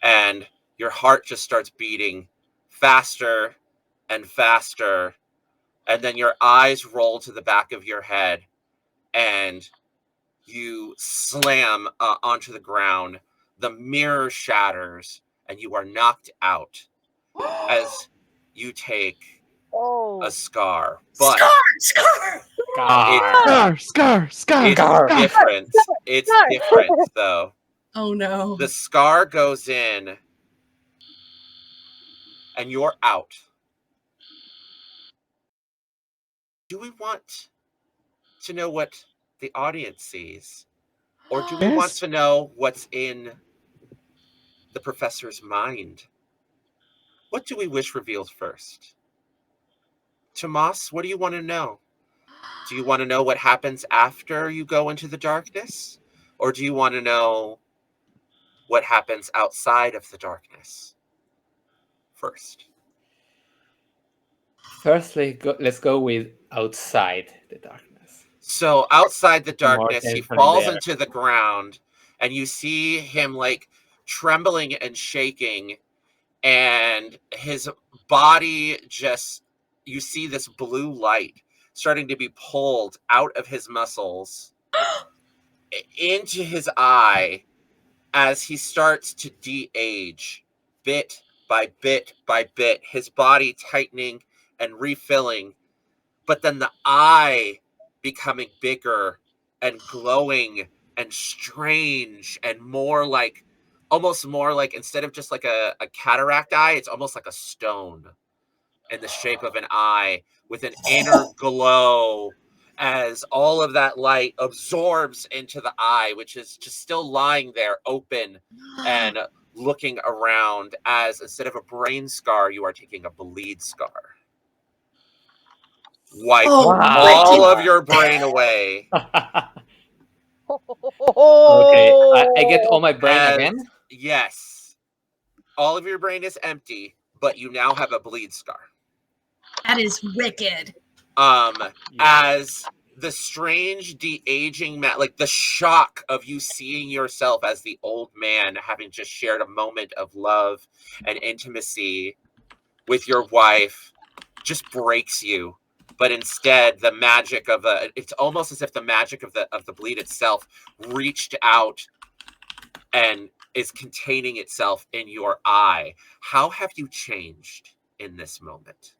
and your heart just starts beating faster and faster, and then your eyes roll to the back of your head, and you slam onto the ground. The mirror shatters, and you are knocked out as you take a scar. But Scar! Scar. It's different. It's different, though. Oh no. The scar goes in, and you're out. Do we want to know what the audience sees? Or do we want Yes. to know what's in the professor's mind? What do we wish revealed first? Tomas, what do you want to know? Do you want to know what happens after you go into the darkness? Or do you want to know what happens outside of the darkness first? Firstly, let's go with outside the darkness. So outside the darkness, he tension falls there. into the ground, and you see him like trembling and shaking, and his body just, you see this blue light starting to be pulled out of his muscles into his eye as he starts to de-age bit by bit by bit, his body tightening and refilling, but then the eye becoming bigger and glowing and strange and more like, almost more like, instead of just like a cataract eye, it's almost like a stone in the shape of an eye with an inner glow as all of that light absorbs into the eye, which is just still lying there open and looking around, as instead of a brain scar, you are taking a bleed scar. Wipe all of your brain away. Okay, I get all my brain again? Yes. All of your brain is empty, but you now have a bleed scar. That is wicked. As the strange de-aging, like the shock of you seeing yourself as the old man, having just shared a moment of love and intimacy with your wife, just breaks you. But instead, the magic of it's almost as if the magic of the bleed itself reached out and is containing itself in your eye. How have you changed in this moment?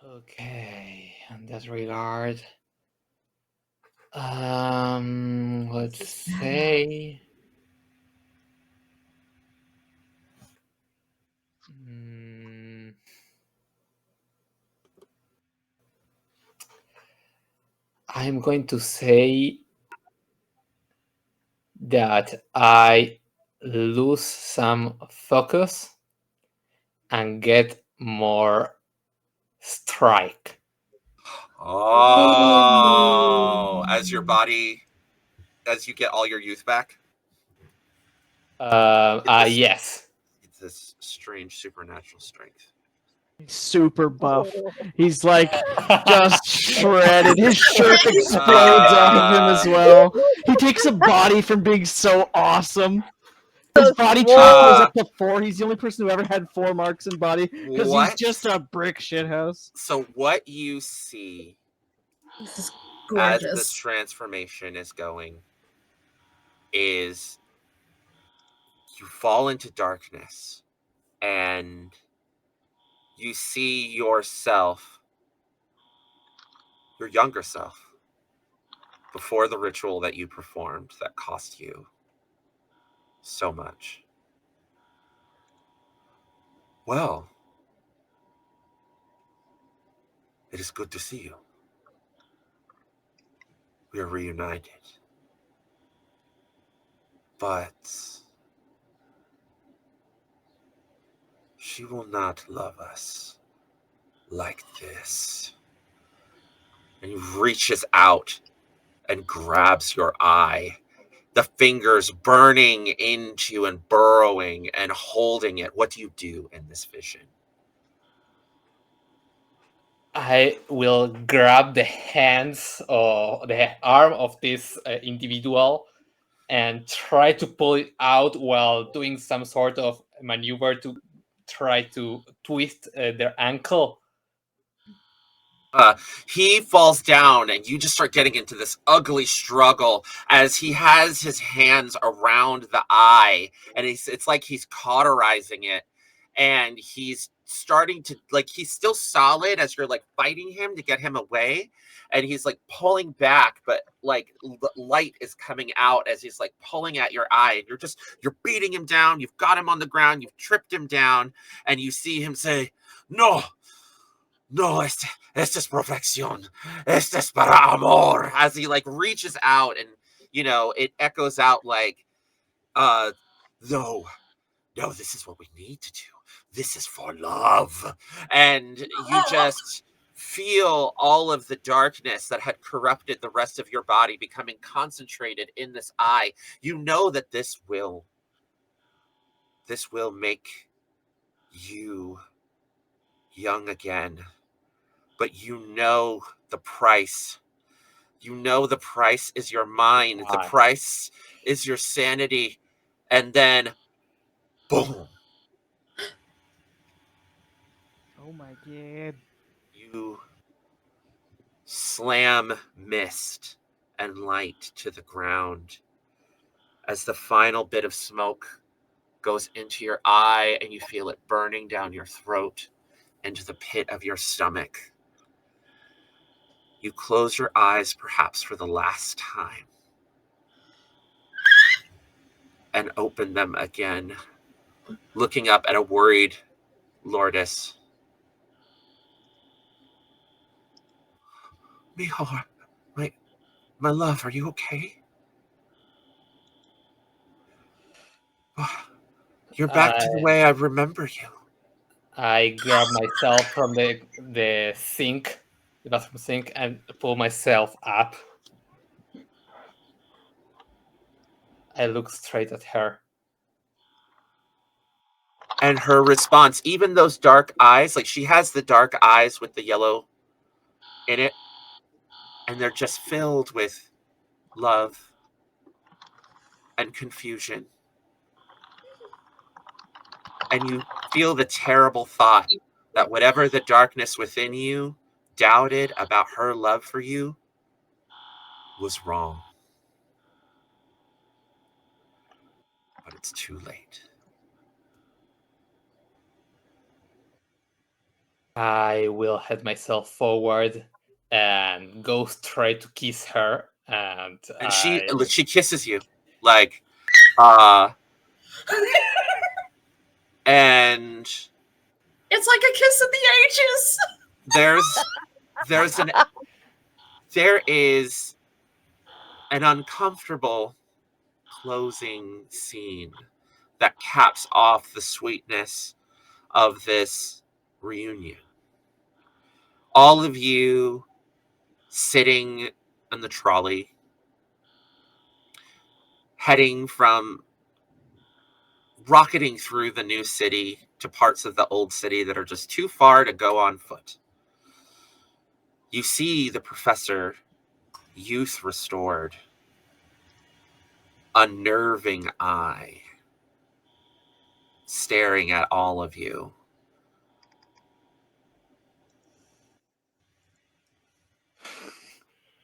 Okay, in that regard, Let's say. I'm going to say that I lose some focus and get more strike. Oh, as you get all your youth back. Yes. It's this strange supernatural strength. He's super buff. He's like just shredded. His shirt explodes off of him as well. He takes a body from being so awesome. His body count goes up to 4. He's the only person who ever had 4 marks in body because he's just a brick shithouse. So what you see This is as gorgeous. this transformation is going is you fall into darkness and you see yourself, your younger self, before the ritual that you performed that cost you so much. Well, it is good to see you. We are reunited. But she will not love us like this. And he reaches out and grabs your eye, the fingers burning into and burrowing and holding it. What do you do in this vision? I will grab the hands or the arm of this individual and try to pull it out while doing some sort of maneuver to try to twist their ankle. He falls down and you just start getting into this ugly struggle as he has his hands around the eye and it's like he's cauterizing it, and he's starting to, like, he's still solid as you're like fighting him to get him away, and he's like pulling back, but like light is coming out as he's like pulling at your eye, and you're beating him down. You've got him on the ground, you've tripped him down, and you see him say, no, esta es perfección. Esta es para amor. As he like reaches out and, it echoes out like, no, this is what we need to do. This is for love. And you just feel all of the darkness that had corrupted the rest of your body becoming concentrated in this eye. You know that this will make you young again. But you know the price. You know the price is your mind. The price is your sanity. And then, boom. Oh my god. You slam mist and light to the ground as the final bit of smoke goes into your eye and you feel it burning down your throat into the pit of your stomach. You close your eyes, perhaps for the last time, and open them again, looking up at a worried Lourdes. Mihor, my love, are you okay? Oh, you're back to the way I remember you. I grab myself from the sink, the bathroom sink, and pull myself up. I look straight at her. And her response, even those dark eyes, like she has the dark eyes with the yellow in it, and they're just filled with love and confusion. And you feel the terrible thought that whatever the darkness within you doubted about her love for you was wrong. But it's too late. I will head myself forward and go straight to kiss her And she I... she kisses you, like, and It's like a kiss of the ages. there is an uncomfortable closing scene that caps off the sweetness of this reunion. All of you sitting in the trolley, rocketing through the new city to parts of the old city that are just too far to go on foot. You see the professor, youth restored, unnerving eye, staring at all of you.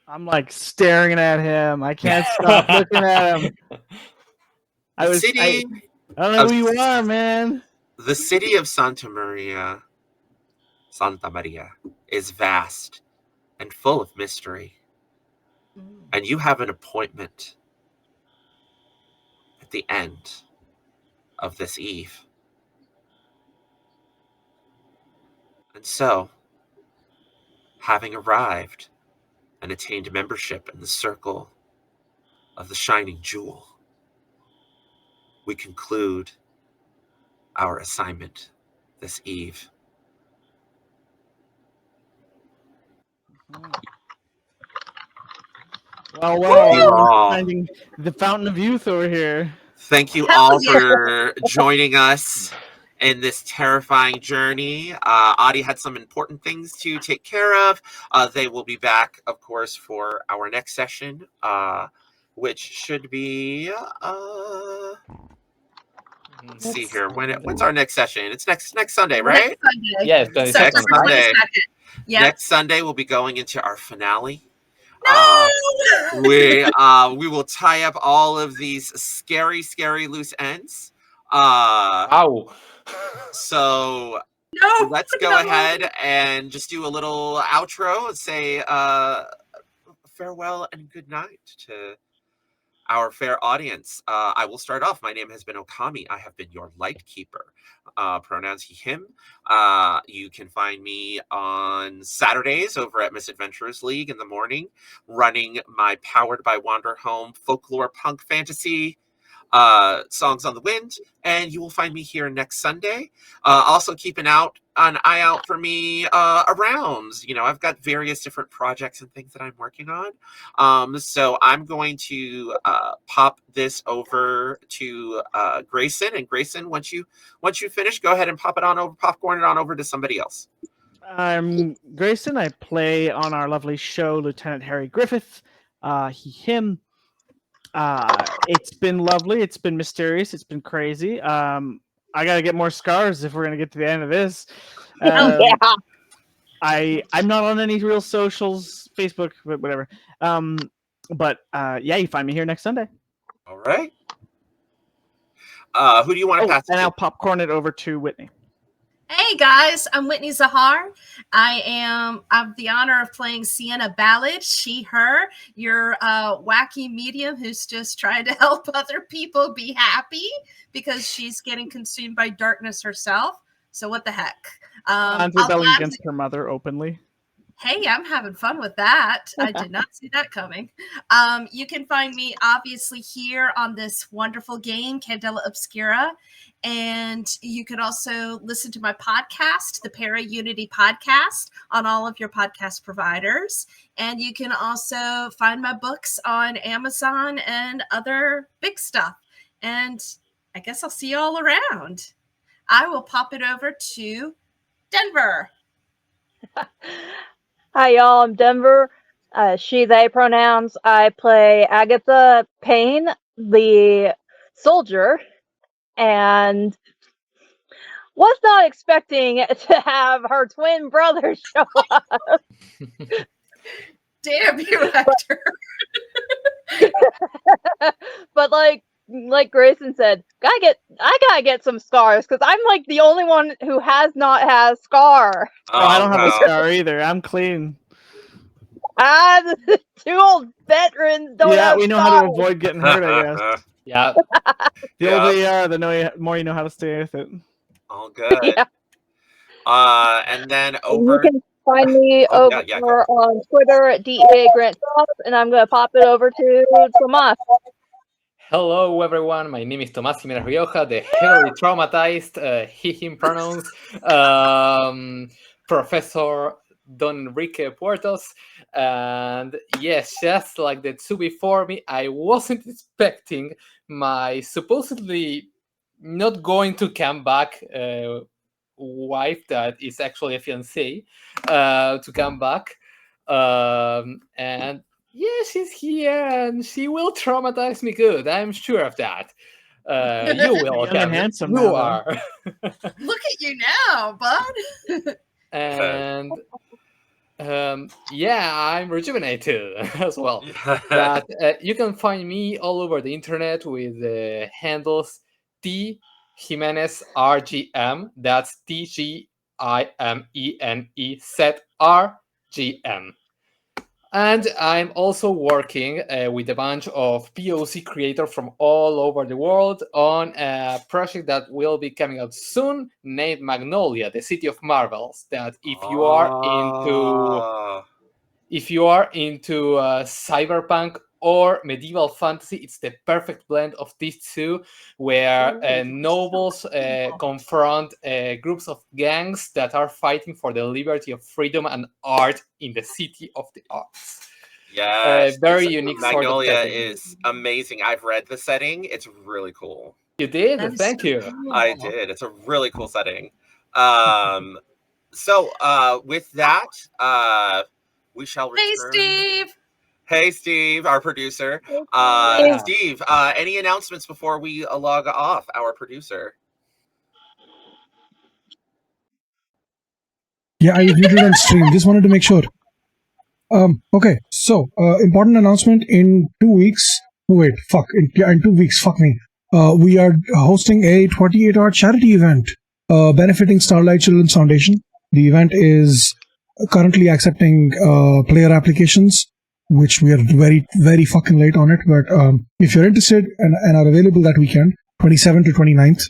I'm like staring at him. I can't stop looking at him. I don't know who you are, man. The city of Santa Maria is vast and full of mystery. And you have an appointment at the end of this eve. And so, having arrived and attained membership in the circle of the Shining Jewel, we conclude our assignment this eve. Well, finding the fountain of youth over here. Thank you all for joining us in this terrifying journey. Aadi had some important things to take care of. They will be back, of course, for our next session, which should be... let's see here. When's our next session? It's next Sunday, right? Next Sunday. Yes, next Sunday. Yep. Next Sunday, we'll be going into our finale. No! We will tie up all of these scary loose ends. Ow. So let's go ahead and just do a little outro and say farewell and good night to our fair audience. I will start off. My name has been Okami. I have been your Lightkeeper. Pronouns he, him. You can find me on Saturdays over at Misadventurers League in the morning, running my Powered by Wander Home folklore punk fantasy Songs on the Wind, and you will find me here next Sunday. Also keep an eye out for me around. I've got various different projects and things that I'm working on. So I'm going to pop this over to Grayson. And Grayson, once you finish, go ahead and popcorn it on over to somebody else. I'm Grayson. I play on our lovely show Lieutenant Harry Griffith. He, him. It's been lovely. It's been mysterious. It's been crazy. I gotta get more scars if we're gonna get to the end of this. I'm not on any real socials, Facebook, whatever. But you find me here next Sunday. All right. Who do you want to pass? And I'll popcorn it over to Whitney. Hey guys, I'm Whitney Zahar. I have the honor of playing Sienna Ballad, she, her, your wacky medium who's just trying to help other people be happy because she's getting consumed by darkness herself. So what the heck? And rebelling against her mother openly. Hey, I'm having fun with that. I did not see that coming. You can find me obviously here on this wonderful game, Candela Obscura. And you can also listen to my podcast, the Para Unity Podcast, on all of your podcast providers. And you can also find my books on Amazon and other big stuff. And I guess I'll see you all around. I will pop it over to Denver. Hi, y'all. I'm Denver. She, they pronouns. I play Agatha Payne, the soldier, and was not expecting to have her twin brother show up. Damn you, Hector. But like Grayson said, I gotta get some scars because I'm like the only one who has not had a scar. I don't have a scar either. I'm clean. The two old veterans don't Yeah, have we know how to time. avoid getting hurt, I guess. Yeah. The more you know how to stay with it. All good. Yeah. And then You over. can find me Oh, over yeah, go. on Twitter at DEA Grant Top, and I'm going to pop it over to Tomas. Hello, everyone. My name is Tomas Jimenez Rioja, the heavily traumatized, he/him pronouns, Professor Don Enrique Puertos. And yes, just like the two before me, I wasn't expecting my supposedly not going to come back wife, that is actually a fiancé, to come back. And yeah, she's here and she will traumatize me good. I'm sure of that. You will, Young and handsome you now, though. are. Look at you now, bud. And yeah, I'm rejuvenated as well. But you can find me all over the internet with the handles T Jimenez RGM. That's TGIMENEZRGM. And I'm also working with a bunch of POC creators from all over the world on a project that will be coming out soon, named Magnolia, the City of Marvels. That if you are into cyberpunk or medieval fantasy, it's the perfect blend of these two, where nobles confront groups of gangs that are fighting for the liberty of freedom and art in the city of the arts. Yes, Very unique sort of Magnolia setting. is amazing. I've read the setting. It's really cool. You did? That is Thank so you. cool. I did. It's a really cool setting. So with that, we shall Hey, return. Steve. Hey, Steve, our producer. Yeah. Steve, any announcements before we log off, our producer? Yeah, I was muted on stream. Just wanted to make sure. Okay, so important announcement in 2 weeks. Oh, wait, fuck. In 2 weeks, fuck me. We are hosting a 28-hour charity event benefiting Starlight Children's Foundation. The event is currently accepting player applications, which we are very, very fucking late on it. But if you're interested and are available that weekend, 27th to 29th,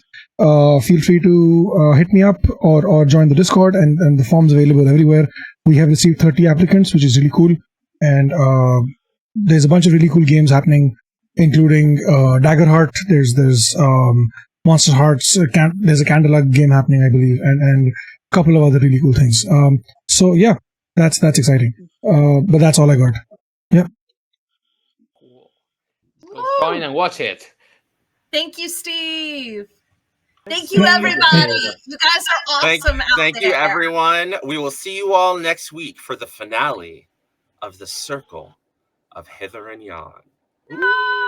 feel free to hit me up or join the Discord, and the form's available everywhere. We have received 30 applicants, which is really cool. And there's a bunch of really cool games happening, including Daggerheart. There's Monster Hearts. There's a Candela game happening, I believe, and a couple of other really cool things. So yeah, that's exciting. But that's all I got. Yeah. Cool. So join and watch it. Thank you, Steve. Thank Yeah, you, yeah, everybody. You guys are awesome out Thank there. you, everyone. We will see you all next week for the finale of the Circle of Hither and Yon. No.